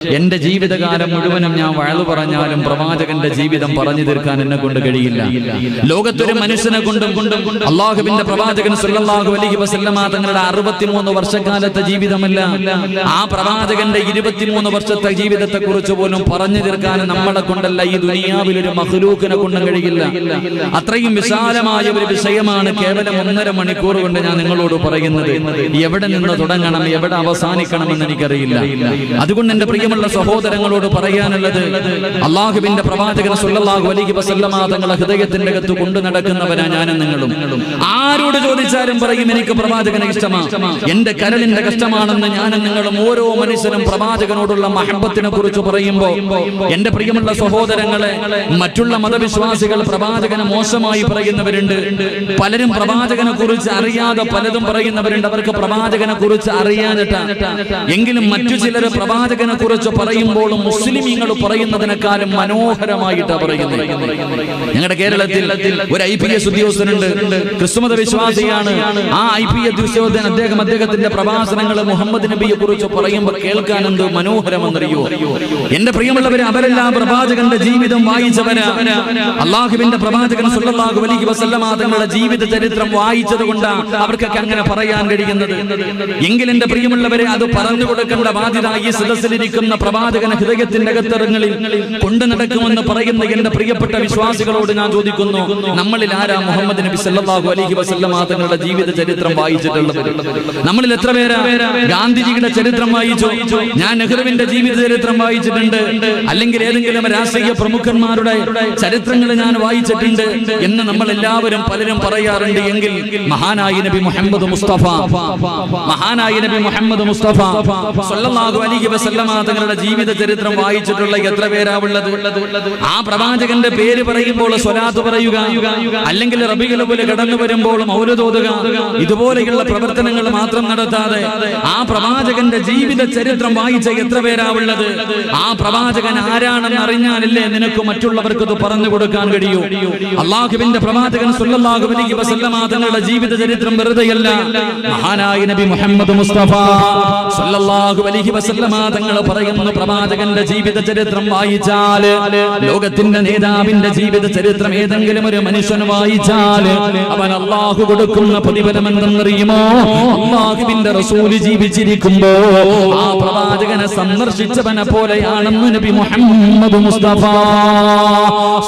എന്റെ ജീവിതകാലം മുഴുവനും ഞാൻ വഅദ് പറഞ്ഞാലും പ്രവാചകന്റെ ജീവിതം പറഞ്ഞു തീർക്കാൻ എന്നെ കൊണ്ട് കഴിയില്ല. ലോകത്തൊരു മനുഷ്യനെ കൊണ്ടും അല്ലാഹുവിന്റെ പ്രവാചകൻ സല്ലല്ലാഹു അലൈഹി വസല്ലമ തങ്ങളുടെ 63 വർഷക്കാലത്തെ ജീവിതമല്ല, ആ പ്രവാചകന്റെ 23 വർഷത്തെ ജീവിതത്തെ കുറിച്ച് പോലും പറഞ്ഞു തീർക്കാൻ നമ്മളെ കൊണ്ടല്ല, ഈ ദുനിയാവിൽ ഒരു മഖ്ലൂഖിനെ കൊണ്ടും കഴിയില്ല. അത്രയും വിശാലമായ ഒരു വിഷയമാണ് കേവലം 1.5 മണിക്കൂർ കൊണ്ട് ഞാൻ നിങ്ങളോട് പറയുന്നത്. എവിടെ നിന്ന് തുടങ്ങണം, എവിടെ അവസാനിക്കണമെന്ന് എനിക്കറിയില്ല. അതുകൊണ്ട് എന്റെ പ്രിയമുള്ള സഹോദരങ്ങളോട് പറയാനുള്ളത്, അല്ലാഹുവിന്റെ പ്രവാചകൻ സല്ലല്ലാഹു അലൈഹി വസല്ലമ തങ്ങളുടെ ഹൃദയത്തിന്റെ അകത്ത് കൊണ്ടു നടക്കുന്നവരാ ഞാനും നിങ്ങളും. ആരോട് ചോദിച്ചാലും പറയും എനിക്ക് പ്രവാചകനെ ഇഷ്ടമാണ്, എന്റെ കരളിന്റെ കഷ്ടമാണെന്ന് ഞാനും നിങ്ങളും. ഓരോ മനുഷ്യനും പ്രവാചകനോടുള്ള മഹബത്തിനെ കുറിച്ച് പറയുമ്പോൾ എന്റെ പ്രിയമുള്ള സഹോദരങ്ങളെ, മറ്റുള്ള മതവിശ്വാസികൾ പ്രവാചകനെ മോശമായി പറയുന്നവരുണ്ട്. പലരും പ്രവാചകനെ കുറിച്ച് അറിയാതെ പലതും പറയുന്നവരുണ്ട്. അവർക്ക് പ്രവാചകനെ കുറിച്ച് അറിയാനിട്ടാ. എങ്കിലും മറ്റു ചിലർ പ്രവാചകനെ കുറിച്ച് പറയുമ്പോൾ മുസ്ലിമീങ്ങൾ പറയുന്നതിനേക്കാളും മനോഹരമായിട്ടാണ് പറയുന്നത്. ഞങ്ങളുടെ കേരളത്തിൽ ഒരു IPS ഉദ്യോഗസ്ഥനുണ്ട്, ക്രിസ്തുമത വിശ്വാസിയാണ്. ആ IPS ഉദ്യോഗസ്ഥൻ അദ്ദേഹത്തിന്റെ പ്രഭാഷണങ്ങൾ മുഹമ്മദ് നബിയെ കുറിച്ച് പറയുമ്പോൾ കേൾക്കാൻ എന്ത് മനോഹരമെന്നറിയോ. എന്റെ പ്രിയമുള്ളവരെ, അവരെല്ലാം പ്രവാചകന്റെ ജീവിതം വായിച്ചവരാ. അല്ലാഹുവിന്റെ പ്രവാചകൻ സല്ലല്ലാഹു അലൈഹി വസല്ലമ തങ്ങളുടെ ജീവിത ചരിത്രം വായിച്ചത് കൊണ്ടാണ് അവർക്കൊക്കെ അങ്ങനെ പറയാൻ കഴിയുന്നത്. എങ്കിൽ എന്റെ പ്രിയമുള്ളവരെ, അത് പറഞ്ഞു കൊടുക്കേണ്ട ബാധ്യത ഈ സദസ്സിലിരിക്കുന്ന പ്രവാചകന ഹൃദയത്തിന്റെ അകത്തറങ്ങളിൽ കൊണ്ടു നടക്കുമെന്ന് പറയുന്ന എന്റെ പ്രിയപ്പെട്ട വിശ്വാസികളോട് ഞാൻ ചോദിക്കുന്നു, നമ്മളിൽ ആരാ മുഹമ്മദ് നബി സല്ലല്ലാഹു അലൈഹി വസല്ലമ തങ്ങളുടെ ജീവിത ചരിത്രം വായിച്ചിട്ടുള്ളത്? നമ്മളിൽ എത്ര പേരാ ഗാന്ധിജിയുടെ ചരിത്രം വായിച്ചു? ഞാൻ നെഹ്റുവിന്റെ ജീവിത ചരിത്രം വായിച്ചിട്ടുണ്ട്, അല്ലെങ്കിൽ ഏതെങ്കിലും രാഷ്ട്രീയ പ്രമുഖന്മാരുടെ ചരിത്രങ്ങൾ ഞാൻ വായിച്ചിട്ടുണ്ട് എന്ന് നമ്മൾ എല്ലാവരും പലരും പറയാറുണ്ട്. എങ്കിൽ മഹാനായ നബി മുഹമ്മദ് മുസ്തഫ സല്ലല്ലാഹു അലൈഹി വസല്ലമ തങ്ങളുടെ ജീവിത ചരിത്രം വായിച്ചിട്ടുള്ള എത്ര പേരാ ഉള്ളത്? ആ പ്രവാചകന്റെ പേര് പറയുമ്പോൾ സ്വലാത്ത് പറയുക, അല്ലെങ്കിൽ റബീഉൽ അവ്വൽ കടന്നു വരുമ്പോൾ മൗലിദ് ഓതുക, ഇതുപോലെയുള്ള പ്രവർത്തനങ്ങൾ മാത്രം നടത്താതെ ആ പ്രവാചകന്റെ ജീവിത ചരിത്രം വായിച്ച എത്ര പേരാ ഉള്ളത്? ആ പ്രവാചകൻ ആരാണെന്ന് അറിഞ്ഞാലല്ലേ നിനക്ക് മറ്റുള്ളവർക്ക് ഇത് പറഞ്ഞു കൊടുക്കാൻ കഴിയൂ. അല്ലാഹുവിന്റെ പ്രവാചകൻ സല്ലല്ലാഹു അലൈഹി വസല്ലമ തങ്ങളുടെ ജീവിത ചരിത്രം വെറുതെയല്ല. മഹാനായ നബി മുഹമ്മദ് മുസ്തഫ സല്ലല്ലാഹു അലൈഹി വസല്ലമ തങ്ങൾ പറയുന്നു, പ്രവാചകന്റെ ജീവിത ചരിത്രം വായിച്ചാൽ, ലോകത്തിന്റെ നേതാവിന്റെ ജീവിത ചരിത്രം ഏതെങ്കിലും ഒരു മനുഷ്യൻ വായിച്ചാൽ അവൻ അല്ലാഹു കൊടുക്കുന്ന പ്രതിഫലം എന്തെന്നറിയുമോ? അല്ലാഹുവിന്റെ റസൂൽ ജീവിച്ചിരിക്കുമ്പോ ആ പ്രവാചകനെ സന്ദർശിച്ചവനെ പോലെയാണെന്ന് നബി മുഹമ്മദ് മുസ്തഫ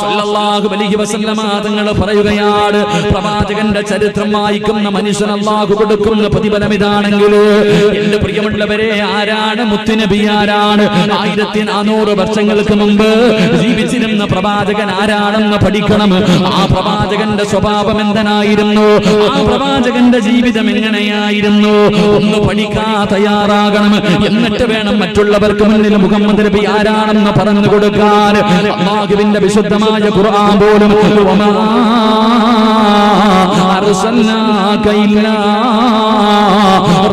സല്ലല്ലാഹു അലൈഹി വസല്ലമ തങ്ങൾ പറയുകയാണ്. പ്രവാചകന്റെ ചരിത്രം വായിക്കുന്ന മനുഷ്യൻ അല്ലാഹു കൊടുക്കുന്ന പ്രതിഫലം ഇതാണെങ്കിൽ, എന്റെ പ്രിയമുള്ളവരെ, ആരാണ് മുത്തുനബി? ആരാണ് 1400 വർഷങ്ങൾക്ക് മുമ്പ് ജീവിച്ചിരുന്ന പ്രവാചകൻ ആരാണെന്ന് പഠിക്കണം. ആ പ്രവാചകന്റെ സ്വഭാവം എന്തെന്നായിരുന്നു? ആ പ്രവാചകന്റെ ജീവിതം എങ്ങനെയായിരുന്നു? ഒന്ന് പഠിക്കാൻ തയ്യാറാകണം. എന്നിട്ട് വേണം മറ്റുള്ളവർക്ക് മുന്നിൽ മുഹമ്മദ് നബി ആരാണെന്ന് പറഞ്ഞു കൊടുക്കാൻ. അല്ലാഹുവിന്റെ വിശുദ്ധമായ ഖുർആൻ പോലും വമാ അർസൽനാക ഇല്ലാ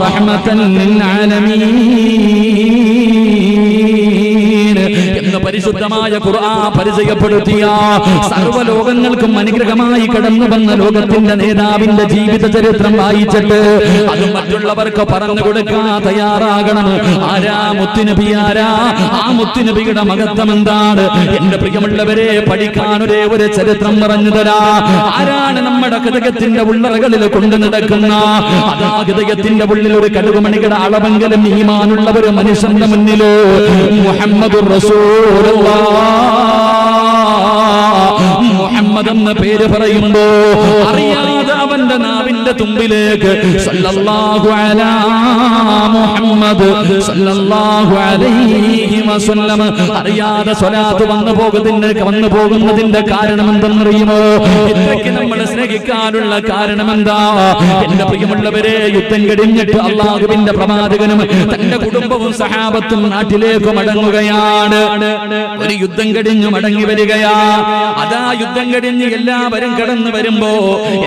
റഹ്മതൻ ലിൽ ആലമീൻ എന്ന് പരിശുദ്ധമായ ഖുർആൻ പരിചയപ്പെടുത്തിയ സർവ്വലോകങ്ങൾക്കും അനുഗ്രഹമായി കടന്നു വന്ന ലോകത്തിന്റെ നേതാവിന്റെ ജീവിത ചരിത്രം വായിച്ചിട്ട് അത് മറ്റുള്ളവർക്ക് പറഞ്ഞു കൊടുക്കാൻ തയ്യാറാകണം. ആരാ മുത്തുനബി? ആരാ? ആ മുത്തുനബിയുടെ മഹത്വം എന്താണ്? എന്റെ പ്രിയമുള്ളവരെ, പഠിക്കാൻ ഒരു ചരിത്രം പറഞ്ഞു തരാ. ആരാണ് നമ്മുടെ ഹൃദയത്തിന്റെ ഉള്ളറകളിൽ കൊണ്ടു നടക്കുന്ന, അതാ ഹൃദയത്തിന്റെ ഉള്ളിൽ ഒരു കടുകുമണികളുടെ അളവെങ്കിലും ഈമാനുള്ള ഒരു മനുഷ്യന്റെ മുന്നിൽ മുഹമ്മദുർ മുഹമ്മദ് എന്ന പേര് പറയുമ്പോ അറിയാതെ അവന്റെ നാവിന്റെ തുമ്പിലേക്ക് സല്ലല്ലാഹു അലാ മുഹമ്മദ് സല്ലല്ലാഹു അലൈഹി വസല്ലം അറിയാതെ സ്വലാത്ത് വന്നു പോകുന്നതിന്റെ കാരണം എന്തെന്നറിയുമോ? ഇത്രയ്ക്ക് നമ്മൾ സ്നേഹിക്കാനുള്ള കാരണം എന്താ? എന്റെ പ്രിയമുള്ളവരെ, യുദ്ധം കഴിഞ്ഞിട്ട് അല്ലാഹുവിന്റെ പ്രവാചകനും തന്റെ കുടുംബവും സഹാബത്തും നാട്ടിലേക്ക് മടങ്ങുകയാണ്. ഒരു യുദ്ധം കഴിഞ്ഞു മടങ്ങി വരികയാ. അതാ യുദ്ധം കഴിഞ്ഞ് എല്ലാവരും കടന്നു വരുമ്പോ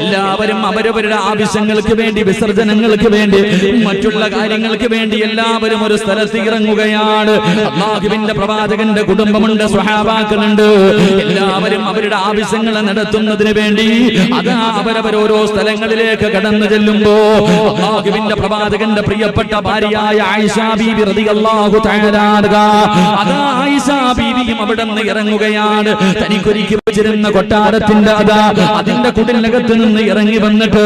എല്ലാവരും അവരവരുടെ ആവശ്യങ്ങൾക്ക് വേണ്ടി, വിസർജനങ്ങൾക്ക് വേണ്ടി, മറ്റുള്ള കാര്യങ്ങൾക്ക് വേണ്ടി എല്ലാവരും ഒരു സ്ഥലത്ത് ഇറങ്ങുകയാണ്. അല്ലാഹുവിന്റെ പ്രവാചകന്റെ കുടുംബമുണ്ട്, സ്വഹാബാക്കളുണ്ട്. എല്ലാവരും അവരുടെ ആവശ്യങ്ങൾ നടത്തുന്നതിന് വേണ്ടി അതാ അവരവർ ഓരോ സ്ഥലങ്ങളിലേക്ക് കടന്നു ചെല്ലുമ്പോ അല്ലാഹുവിന്റെ പ്രവാചകന്റെ പ്രിയപ്പെട്ട ഭാര്യയായ ആയിഷ ബീബി റളിയല്ലാഹു തആല അതാ ആയിഷ ബീബിയും അവിടെ നിന്ന് ഇറങ്ങുകയാണ്. തനിക്കൊരുക്കി വെച്ചിരുന്ന കൊട്ടാരത്തിന്റെ അതിന്റെ കുടിലകത്ത് നിന്ന് ഇറങ്ങി വന്നിട്ട്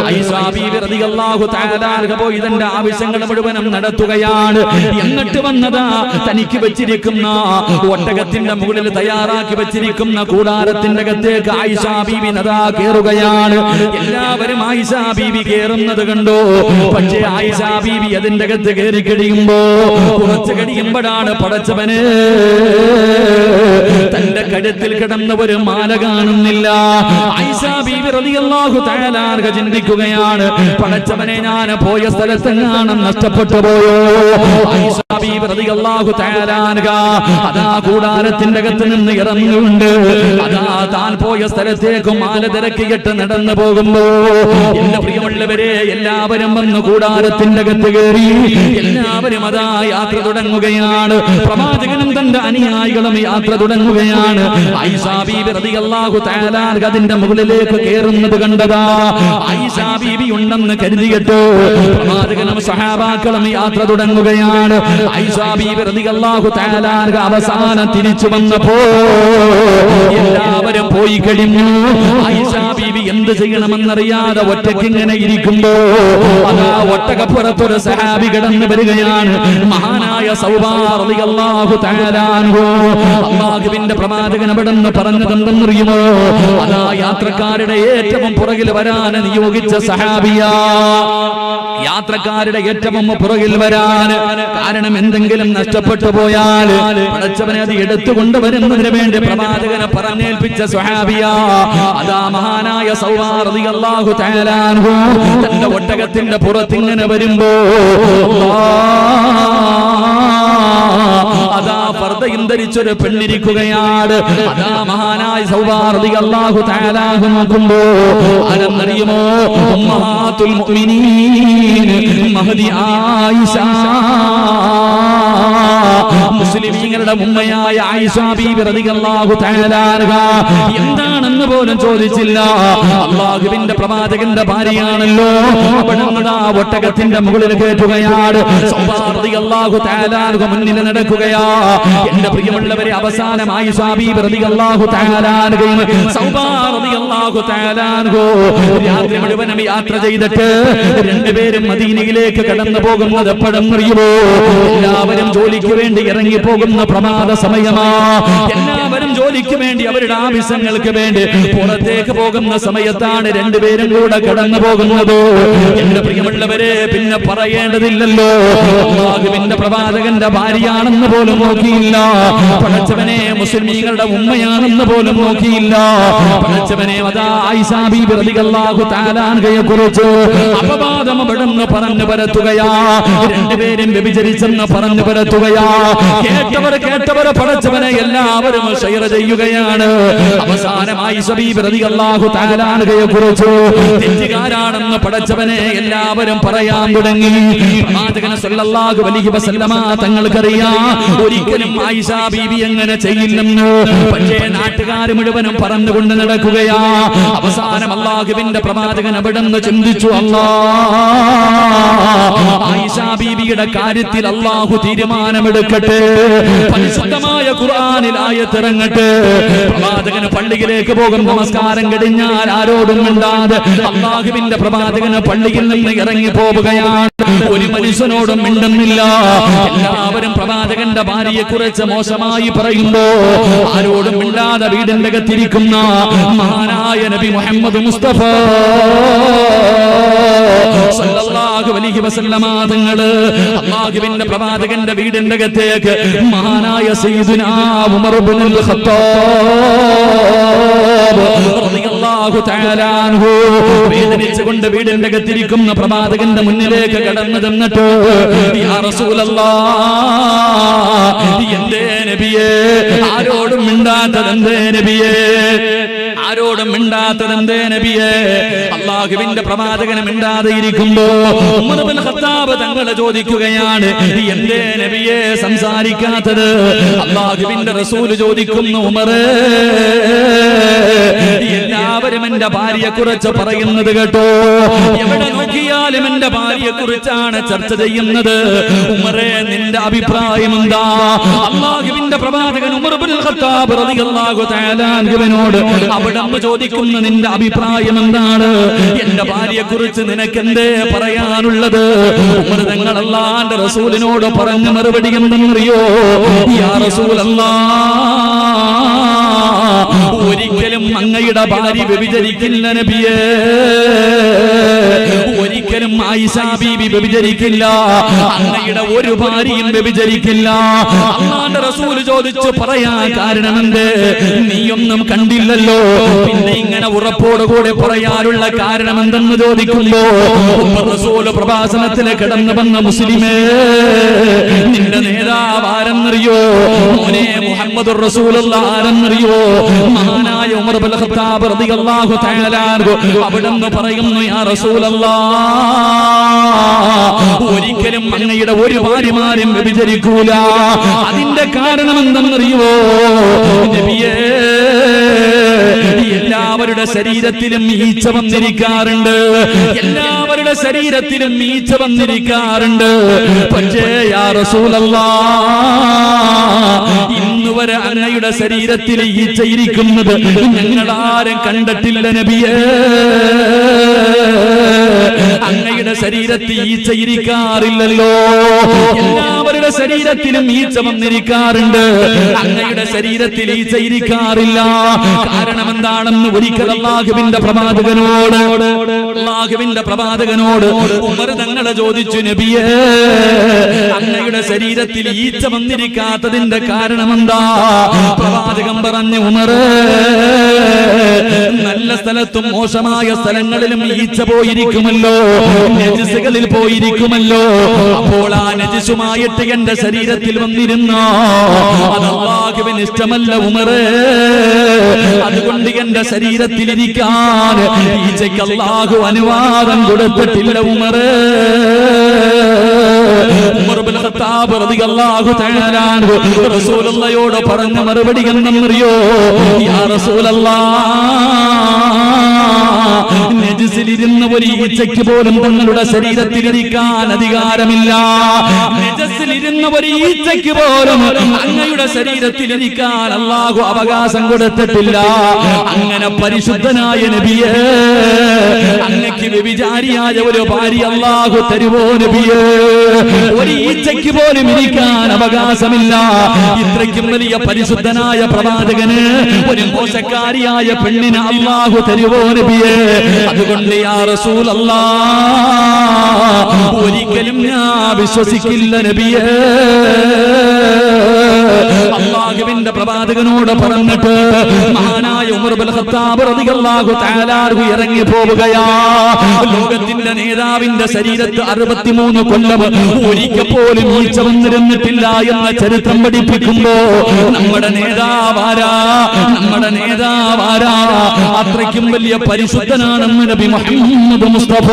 ആയിഷ ബീബി റളിയല്ലാഹു തആല പോയി ഇതിന്റെ ആവശ്യങ്ങൾ മുഴുവനും നടത്തുകയാണ്. എന്നിട്ട് വന്നതാ തനിക്ക് വെച്ചിരിക്കുന്ന ഒട്ടകത്തിന്റെ മുകളിൽ തയ്യാറാക്കി വെച്ചിരിക്കുന്ന കൂടാരത്തിന്റെ അകത്തേക്ക് ആയിഷ ബീബി നദാ കേറുകയാണ്. എല്ലാവരും ആയിഷ ബീബി കേറുന്നത് കണ്ടു. പക്ഷേ ആയിഷ ബീബി അതിന്റെ അകത്ത് കയറി കഴിയുമ്പോ കുറച്ച് കഴിയുമ്പോഴാണ് പടച്ചവന് തന്റെ കഴുത്തിൽ കിടന്ന ഒരു മാല കാണുന്നില്ല. ആയിഷ ബീബി റളിയല്ലാഹു തആല ചിന്തിക്കുകയാണ്, പടച്ചവനെ ഞാൻ പോയ സ്ഥലത്തെങ്ങാനും നഷ്ടപ്പെട്ടു പോയോ? ആയിഷ ബീബി റളിയല്ലാഹു തആല അതാ കൂടാരത്തിന്റെ അകത്ത് നിന്ന് ഇറങ്ങുന്നുണ്ട്. അതാ താൻ പോയ സ്ഥലത്തേക്ക് മാല തിരക്കിയിട്ട് നടന്നു പോകുമ്പോ എന്റെ പ്രിയമുള്ളവരെ എല്ലാവരും വന്ന് കൂടാരത്തിന്റെ അകത്ത് കയറി എല്ലാവരും അതാ യാത്ര തുടങ്ങുകയാണ്. പ്രവാചകനും തന്റെ അനുയായികളും യാത്ര തുടങ്ങുകയാണ്. ആയിഷ ബീബി റളിയല്ലാഹു തആല അതിന്റെ മുകളിലേക്ക് കയറുന്നത് കണ്ടതാ ആയിഷ ബീബി ഉണ്ടെന്ന് കരുതിയിട്ട് പ്രവാചകനും സഹാബാക്കളും യാത്ര തുടങ്ങുകയാണ്. ആയിഷ ബീബി റളിയല്ലാഹു തആല അവസാനം തിരിച്ചു വന്നപ്പോ എല്ലാവരും പോയി കഴിഞ്ഞു. ആയിഷ ബീബി എന്ത് ചെയ്യണമെന്നറിയാതെ ഒറ്റയ്ക്ക് ഇങ്ങനെ ഇരിക്കുമ്പോ അതാ ഒട്ടകപ്പുറത്തൊരു സഹാബി കടന്നു വരികയാണ്. മഹാനായ സൗബാ റളിയല്ലാഹു തആല അൻഹു. അല്ലാഹുവിന്റെ പ്രവാചകൻ അവിടെ നിന്ന് പറഞ്ഞതെന്തെന്നറിയുമോ? അതാ യാത്രക്കാരുടെ ഏറ്റവും പുറകിൽ വരാൻ നിയോഗിച്ച സഹാബിയാ. യാത്രക്കാരുടെ ഏറ്റവും പുറകിൽ വരാൻ കാരണം എന്തെങ്കിലും നഷ്ടപ്പെട്ടു പോയാൽ പടച്ചവനെ അത് എടുത്തുകൊണ്ടുവരുന്നതിന് വേണ്ടി പ്രവാചകനെ പറഞ്ഞേൽപ്പിച്ച സ്വഹാബിയാ. അതാ മഹാനായ സൗബാ റളിയല്ലാഹു തആല അൻഹു തന്റെ ഒട്ടകത്തിന്റെ പുറത്തിങ്ങനെ വരുമ്പോ അതാ പർദ്ദയും ധരിച്ചൊരു പെണ്ണിരിക്കുകയാണ്. അതാ മഹാനായ സൗബാ റളിയല്ലാഹു തആല അൻഹു നോക്കുമ്പോ ആരെന്നറിയുമോ? ഉമ്മഹാത്തുൽ മുഅ്മിനീൻ മഹദി ആയിഷ, മുസ്ലിമീങ്ങളുടെ ഉമ്മയായ ആയിഷ ബീബി റളിയല്ലാഹു തആല അൻഹ. എന്താണെന്ന് പോലും ചോദിച്ചില്ല. അല്ലാഹുവിന്റെ പ്രവാചകന്റെ ഭാര്യയാണല്ലോ. അവിടുന്ന് ഒട്ടകത്തിന്റെ മുകളിൽ കയറ്റുകയാണ്. സൗബാ റളിയല്ലാഹു തആല അൻഹ മുന്നിൽ നടക്കുകയാ. എന്റെ പ്രിയമുള്ളവരെ അവസാനം ആയിഷ ബീബി റളിയല്ലാഹു തആല അൻഹയും സൗബാ റളിയല്ലാഹു തആല അൻഹ രാത്രി മുഴുവനും യാത്ര ചെയ്തിട്ട് രണ്ടുപേരും മദീനയിലേക്ക് കടന്നു പോകുന്നത് എപ്പോഴെന്നറിയുമോ? എല്ലാവരും ജോലിക്ക് വേണ്ടി ഇറങ്ങി പോകുന്ന പ്രമാദ സമയമാ. എല്ലാവരും ജോലിക്ക് വേണ്ടി അവരുടെ ആവശ്യങ്ങൾക്ക് വേണ്ടി പുറത്തേക്ക് പോകുന്ന സമയത്താണ് രണ്ടുപേരും കൂടെ കടന്നു പോകുന്നത്. എന്റെ പ്രിയമുള്ളവരെ പിന്നെ പറയേണ്ടതില്ലല്ലോ. അല്ലാഹുവിന്റെ പ്രവാചകന്റെ ഭാര്യയാണെന്ന് പോലും നോക്കിയില്ല. പടച്ചവനെ മുസ്ലിമീങ്ങളുടെ ഉമ്മയാണെന്ന് പോലും നോക്കിയില്ല. പടച്ചവനെ അതാ ആയിഷ ബീബി റളിയല്ലാഹു തആല അൻഹയെ കുറിച്ച് അപവാദം അവിടുന്ന് പറഞ്ഞു പരത്തുകയാ. രണ്ടുപേരും വ്യഭിചരിച്ചെന്ന് പറഞ്ഞു പരത്തുകയാ. കേട്ടവർ പടച്ചവനെ എല്ലാവരും ഷെയർ ചെയ്യുകയാണ്. അവസാനം ആയിഷ ബീബി റളിയല്ലാഹു തആല അൻഹയെ കുറിച്ച് തെറ്റുകാരാണെന്ന് പടച്ചവനെ എല്ലാവരും പറയാൻ തുടങ്ങി. പ്രവാചകൻ സല്ലല്ലാഹു അലൈഹി വസല്ലമ തങ്ങൾക്കറിയാം ഒരിക്കലും ആയിഷ ബീബി അങ്ങനെ ചെയ്യില്ലെന്ന്. പക്ഷേ നാട്ടുകാർ മുഴുവനും പറഞ്ഞുകൊണ്ട് നടക്കുകയാ. അവസാനം അല്ലാഹുവിന്റെ പ്രവാചകൻ അവിടുന്ന് ചിന്തിച്ചു, ആയിഷ ബീബിയുടെ കാര്യത്തിൽ അല്ലാഹു തീരുമാനമെടുക്കട്ടെ. പരിശുദ്ധമായ ഖുർആനിൽ ആയത്തിറങ്ങട്ടെ. പ്രവാചകന് പള്ളിയിലേക്ക് പോകും. നമസ്കാരം കഴിഞ്ഞാൽ ആരോടും മിണ്ടാതെ അല്ലാഹുവിന്റെ പ്രവാചകന് പള്ളിയിൽ നിന്ന് ഇറങ്ങി പോവുകയാണ്. ഒരു മനുഷ്യനോടും മിണ്ടുന്നില്ല. എല്ലാവരും പ്രവാചകന്റെ ഭാര്യയെ കുറിച്ച് മോശമായി പറയുമ്പോ ആരോടും മിണ്ടാതെ വീടിന്റെ അകത്തിരിക്കുന്ന മഹാനായ നബി മുഹമ്മദ് മുസ്തഫ സല്ലല്ലാഹു അലൈഹി വസല്ലമ തങ്ങള് അല്ലാഹുവിന്റെ പ്രവാചകന്റെ വീടിന്റെ അകത്തേക്ക് മഹാനായ സയ്യിദുനാ ഉമർ ഇബ്നുൽ ഖത്താബ് റളിയല്ലാഹു തആല അൻഹു വേദനിച്ചുകൊണ്ട് വീടിന്റെ അകത്തിരിക്കുന്ന പ്രവാചകന്റെ മുന്നിലേക്ക് കടന്നു ചെന്നിട്ട്, യാ റസൂലല്ലാഹ്, എന്തേ നബിയേ, ആരോടും മിണ്ടാത്തതെന്തേ നബിയേ, ആരോടും മിണ്ടാത്തതെന്തേ നബിയേ? അല്ലാഹുവിന്റെ പ്രവാചകൻ മിണ്ടാതെ ഇരിക്കുമ്പോ ഉമർ ഇബ്നുൽ ഖത്താബ് തങ്ങൾ ചോദിക്കുകയാണ്, എന്തേ നബിയെ സംസാരിക്കാത്തത്? അല്ലാഹുവിന്റെ റസൂൽ ചോദിക്കുന്നു, ഉമറേ, എല്ലാവരും എന്റെ ഭാര്യയെ കുറിച്ച് പറയുന്നത് കേട്ടോ, എവിടെ നോക്കിയാലും എന്റെ ഭാര്യയെ കുറിച്ചാണ് ചർച്ച ചെയ്യുന്നത്. ഉമറേ, നിന്റെ അഭിപ്രായം എന്താ? അല്ലാഹുവിന്റെ പ്രവാചകൻ ഉമർ ഇബ്നുൽ ഖത്താബ് റളിയല്ലാഹു തആല അൻഹുവിനോട് അവിടന്ന് ചോദിക്കുന്ന, നിന്റെ അഭിപ്രായം എന്താണ്? എന്റെ ഭാര്യയെ കുറിച്ച് നിനക്ക് എന്തേ പറയാനുള്ളത്? ഉമർ തങ്ങൾ അല്ലാഹുവിന്റെ റസൂലിനോട് പറഞ്ഞ മറുപടി എന്തെന്നറിയോ? യാ റസൂലല്ലാഹ്, ഒരിക്കലും അങ്ങയുടെ ഭാര്യ വ്യഭിചരിക്കില്ല നബിയേ, ഒരിക്കലും ആയിഷ ബീബി വ്യഭിചരിക്കില്ല, അങ്ങയുടെ ഒരു ഭാര്യയും വ്യഭിചരിക്കില്ല. അല്ലാഹുവിന്റെ റസൂൽ ചോദിച്ചു, പറയാൻ കാരണമെന്ത്? നീയൊന്നും കണ്ടില്ലല്ലോ, പിന്നെ ഇങ്ങനെ ഉറപ്പോടുകൂടെ പറയാനുള്ള കാരണം എന്തെന്ന് ചോദിക്കുമ്പോ റസൂൽ പ്രഭാഷണത്തിൽ കിടന്നു വന്ന, മുസ്ലിമേ, നിന്റെ നേതാവ് ആരെന്നറിയോ? മോനെ, മുഹമ്മദുർ റസൂലുള്ളാഹി ആരെന്നറിയോ? മഹാനായ ഉമർ ഇബ്നുൽ ഖത്താബ് റളിയല്ലാഹു തആല അൻഹു അവിടുന്ന് പറയുന്നു, യാ റസൂലല്ലാഹ്, ഒരിക്കലും അങ്ങയുടെ ഒരു ഭാര്യമാരും വ്യഭിചരിക്കൂല. അതിന്റെ കാരണം എന്തെന്നറിയോ നബിയേ? എല്ലാവരുടെ ശരീരത്തിലും ഈച്ച വന്നിരിക്കാറുണ്ട്, എല്ലാവരുടെ ശരീരത്തിലും ഈച്ച വന്നിരിക്കാറുണ്ട്. പക്ഷേ യാ റസൂലല്ലാഹ്, ഇന്നുവരെ അങ്ങയുടെ ശരീരത്തിൽ ഈച്ച ഇരിക്കുന്നത് ഞങ്ങളാരും കണ്ടിട്ടില്ല നബിയേ. അങ്ങയുടെ ശരീരത്തിൽ ഈച്ച ഇരിക്കാറില്ലല്ലോ, എല്ലാവരുടെ ശരീരത്തിലും ഈച്ച വന്നിരിക്കാറുണ്ട്, അങ്ങയുടെ ശരീരത്തിൽ ഈച്ച ഇരിക്കാറില്ല. കാരണം എന്താണെന്ന് ഒരിക്കൽ അല്ലാഹുവിന്റെ പ്രവാചകനോട് ഉമർ തങ്ങൾ ചോദിച്ചു, നബിയേ, അങ്ങയുടെ ശരീരത്തിൽ ഈച്ച വന്നിരിക്കാത്തതിന്റെ കാരണം എന്താ? പ്രവാചകൻ പറഞ്ഞു, ഉമറേ, നല്ല സ്ഥലത്തും മോശമായ സ്ഥലങ്ങളിലും ഈച്ച പോയിരിക്കുമല്ലോ, നജസുകളിൽ പോയിരിക്കുമല്ലോ. അപ്പോൾ ആ നജസുമായിട്ട് എന്റെ ശരീരത്തിൽ വന്നിരുന്ന അത് അല്ലാഹുവിന് ഇഷ്ടമല്ല ഉമറേ. അതുകൊണ്ട് എന്റെ ശരീരത്തിൽ ഇരിക്കാൻ ഈച്ചയ്ക്ക് അല്ലാഹു അനുവാദം കൊടുത്തിട്ടില്ല ഉമറേ. ഉമർ ഇബ്നുൽ ഖത്താബ് റളിയല്ലാഹു തആല അൻഹു റസൂലുള്ളാഹിയോട് പറഞ്ഞ മറുപടി എന്തെന്നറിയോ? യാ റസൂലല്ലാഹ്, നജസിലിരുന്ന ഒരു ഈച്ചയ്ക്ക് പോലും തങ്ങളുടെ ശരീരത്തിലിരിക്കാൻ അധികാരമില്ല. നജസിലിരുന്ന ഒരു ഈച്ചയ്ക്ക് പോലും അങ്ങയുടെ ശരീരത്തിലിരിക്കാൻ അല്ലാഹു അവകാശം കൊടുത്തിട്ടില്ല. അങ്ങനെ പരിശുദ്ധനായ നബിയേ, അങ്ങക്ക് വ്യഭിചാരിയായ ഒരു ഭാര്യ അല്ലാഹു തരുവോ നബിയേ? ഒരു ഈച്ചയ്ക്ക് പോലും ഇരിക്കാൻ അവകാശമില്ല. ഇത്രയ്ക്കും വലിയ പരിശുദ്ധനായ പ്രവാചകന് ഒരു മോശക്കാരിയായ പെണ്ണിന് അല്ലാഹു തരുവോ നബിയേ? അതുകൊണ്ട് യാ റസൂലല്ലാഹ്, ഒരിക്കലും ഞാൻ വിശ്വസിക്കില്ല നബിയേ. അല്ലാഹുവിന്റെ പ്രവാചകനോട് പറഞ്ഞിട്ട് മഹാനായ ഉമർ ഇബ്നുൽ ഖത്താബ് റളിയല്ലാഹു തആല അൻഹു ഇറങ്ങി പോവുകയാ. ലോകത്തിന്റെ നേതാവിന്റെ ശരീരത്ത് 63 കൊല്ലം ഒരിക്കൽ പോലും ഈച്ച വന്നിരുന്നിട്ടില്ല എന്ന ചരിത്രം പഠിപ്പിക്കുമ്പോ നമ്മുടെ നേതാവാരാ? നമ്മുടെ നേതാവാരാ? അത്രയ്ക്കും വലിയ പരിശുദ്ധനാണെന്ന് നബി മുഹമ്മദ് മുസ്തഫ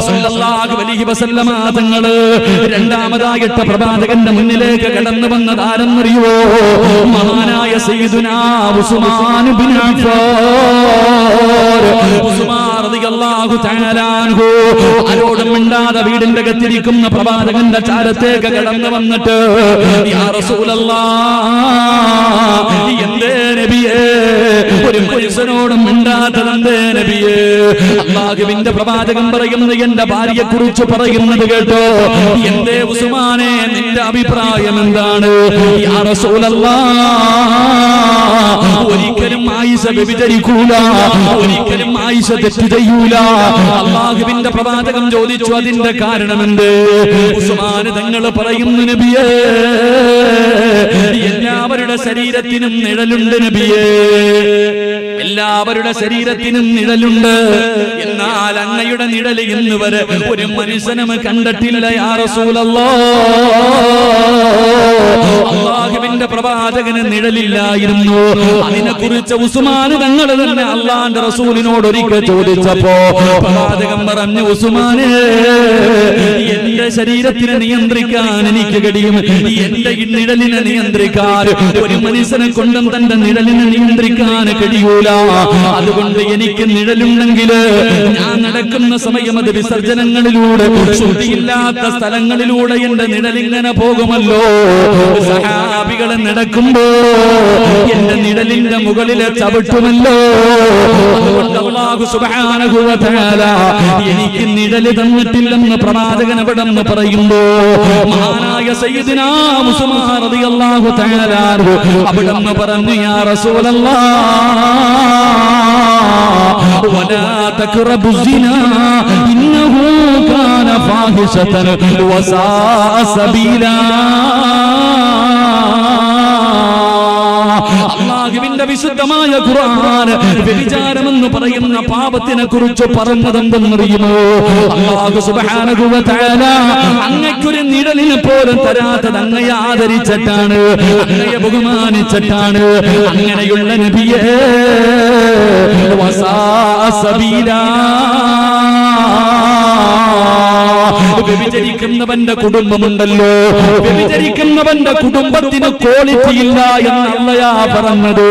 സല്ലല്ലാഹു അലൈഹി വസല്ലമ തങ്ങള് രണ്ടാമതായിട്ട് പ്രവാചകന്റെ മുന്നിലേക്ക് കടന്നു വന്നത് ആരെന്നറിയോ? മഹാനായ സയ്യിദുനാ ഉസ്മാൻ ബിൻ അഫ്ഫാൻ. ഉസ്മാൻ റളിയല്ലാഹു തആല അൻഹു ആരോടും മിണ്ടാതെ വീടിന്റെ അകത്തിരിക്കുന്ന പ്രവാചകന്റെ ചാരത്തേക്ക് കടന്നു വന്നിട്ട്, യാ റസൂലല്ലാഹ്, എന്തേ നബിയേ ഒരു മനുഷ്യനോടും മിണ്ടാത്തതെന്തേ നബിയേ? അല്ലാഹുവിന്റെ പ്രവാചകൻ പറയുന്നത് എന്റെ ഭാര്യയെ കുറിച്ച് പറയുന്നത് കേട്ടോ. എന്തേ ഉസ്മാനെ, നിന്റെ അഭിപ്രായം എന്താണ്? യാ റസൂലല്ലാഹ്, ഒരിക്കലും ആയിഷ വ്യഭിചരിക്കൂല, ഒരിക്കലും ആയിഷ തെറ്റ് ചെയ്യൂല. അല്ലാഹുവിന്റെ പ്രവാചകൻ ചോദിച്ചു, അതിന്റെ കാരണമെന്ത്? ഉസ്മാൻ തങ്ങൾ പറയുന്നു, നബിയേ, എല്ലാവരുടെ ശരീരത്തിനും നിഴലുണ്ട് നബിയേ, എല്ലാവരുടെ ശരീരത്തിനും നിഴലുണ്ട്. എന്നാൽ അങ്ങയുടെ നിഴൽ ഇന്ന് വരെ ഒരു മനുഷ്യനും കണ്ടിട്ടില്ല യാ റസൂലല്ലാഹ്. അല്ലാഹുവിന്റെ അള്ളാഹുവിന്റെ പ്രവാചകന് നിഴലില്ലായിരുന്നു. അതിനെക്കുറിച്ച് ഉസ്മാൻ തങ്ങൾ തന്നെ അള്ളാന്റെ റസൂലിനോട് ഒരിക്കൽ ചോദിച്ചപ്പോ പ്രവാചകൻ പറഞ്ഞു, ഉസ്മാനെ, എന്റെ ശരീരത്തിനെ നിയന്ത്രിക്കാൻ എനിക്ക് കഴിയും, എന്റെ നിഴലിനെ നിയന്ത്രിക്കാൻ ഒരു മനുഷ്യനെ കൊണ്ടും തന്റെ നിഴലിനെ നിയന്ത്രിക്കാൻ കഴിയൂല. അതുകൊണ്ട് എനിക്ക് നിഴലുണ്ടെങ്കിൽ ഞാൻ നടക്കുന്ന സമയം അത് വിസർജനങ്ങളിലൂടെ, ശുദ്ധിയില്ലാത്ത സ്ഥലങ്ങളിലൂടെ എന്റെ നിഴലിങ്ങനെ പോകുമല്ലോ. സഹാബികളെ നടക്കുമ്പോ എന്റെ നിഴലിന്റെ മുകളിലെ ചവിട്ടുമല്ലോ. അതുകൊണ്ട് അല്ലാഹു സുബ്ഹാനഹു വ തആല എനിക്ക് നിഴല് തന്നിട്ടില്ലെന്ന് പ്രവാചകൻ അവിടെ നിന്ന് പറയുമ്പോ മഹാനായ സയ്യിദുനാ ഉസ്മാൻ റളിയല്ലാഹു തആല അവിടെ നിന്ന് പറഞ്ഞു, യാ റസൂലല്ലാഹ് വലാ തഖറബു സിനാ ഇന്നഹു കാന ഫാഹിശതൻ വസാഅ സബീലാ. അല്ലാഹുവിന്റെ വിശുദ്ധമായ ഖുർആൻ വ്യഭിചാരമെന്ന് പറയുന്ന പാപത്തിനെ കുറിച്ച് പറഞ്ഞതെന്തെന്നറിയുമോ? അല്ലാഹു സുബ്ഹാനഹു വ തആല അങ്ങയ്ക്കൊരു നിഴലിനെ പോലും തരാത്തത് അങ്ങയെ ആദരിച്ചിട്ടാണ്, അങ്ങയെ ബഹുമാനിച്ചിട്ടാണ്. അങ്ങനെയുള്ള നബിയേ വസാഅ സബീലാ. വ്യഭിചരിക്കുന്നവന്റെ കുടുംബമുണ്ടല്ലോ, വ്യഭിചരിക്കുന്നവന്റെ കുടുംബത്തിന് ക്വാളിറ്റി ഇല്ല എന്ന് അള്ളയാ പറഞ്ഞത്.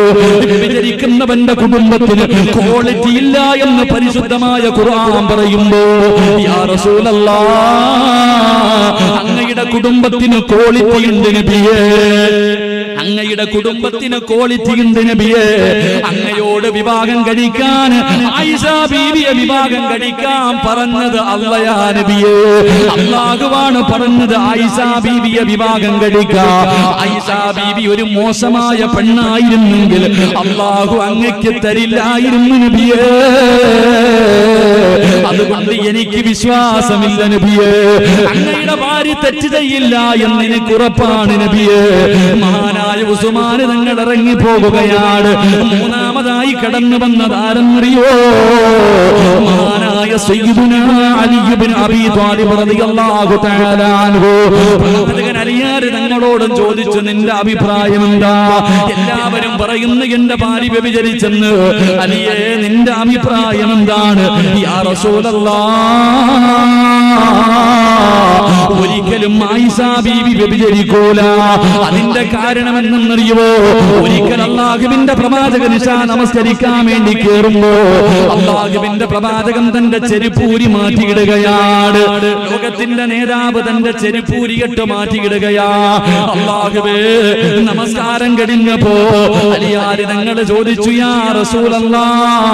വ്യഭിചരിക്കുന്നവന്റെ കുടുംബത്തിന് ക്വാളിറ്റി ഇല്ല എന്ന് പരിശുദ്ധമായ ഖുർആൻ പറയുമ്പോ യാ റസൂലല്ലാഹ് അങ്ങയുടെ കുടുംബത്തിന് ക്വാളിറ്റി ഉണ്ട് നബിയേ, അങ്ങയുടെ കുടുംബത്തിന് ക്വാളിറ്റി ഉണ്ട് നബിയേ. അങ്ങയോട് വിവാഹം കഴിക്കാൻ ആയിഷ ബീവിയെ വിവാഹം കഴിക്കാൻ പറഞ്ഞത് അള്ളയാ നബിയേ. അല്ലാഹുവാണ് പറഞ്ഞത് ആയിഷ ബീവിയെ വിവാഹം കഴിക്കാൻ. ആയിഷ ബീവി ഒരു മോശമായ പെണ്ണായിരുന്നെങ്കിൽ അല്ലാഹു അങ്ങയ്ക്ക് തരില്ലായിരുന്നു നബിയേ. അതുകൊണ്ട് എനിക്ക് വിശ്വാസമില്ല നബിയേ, അങ്ങയുടെ ഭാര്യ തെറ്റ് ചെയ്യില്ല എന്ന് എനിക്ക് ഉറപ്പാണ് നബിയേ. മഹാനായ ഉസ്മാൻ തങ്ങൾ ഇറങ്ങി പോകുകയാണ്. മൂന്നാമതായി കടന്നു വന്നത് ആരെന്നറിയോ? മഹാനായ സയ്യിദുനാ അലി ഇബ്നു അബീ ത്വാലിബ് റളിയല്ലാഹു തആല അൻഹു. പ്രവാചകൻ അലിയാര് തങ്ങളോടും ചോദിച്ചു, നിന്റെ അഭിപ്രായം എന്താ? എല്ലാവരും പറയുന്നു എന്റെ ഭാര്യ വ്യഭിചരിച്ചെന്ന്. അലിയേ, നിന്റെ അഭിപ്രായം എന്താണ്? യാ റസൂലല്ലാഹ്, ഒരിക്കലും ആയിഷ ബീവി വ്യഭിചരിക്കൂല. അതിന്റെ കാരണം എന്തെന്നറിയുമോ? ഒരിക്കൽ അല്ലാഹുവിന്റെ പ്രവാചകൻ ഇശാ നമസ്കരിക്കാൻ വേണ്ടി കേറുമ്പോ അല്ലാഹുവിന്റെ പ്രവാചകൻ തന്റെ ചെരുപ്പൂരി മാറ്റിയിടുകയാണ്. ലോകത്തിന്റെ നേതാവ് തന്റെ ചെരുപ്പൂരിയിട്ട് മാറ്റിയിടുകയാ. അല്ലാഹുവേ, നമസ്കാരം കഴിഞ്ഞപ്പോ അലിയാര് തങ്ങൾ ചോദിച്ചു, യാ റസൂലല്ലാഹ്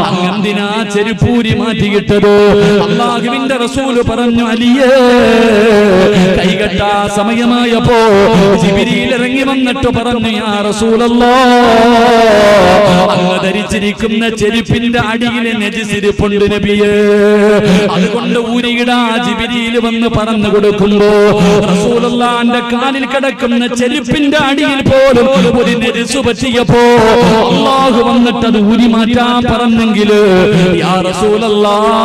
അങ്ങെന്തിനാ ചെരുപ്പൂരി മാറ്റിയിട്ടത്? അല്ലാഹുവിന്റെ റസൂല് പറഞ്ഞു, അലിയേ, കൈകെട്ടാ സമയമായപ്പോ ജിബ്രീൽ ഇറങ്ങി വന്നിട്ട് പറഞ്ഞു, യാ റസൂലല്ലാഹ് അങ്ങ് ധരിച്ചിരിക്കുന്ന ചെരുപ്പിന്റെ അടിയിലെ നജിസിരിപ്പുണ്ട് നബിയേ, അതുകൊണ്ട് ഊരിയിടാ. ജിബ്രീൽ വന്ന് പറഞ്ഞു കൊടുക്കുമ്പോ റസൂലുള്ളാഹിന്റെ കാലിൽ കിടക്കുന്ന ചെരുപ്പിന്റെ അടിയിൽ പോലും ഒരു നജിസ് പറ്റിയപ്പോ അല്ലാഹു വന്നിട്ട് അത് ഊരി മാറ്റാൻ പറഞ്ഞെങ്കിൽ യാ റസൂലല്ലാഹ്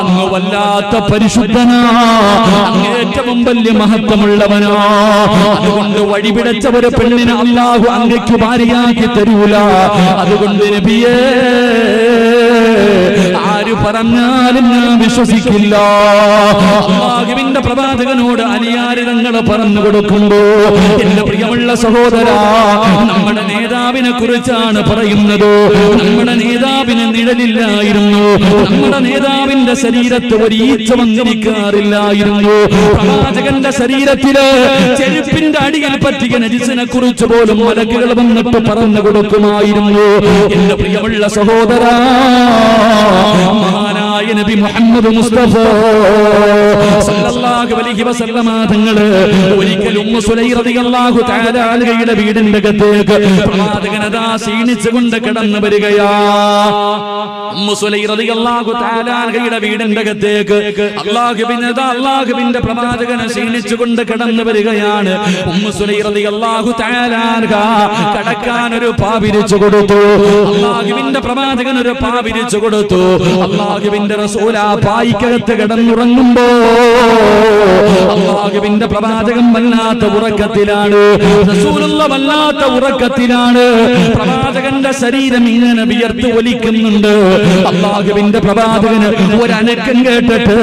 അങ്ങ് വല്ലാത്ത പരിശുദ്ധനാ, അങ്ങ് ഏറ്റവും വലിയ മഹത്വമുള്ളവനാ. അതുകൊണ്ട് വഴിപിടച്ച ഒരു പെണ്ണിനെ അല്ലാഹു അങ്ങയ്ക്ക് ഭാര്യയാക്കി തരൂല. അതുകൊണ്ട് നബിയേ, ആര് പറഞ്ഞാലും ഞാൻ വിശ്വസിക്കില്ല. അല്ലാഹുവിന്റെ പ്രവാചകനോട് അലിയാര് തങ്ങൾ പറഞ്ഞു കൊടുക്കുമ്പോ എന്റെ പ്രിയമുള്ള സഹോദരാ, നമ്മുടെ നേതാവിനെ കുറിച്ചാണ് പറയുന്നത്. നമ്മുടെ നേതാവിന് നിഴലില്ലായിരുന്നു. നമ്മുടെ നേതാവിന്റെ ശരീരത്ത് ഒരു ഈച്ച വന്നിരിക്കാറില്ലായിരുന്നു. പ്രവാചകന്റെ ശരീരത്തില് ചെരുപ്പിന്റെ അടിയിൽ പറ്റിയ നജിസിനെ കുറിച്ച് പോലും മലക്കുകൾ വന്നിട്ട് പറഞ്ഞു കൊടുക്കുമായിരുന്നു. എന്റെ പ്രിയമുള്ള സഹോദരാ, മഹാനായ നബി മുഹമ്മദ് മുസ്തഫ സല്ലല്ലാഹു അലൈഹി വസല്ലമ തങ്ങള് ഒരിക്കൽ ഉമ്മു സുലൈം റളിയല്ലാഹു തആല അൻഹയുടെ വീടിന്റെ അകത്തേക്ക് പ്രവാചകൻ അതാ ക്ഷീണിച്ചുകൊണ്ട് കടന്നു വരികയാ. ഉമ്മു സുലൈം റളിയല്ലാഹു തആല അൻഹയുടെ വീടിന്റെ അകത്തേക്ക് അല്ലാഹുവിന്റെ പ്രവാചകനെ ക്ഷീണിച്ചുകൊണ്ട് കടന്നു വരികയാണ്. ഉമ്മു സുലൈം റളിയല്ലാഹു തആല അൻഹ കടക്കാൻ ഒരു പാ വിരിച്ചു കൊടുത്തു. അല്ലാഹുവിന്റെ പ്രവാചകൻ ഒരു പാ വിരിച്ചു കൊടുത്തു. അല്ലാഹുവിന്റെ അല്ലാഹുവിന്റെ റസൂൽ ആ പായിക്കകത്ത് കിടന്നുറങ്ങുമ്പോ അല്ലാഹുവിന്റെ പ്രവാചകൻ വല്ലാത്ത ഉറക്കത്തിലാണ്, റസൂലുള്ള വല്ലാത്ത ഉറക്കത്തിലാണ്. പ്രവാചകന്റെ ശരീരം ഇങ്ങനെ വിയർത്ത് ഒലിക്കുന്നുണ്ട്. അല്ലാഹുവിന്റെ പ്രവാചകന് ഒരനക്കം കേട്ടിട്ട്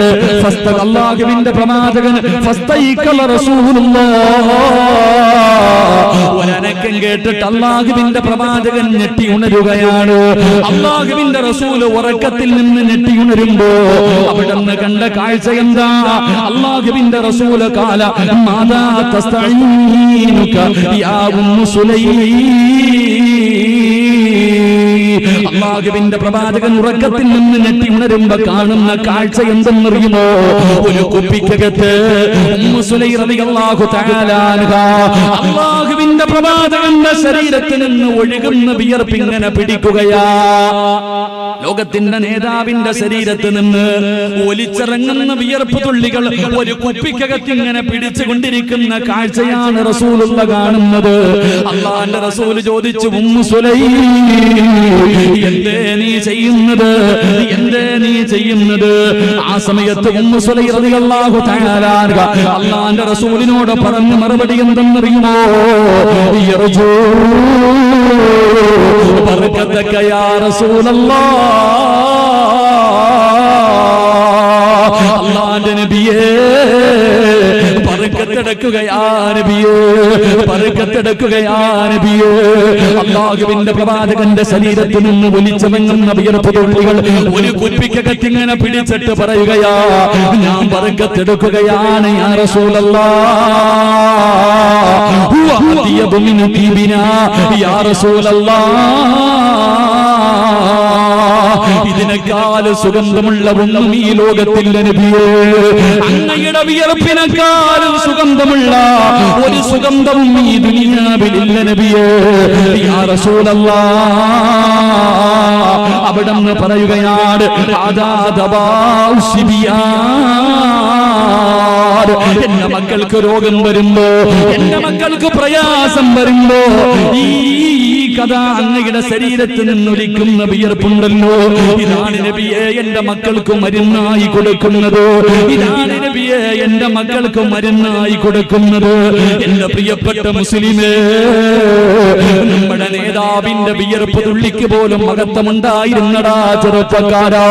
അല്ലാഹുവിന്റെ പ്രവാചകന് ഒരനക്കം കേട്ടിട്ട് അല്ലാഹുവിന്റെ പ്രവാചകൻ ഞെട്ടി ഉണരുകയാണ്. അല്ലാഹുവിന്റെ റസൂൽ ഉറക്കത്തിൽ നിന്ന് ഞെട്ടി ഉണരുമ്പോ അവിടുന്ന് കണ്ട കാഴ്ച എന്താ? അല്ലാഹുവിന്റെ റസൂൽ കാല മാദാ തസ്തഈനുക യാ ഉമ്മു സുലൈം. അല്ലാഹുവിന്റെ പ്രവാചകൻ ഉറക്കത്തിൽ നിന്ന് ഞെട്ടി ഉണരുമ്പോ കാണുന്ന കാഴ്ച എന്തെന്നറിയുമോ? ഒരു കുപ്പിക്കകത്ത് ഉമ്മു സുലൈം റളിയല്ലാഹു തആല അൻഹ അല്ലാഹുവിന്റെ പ്രവാചകന്റെ ശരീരത്തിൽ നിന്ന് ഒഴുകുന്ന വിയർപ്പ് ഇങ്ങനെ പിടിക്കുകയാ. ലോകത്തിന്റെ നേതാവിന്റെ ശരീരത്തിൽ നിന്ന് ഒലിച്ചിറങ്ങുന്ന വിയർപ്പ് തുള്ളികൾ ഒരു കുപ്പിക്കകത്ത് ഇങ്ങനെ പിടിച്ചുകൊണ്ടിരിക്കുന്ന കാഴ്ചയാണ് റസൂലുള്ള കാണുന്നത്. അല്ലാഹുവിന്റെ റസൂൽ ചോദിച്ചു, ഉമ്മു സുലൈം എന്തേ നീ ചെയ്യുന്നത്? എന്തേ നീ ചെയ്യുന്നത്? ആ സമയത്ത് ഉമ്മു സുലൈം റളിയല്ലാഹു തആല അൻഹ അല്ലാഹുവിന്റെ റസൂലിനോട് പറഞ്ഞ മറുപടി എന്തെന്നറിയുമോ? യർജൂ ബർകതക യാ റസൂലല്ലാഹ്. അല്ലാഹുവിന്റെ നബിയേ ബർക്കത്തെടുക്കുകയാ നബിയേ, ബർക്കത്തെടുക്കുകയാ നബിയേ. അല്ലാഹുവിന്റെ പ്രവാചകന്റെ ശരീരത്തിൽ നിന്ന് ഒലിച്ചിറങ്ങുന്ന വിയർപ്പ് തുള്ളികൾ ഒരു കുപ്പിക്കകത്ത് ഇങ്ങനെ പിടിച്ചിട്ട് പറയുകയാ, ഞാൻ ബർക്കത്തെടുക്കുകയാണ് യാ റസൂലല്ലാഹ്. ഹുവ അത്യബു മിൻ തീബിനാ യാ റസൂലല്ലാഹ്. ഇതിനേക്കാൾ സുഗന്ധമുള്ള ഒന്നും ഈ ലോകത്തില്ല നബിയേ. അങ്ങയുടെ വിയർപ്പിനേക്കാളും സുഗന്ധമുള്ള ഒരു സുഗന്ധവും ഈ ദുനിയാവിലില്ല നബിയേ യാ റസൂലല്ലാഹ്. അവിടുന്ന് പറയുകയാണ്, എന്റെ മക്കൾക്ക് രോഗം വരുമ്പോ, എന്റെ മക്കൾക്ക് പ്രയാസം വരുമ്പോ ഈ കഥ അങ്ങയുടെ ശരീരത്തിൽ നിന്നൊലിക്കുന്ന വിയർപ്പുണ്ടല്ലോ, ഇതാണ് നബിയെ എന്റെ മക്കൾക്ക് മരുന്നായി കൊടുക്കുന്നത്. ഇതാണ് നബിയെ എന്റെ മക്കൾക്ക് മരുന്നായി കൊടുക്കുന്നത്. എന്റെ പ്രിയപ്പെട്ട മുസ്ലിമേ, നമ്മുടെ നേതാവിന്റെ വിയർപ്പ് തുള്ളിക്ക് പോലും മഹത്വമുണ്ടായിരുന്നടാ ചെറുപ്പക്കാരാ.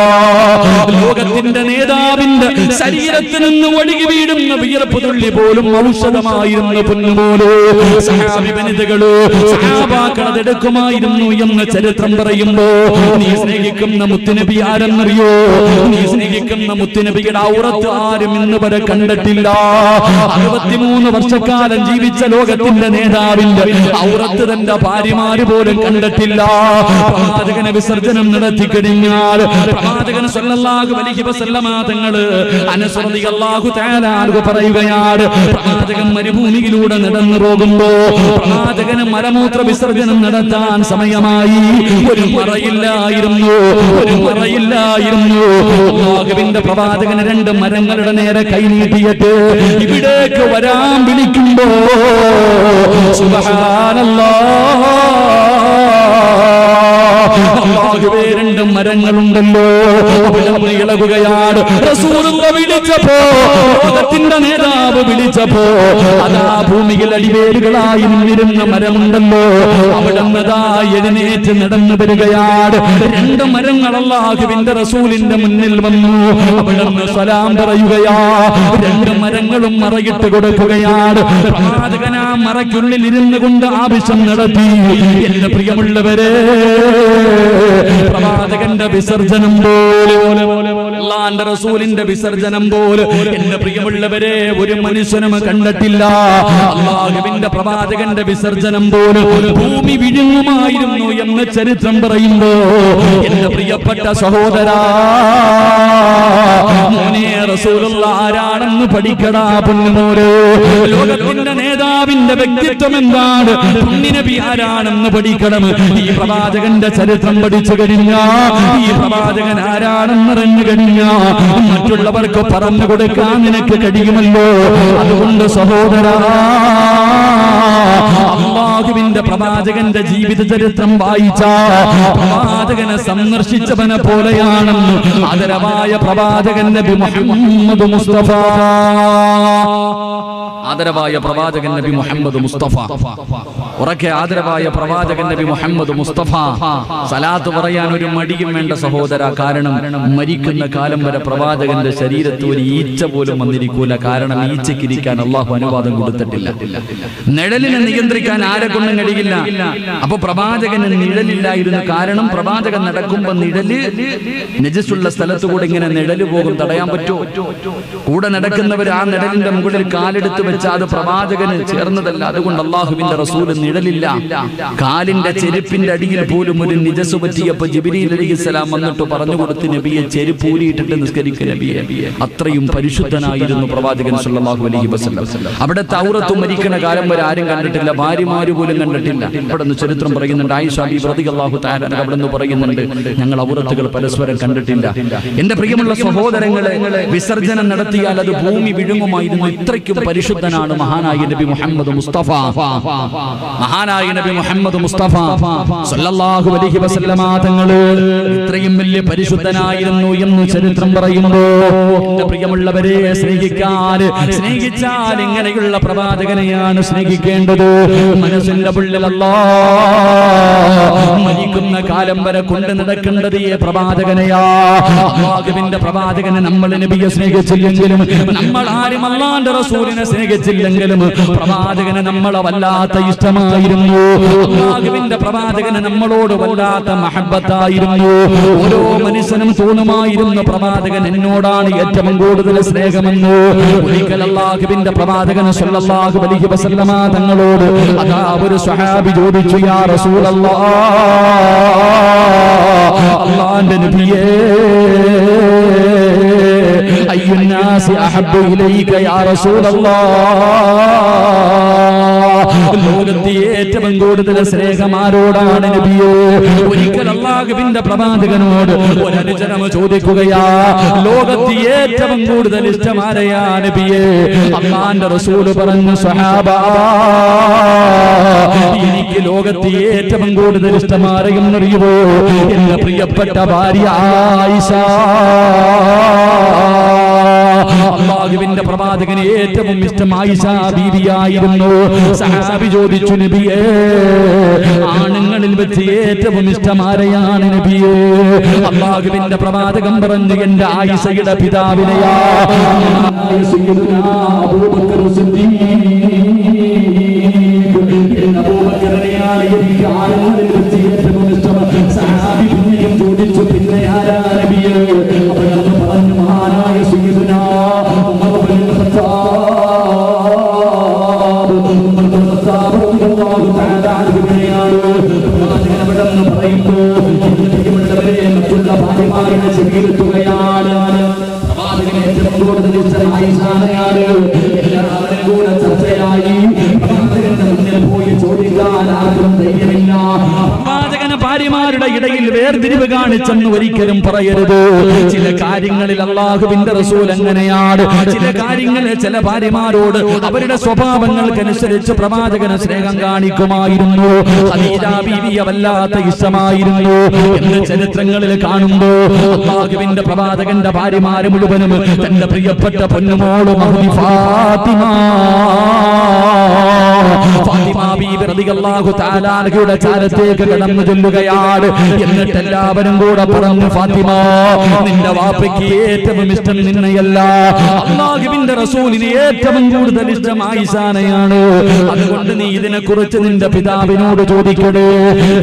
ലോകത്തിന്റെ നേതാവിന്റെ ശരീരത്തിൽ നിന്ന് ഒഴുകി വീടുന്ന വിയർപ്പ് തുള്ളി പോലും ഔഷധമായിരുന്നു പൊന്നുപോലെ. സഹാബി വനിതകള് സഹാബാക്കൾ അതെടുക്കുമായിരുന്നു എന്ന് ചരിത്രം പറയുമ്പോ, നീ സ്നേഹിക്കുന്ന മുത്തുനബി ആരെന്നറിയോ? നീ സ്നേഹിക്കുന്ന മുത്തുനബിയുടെ ഔറത്ത് ആരും ഇന്ന് വരെ കണ്ടിട്ടില്ല. 63 വർഷക്കാലം ജീവിച്ച ലോകത്തിന്റെ നേതാവിന്റെ ഔറത്ത് തന്റെ ഭാര്യമാര് പോലും കണ്ടിട്ടില്ല. പ്രവാചകനെ വിസർജനം നടത്തി കഴിഞ്ഞാൽ പ്രവാചകൻ സല്ലല്ലാഹു അലൈഹി വസല്ലമ തങ്ങള് അനസ് റളിയല്ലാഹു തആല അൻഹു പറയുകയാണ്, പ്രവാചകൻ മരുഭൂമിയിലൂടെ നടന്നു പോകുമ്പോ പ്രവാചകന് മലമൂത്ര വിസർജനം നടത്താൻ സമയമായി. ഒരു മറയില്ലായിരുന്നു, ഒരു മറയില്ലായിരുന്നു. അല്ലാഹുവിന്റെ പ്രവാചകന് 2 മരങ്ങളുടെ നേരെ കൈനീട്ടിയിട്ട് ഇവിടേക്ക് വരാൻ വിളിക്കുമ്പോ സുബ്ഹാനല്ലാഹ്, അല്ലാഹുവേ 2 മരങ്ങളുണ്ടല്ലോ അവിടുന്ന് ഇളകുകയാണ്. റസൂലുള്ള വിളിച്ചപ്പോ, ലോകത്തിന്റെ നേതാവ് വിളിച്ചപ്പോ അതാ ഭൂമിയിൽ അടിവേരുകളായി നിന്നിരുന്ന മരമുണ്ടല്ലോ അവിടുന്ന് ദാ എഴുന്നേറ്റ് നടന്നു വരികയാണ്. 2 മരങ്ങൾ അല്ലാഹുവിന്റെ റസൂലിന്റെ മുന്നിൽ വന്നു. അവിടുന്ന് സലാം പറയുകയാ. 2 മരങ്ങളും മറയിട്ട് കൊടുക്കുകയാണ്. പ്രവാചകൻ ആ മറയ്ക്കുള്ളിൽ ഇരുന്നു കൊണ്ട് ആവശ്യം നടത്തി. എന്റെ പ്രിയമുള്ളവരെ, പ്രവാചകന്റെ വിസർജനം പോലെ, അല്ലാഹുവിന്റെ റസൂലിന്റെ വിസർജനം പോലെ എന്റെ പ്രിയമുള്ളവരെ ഒരു മനുഷ്യനും കണ്ടിട്ടില്ല. അല്ലാഹുവിന്റെ പ്രവാചകന്റെ വിസർജനം പോലെ ഭൂമി വിഴുങ്ങുമായിരുന്നു എന്ന് ചരിത്രം പറയുമ്പോ, എന്റെ പ്രിയപ്പെട്ട സഹോദരാ, മോനെ റസൂലുള്ള ആരാണെന്ന് പഠിക്കടാ പൊന്നുമോനെ. ലോകത്തിന്റെ നേതാവിന്റെ വ്യക്തിത്വം എന്താണ്, പുണ്യനബി ആരാണെന്ന് പഠിക്കണം. ഈ പ്രവാചകന്റെ ചരിത്രം പഠിച്ചു കഴിഞ്ഞാ, ഈ പ്രവാചകൻ ആരാണെന്ന് അറിഞ്ഞു കഴിഞ്ഞാ മറ്റുള്ളവർക്ക് പറഞ്ഞു കൊടുക്കാൻ നിനക്ക് കഴിയുമല്ലോ. അതുകൊണ്ട് സഹോദരാ, അല്ലാഹുവിന്റെ പ്രവാചകന്റെ ജീവിത ചരിത്രം വായിച്ച പ്രവാചകനെ സന്ദർശിച്ചവനെ പോലെയാണെന്ന് ആദരവായ പ്രവാചകൻ നബി മുഹമ്മദ് മുസ്തഫ. ആദരവായ പ്രവാചകൻ നബി മുഹമ്മദ് മുസ്തഫ. ഉറക്കെ ആദരവായ പ്രവാചകൻ നബി മുഹമ്മദ് മുസ്തഫ. സലാത്ത് പറയാൻ ഒരു മടിയും വേണ്ട സഹോദര. കാരണം മരിക്കുന്ന കാലം വരെ പ്രവാചകന്റെ ശരീരത്തിൽ ഒരു ഈച്ച പോലും വന്നിരിക്കൂല. കാരണം ഈച്ചക്കിരിക്കാൻ അള്ളാഹു അനുവാദം കൊടുത്തിട്ടില്ല. നിഴലിനെ നിയന്ത്രിക്കാൻ ആരെ കൊണ്ടും കഴിയില്ല. അപ്പൊ പ്രവാചകന് നിഴലില്ലായിരുന്നു. കാരണം പ്രവാചകൻ നടക്കുമ്പോ നിഴല് നജസുള്ള സ്ഥലത്തുകൂടെ ഇങ്ങനെ നിഴല് പോകും. തടയാൻ പറ്റുമോ? കൂടെ നടക്കുന്നവർ ആ നിഴലിന്റെ മുകളിൽ കാലെടുത്ത് വെച്ചാൽ അത് പ്രവാചകന് ചേർന്നതല്ല. അതുകൊണ്ട് അള്ളാഹുവിന്റെ റസൂൽ നിഴലില്ല. കാലിന്റെ ചെരുപ്പിന്റെ അടിയിൽ പോലും ഒരു നിജസ് പറ്റിയപ്പോ ജിബ്രീൽ അലൈഹിസ്സലാം വന്നിട്ട് പറഞ്ഞു കൊടുത്ത് നബിയെ ചെരുപ്പ് ഊരിയിട്ടിട്ട് നിസ്കരിക്കുക നബിയെ. അത്രയും പരിശുദ്ധനായിരുന്നു പ്രവാചകൻ സല്ലല്ലാഹു അലൈഹി വസല്ലം. അവിടെ ഔറത്ത് മരിക്കണ കാലം വരെ ആരും കണ്ടിട്ടില്ല. ഭാര്യമാര് പോലും കണ്ടിട്ടില്ല. അവിടെ നിന്ന് ചരിത്രം പറയുന്നുണ്ട്. ആയിഷ ബീബി റളിയല്ലാഹു തആല അവിടെ നിന്ന് പറയുന്നുണ്ട്, ഞങ്ങൾ ഔറത്തുകൾ പരസ്പരം കണ്ടിട്ടില്ല. എന്റെ പ്രിയമുള്ള സഹോദരങ്ങളെ, വിസർജനം നടത്തിയാൽ അത് ഭൂമി വിഴുങ്ങുമായിരുന്നു. ഇത്രയ്ക്കും പരിശുദ്ധനാണ് മഹാനായ നബി മുഹമ്മദ് മുസ്തഫ. മഹാനായ നബി മുഹമ്മദ് മുസ്തഫ സല്ലല്ലാഹു അലൈഹി വസല്ലമ തങ്ങൾ ഇത്രയും വലിയ പരിശുദ്ധനായിരുന്നു എന്ന് ചരിത്രം പറയുന്നു. എന്റെ പ്രിയമുള്ളവരെ, സ്നേഹിച്ചാൽ ഇങ്ങനെയുള്ള പ്രവാചകനെയാണ് സ്നേഹിക്കേണ്ടത്. മനസ്സിന്റെ ഉള്ളിൽ അല്ലാഹ് മരിക്കുന്ന കാലം വരെ കൊണ്ട് നടക്കേണ്ടത് ഈ പ്രവാചകനെയാ. അല്ലാഹുവിന്റെ പ്രവാചകനെ നമ്മൾ നബിയെ സ്നേഹിച്ചില്ലെങ്കിലും, നമ്മൾ ആരും അല്ലാഹുവിന്റെ റസൂലിനെ സ്നേഹിച്ചില്ലെങ്കിലും പ്രവാചകനെ നമ്മളെ വല്ലാത്ത ഇഷ്ടമായിരുന്നു. അല്ലാഹുവിന്റെ പ്രവാചകനെ നമ്മളോട് വല്ലാത്ത മഹബ്ബത്തായിരുന്നു. ഓരോ മനുഷ്യനും തോന്നുമായിരുന്നു പ്രവാചകൻ എന്നോടാണ് ഏറ്റവും കൂടുതൽ സ്നേഹമെന്ന്. ഒരിക്കൽ അല്ലാഹുവിന്റെ പ്രവാചകൻ സല്ലല്ലാഹു അലൈഹി വസല്ലമ തങ്ങളോട് അതാ ഒരു സ്വഹാബി ചോദിച്ചു, യാ റസൂലല്ലാഹ്, അല്ലാഹുവിന്റെ നബിയേ, അയ്യുന്നാസി അഹബ്ബു ഇലൈക യാ റസൂലല്ലാഹ്, ലോകത്തെ ഏറ്റവും കൂടുതൽ സ്നേഹം ആരോടാണ് നബിയേ? ഒരിക്കൽ അല്ലാഹുവിന്റെ പ്രവാചകനോട് ഒരനുചരം ചോദിക്കുകയാ, ലോകത്തെ ഏറ്റവും കൂടുതൽ ഇഷ്ടം ആരെയാ നബിയേ? അല്ലാഹുവിന്റെ റസൂൽ പറഞ്ഞു, സ്വഹാബ, എനിക്ക് ലോകത്തെ ഏറ്റവും കൂടുതൽ ഇഷ്ടം ആരെയെന്നറിയുമോ? എന്റെ പ്രിയപ്പെട്ട ഭാര്യ ആയിഷ. അല്ലാഹുവിന്റെ പ്രവാചകന് ഏറ്റവും ഇഷ്ടം ആയിഷ ബീവിയായിരുന്നു. സഹാബി ചോദിച്ചു, നബിയേ, ആണുങ്ങളിൽ വെച്ച് ഏറ്റവും ഇഷ്ടം ആരെയാണ് നബിയേ? അല്ലാഹുവിന്റെ പ്രവാചകൻ പറഞ്ഞു, എന്റെ ആയിഷയുടെ പിതാവിനെയാ. അബൂബക്കർ സിദ്ദീഖ്, അബൂബക്കറിനെയാണ് എനിക്ക് ആണുങ്ങളിൽ വെച്ച് ഏറ്റവും ഇഷ്ടം. സഹാബി പിന്നെയും ചോദിച്ചു, പിന്നെ ആരാ നബിയേ? അവരെന്ന് പറഞ്ഞു, മഹാനായ സയ്യിദുനാ ഉമർ ഇബ്നുൽ ഖത്താബ്. ഉമർ ഇബ്നുൽ ഖത്താബ് റളിയല്ലാഹു തആല അൻഹുവിനെയാണ് പ്രവാചകൻ അവിടെന്ന് പറയുമ്പോൾ പ്രിയമുള്ളവരെ, മറ്റുള്ള ഭാര്യമാരുടെ ശരീരത്തുകയാണ്. പ്രവാചകനെ ഏറ്റവും കൂടുതൽ ഇഷ്ടം ആയിഷാനെയാണ്. എല്ലാവരും കൂടെ ചർച്ചയായി. പ്രവാചകന്റെ മുന്നിൽ പോയി ചോദിക്കാൻ ആർക്കും ധൈര്യമില്ല. പ്രവാചകന് ഭാര്യമാരുടെ ഇടയിൽ വേർതിരിവ് കാണിച്ചെന്ന് ഒരിക്കലും പറയരുത്. ചില കാര്യങ്ങളിൽ അല്ലാഹുവിന്റെ റസൂൽ അങ്ങനെയാണ്. ചില കാര്യങ്ങളിൽ ചില ഭാര്യമാരോട് അവരുടെ സ്വഭാവങ്ങൾക്കനുസരിച്ച് പ്രവാചകന് സ്നേഹം കാണിക്കുമായിരുന്നു. ഖദീജ ബീവിയെ വല്ലാത്ത ഇഷ്ടമായിരുന്നു എന്ന് ചരിത്രങ്ങളിൽ കാണുമ്പോ അല്ലാഹുവിന്റെ പ്രവാചകന്റെ ഭാര്യമാര് മുഴുവനും തന്റെ പ്രിയപ്പെട്ട പൊന്നുമോള് മഹദി ഫാത്തിമ ബീവി റളിയല്ലാഹു തആല അൻഹയുടെ ചാരത്തേക്ക് കടന്നു ചെല്ലുകയാണ്. എന്നിട്ട് എല്ലാവരും കൂടെ പറഞ്ഞു, ഫാത്തിമ, നിന്റെ വാപ്പയ്ക്ക് ഏറ്റവും ഇഷ്ടം നിന്നെയല്ല, അല്ലാഹുവിന്റെ റസൂലിന് ഏറ്റവും കൂടുതൽ ഇഷ്ടം ആയിഷാനെയാണ്. അതുകൊണ്ട് നീ ഇതിനെക്കുറിച്ച് നിന്റെ പിതാവിനോട് ചോദിക്കണേ.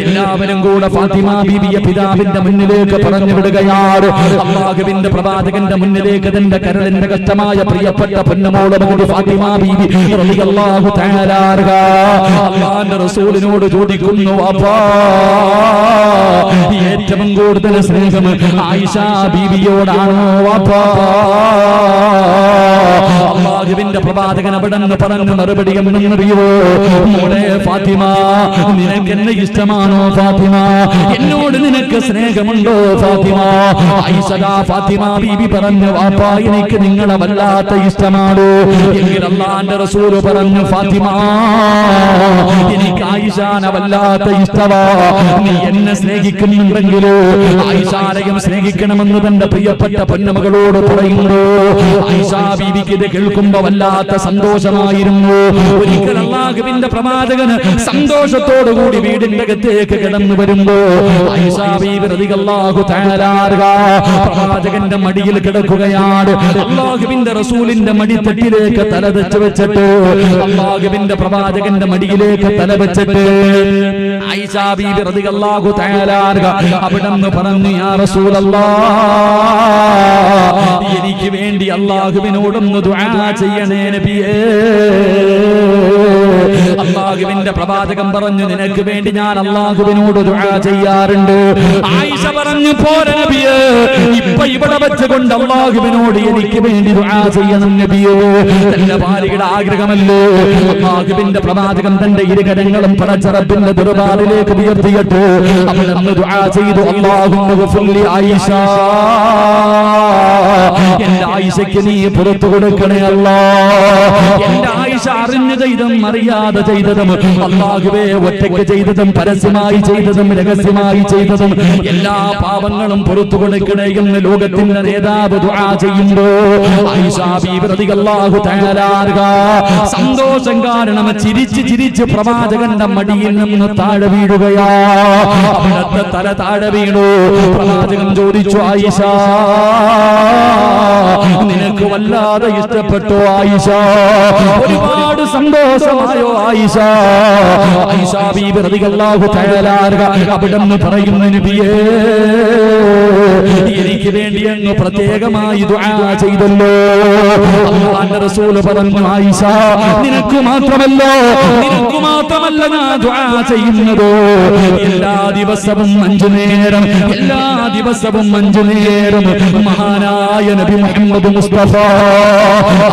എല്ലാവരും കൂടെ ഫാത്തിമ ബീവിയെ പിതാവിന്റെ മുന്നിലേക്ക് പറഞ്ഞു വിടുകയാണ്. അല്ലാഹുവിന്റെ പ്രവാചകന്റെ മുന്നിലേക്ക് തന്റെ കരളിന്റെ കഷ്ടമായ പ്രിയപ്പെട്ട പൊന്നുമോള് മഹദി ഫാത്തിമ ബീവി റളിയല്ലാഹു തആല അല്ലാഹുവിന്റെ റസൂലിനോട് ചോദിക്കുന്നു, വാപ്പാ, ഏറ്റവും കൂടുതൽ സ്നേഹം ആയിഷ ബീവിയോടാണോ വാപ്പാ? അല്ലാഹുവിന്റെ പ്രവാചകൻ അവിടെ നിന്ന് പറഞ്ഞ മറുപടി എന്നറിയോ? മോളെ ഫാത്തിമ, നിനക്ക് എന്നെ ഇഷ്ടമാണോ ഫാത്തിമ? എന്നോട് നിനക്ക് സ്നേഹമുണ്ടോ ഫാത്തിമ? ആയിഷ ഫാത്തിമ ബീവി പറഞ്ഞു, വാപ്പാ, എനിക്ക് നിങ്ങളെ വല്ലാത്ത ഇഷ്ടമാണ്. എങ്കിൽ അല്ലാഹുവിന്റെ റസൂൽ പറഞ്ഞു, ഫാത്തിമ, എനിക്ക് ആയിഷാനെ വല്ലാത്ത ഇഷ്ടമാ. നീ എന്നെ സ്നേഹിക്കുന്നുണ്ടെങ്കിൽ ആയിഷാരെയും സ്നേഹിക്കണമെന്ന് തന്റെ പ്രിയപ്പെട്ട പൊന്നമകളോട് പറയുന്നു. ആയിഷാ ബീവിക്ക് ഇത് കേൾക്കുമ്പോ വല്ലാത്ത സന്തോഷമായിരുന്നു. ഒരിക്കൽ അല്ലാഹുവിന്റെ പ്രവാചകന് സന്തോഷത്തോടുകൂടി വീടിന്റെ അകത്തേക്ക് കിടന്നു വരുമ്പോ ആയിഷാ ബീവി റളിയല്ലാഹു തആല പ്രവാചകന്റെ മടിയിൽ കിടക്കുകയാണ്. അല്ലാഹുവിന്റെ റസൂലിന്റെ മടിത്തട്ടിലേക്ക് തല വെച്ചിട്ട് അല്ലാഹുവിന്റെ പ്രവാചകന്റെ മടിയിലേക്ക് തല വെച്ചിട്ട് ആയിഷാ ബീവി റളിയല്ലാഹു തആല അവിടെന്ന് പറഞ്ഞു, യാ റസൂലല്ലാഹ്, എനിക്ക് വേണ്ടി അല്ലാഹുവിനോടൊന്ന് ദുആ ചെയ്യണേ നബിയേ. അല്ലാഹുവിന്റെ പ്രവാചകൻ പറഞ്ഞു, നിനക്ക് വേണ്ടി ഞാൻ അല്ലാഹുവിനോട് ദുആ ചെയ്യാറുണ്ട്. ആയിഷ പറഞ്ഞു, പോരെ നബിയേ, ഇപ്പൊ ഇവിടെ വെച്ചുകൊണ്ട് അല്ലാഹുവിനോട് എനിക്ക് വേണ്ടി ദുആ ചെയ്യണം നബിയേ. തന്റെ ഭാര്യയുടെ ആഗ്രഹമല്ലേ. അല്ലാഹുവിന്റെ പ്രവാചകൻ തന്റെ ഇരുകരങ്ങളും പടച്ച റബ്ബിന്റെ ദർബാറിലേക്ക് ഉയർത്തിയിട്ട് അവിടുന്ന് ദുആ ചെയ്തു, അല്ലാഹുമ്മ ഗഫിർ ലി ആയിഷ, എന്റെ ആയിഷയ്ക്ക് നീ പുറത്തു കൊടുക്കണേ അല്ലാഹ്. എന്റെ ആയിഷ അറിഞ്ഞു ചെയ്തും അറിയാതെ ചെയ്തതും അല്ലാഹുവേ ഒറ്റയ്ക്ക് ചെയ്തതും പരസ്യമായി ചെയ്തതും രഹസ്യമായി ചെയ്തതും എല്ലാ പാപങ്ങളും പുറത്തു കൊടുക്കണേ എന്ന് ലോകത്തിന്റെ നേതാവ് ദുആ ചെയ്യുമ്പോ ആയിഷാ ബീവി റളിയല്ലാഹു തആല സന്തോഷം കാരണം ചിരിച്ച് ചിരിച്ച് പ്രവാചകന്റെ മടിയിൽ നിന്ന് താഴെ വീഴുകയാ. അവിടുത്തെ തല താഴെ വീണു. പ്രവാചകൻ ചോദിച്ചു, ആയിഷ, നിനക്ക് വല്ലാതെ ഇഷ്ടപ്പെട്ടോ ആയിഷ? ഒരുപാട് സന്തോഷമായോ ആയിഷ? ആയിഷാ ബീവി റളിയല്ലാഹു തആല അവിടുന്ന് പറയുന്നു, നബിയേ, എനിക്ക് വേണ്ടി അങ്ങ് പ്രത്യേകമായി ദുആ ചെയ്തല്ലോ. അല്ലാഹുവിന്റെ റസൂൽ പറഞ്ഞു, ആയിഷ, നിനക്ക് മാത്രമല്ല ഞാൻ ദുആ ചെയ്യുന്നത് എല്ലാ ദിവസവും 5 നേരം, എല്ലാ ദിവസവും 5 നേരം മഹാനായ നബി മുഹമ്മദ് മുസ്തഫ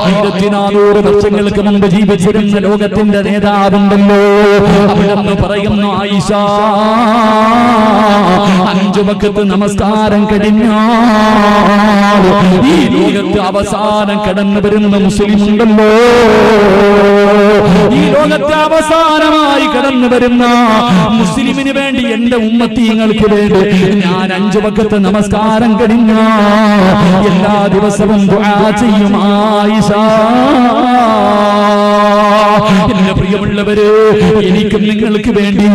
1400 വർഷങ്ങൾക്ക് മുമ്പ് ജീവിച്ചിരുന്ന ലോകത്തിന്റെ നേതാവുണ്ടല്ലോ, അവിടുന്ന് പറയുന്നു, ആയിഷ, 5 വഖത്ത് നമസ്കാരം കഴിഞ്ഞാൽ ഈ ലോകത്ത് അവസാനം കടന്നു വരുന്ന മുസ്ലിം ഉണ്ടല്ലോ, ഈ ലോകത്തെ അവസാനമായി കടന്നു വരുന്ന മുസ്ലിമിന് വേണ്ടി, എന്റെ ഉമ്മത്തീങ്ങൾക്ക് വേണ്ടി ഞാൻ 5 വഖത്ത് നമസ്കാരം കഴിഞ്ഞ എല്ലാ ദിവസവും ദുആ ചെയ്യും ആയിഷ. എന്റെ പ്രിയമുള്ളവര്, എനിക്കും നിങ്ങൾക്ക് വേണ്ടി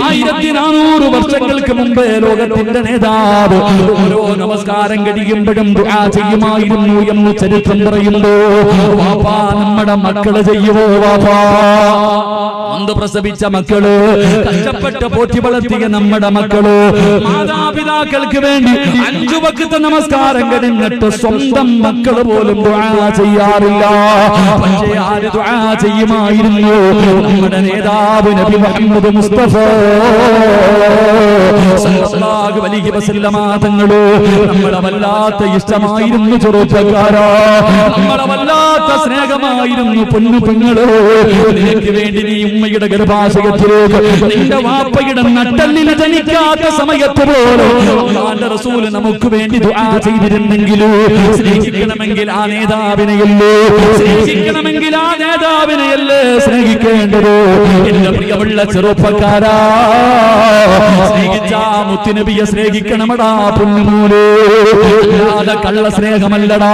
1400 വർഷങ്ങൾക്ക് മുമ്പ് ലോകത്തിന്റെ നേതാവ് ഓരോ നമസ്കാരം കഴിയുമ്പോഴും ദുആ ചെയ്യുമായിരുന്നു എന്ന് ചരിത്രം പറയുന്നു. വാപ്പാ, നമ്മുടെ മക്കള് ചെയ്യുവോ? വാപ്പാ, അന്ത് പ്രസവിച്ച മക്കള്, കഷ്ടപ്പെട്ട് പോറ്റി വളർത്തിയ നമ്മുടെ മക്കള്, മാതാപിതാക്കൾക്ക് വേണ്ടി 5 വഖത്ത് നമസ്കാരം കഴിഞ്ഞിട്ട് സ്വന്തം മക്കള് പോലും ദുആ ചെയ്യാറില്ല. പക്ഷേ ആര് ദുആ ചെയ്യുമായിരുന്നു? നമ്മുടെ നേതാവ് നബി മുഹമ്മദ് മുസ്തഫ സല്ലല്ലാഹു അലൈഹി വസല്ലമ തങ്ങള് നമ്മളെ വല്ലാത്ത ഇഷ്ടമായിരുന്നു. ചെറുപ്പക്കാരാ, നമ്മളെ വല്ലാത്ത സ്നേഹമായിരുന്നു. പൊന്നു പെങ്ങള്, നിനക്ക് വേണ്ടി നീ ഉമ്മയുടെ ഗർഭാശയത്തിലേക്ക് നിന്റെ വാപ്പയുടെ നട്ടെല്ലിന് ജനിക്കാത്ത സമയത്ത് പോലും അല്ലാഹുവിന്റെ റസൂൽ നമുക്ക് വേണ്ടി ദുആ ചെയ്തിരുന്നെങ്കിൽ, സ്നേഹിക്കണമെങ്കിൽ ആ നേതാവിനെയല്ലേ, സ്നേഹിക്കണമെങ്കിൽ ആ നേതാവിനെയല്ലേ സ്നേഹിക്കേണ്ടത്? എന്റെ പ്രിയമുള്ള ചെറുപ്പക്കാരാ, സ്നേഹിച്ച മുത്തുനബിയെ സ്നേഹിക്കണമടാ പൊന്നുമോനെ. അല്ലാതെ കള്ള സ്നേഹമല്ലടാ.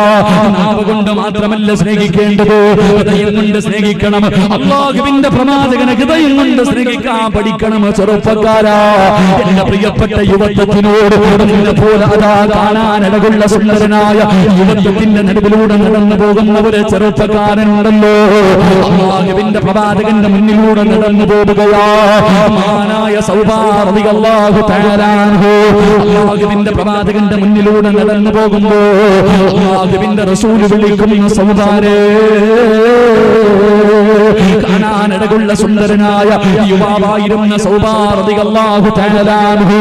നാവ് കൊണ്ട് മാത്രമല്ല സ്നേഹിക്കേണ്ടത്, ഹൃദയം കൊണ്ട് സ്നേഹിക്കണം. അല്ലാഹുവിന്റെ പ്രവാചകനെ ഹൃദയം കൊണ്ട് സ്നേഹിക്കാൻ പഠിക്കണം ചെറുപ്പക്കാരാ. എന്റെ പ്രിയപ്പെട്ട യുവത്വത്തിനോട് നിന്നെ പോലെ അതാ കാണാനിടകുള്ള സുന്ദരനായ യുവത്വത്തിന്റെ നടുവിലൂടെ നടന്നു പോകുന്ന ഒരു ചെറുപ്പക്കാരനുണ്ടല്ലോ. അല്ലാഹുവിന്റെ പ്രവാചകന്റെ മുന്നിലൂടെ നടന്നു പോവുകയാ. മഹാനായ സൗബാ റളിയല്ലാഹു തആല അൻഹു അല്ലാഹുവിന്റെ പ്രവാചകന്റെ മുന്നിലൂടെ നടന്നു പോകുമ്പോ അല്ലാഹുവിന്റെ റസൂൽ വിളിക്കുന്നു, സൗബാരേ, കാണാനിടകുള്ള സുന്ദരനായ യുവാവായിരുന്ന സൗബാ റളിയല്ലാഹു തആല അൻഹു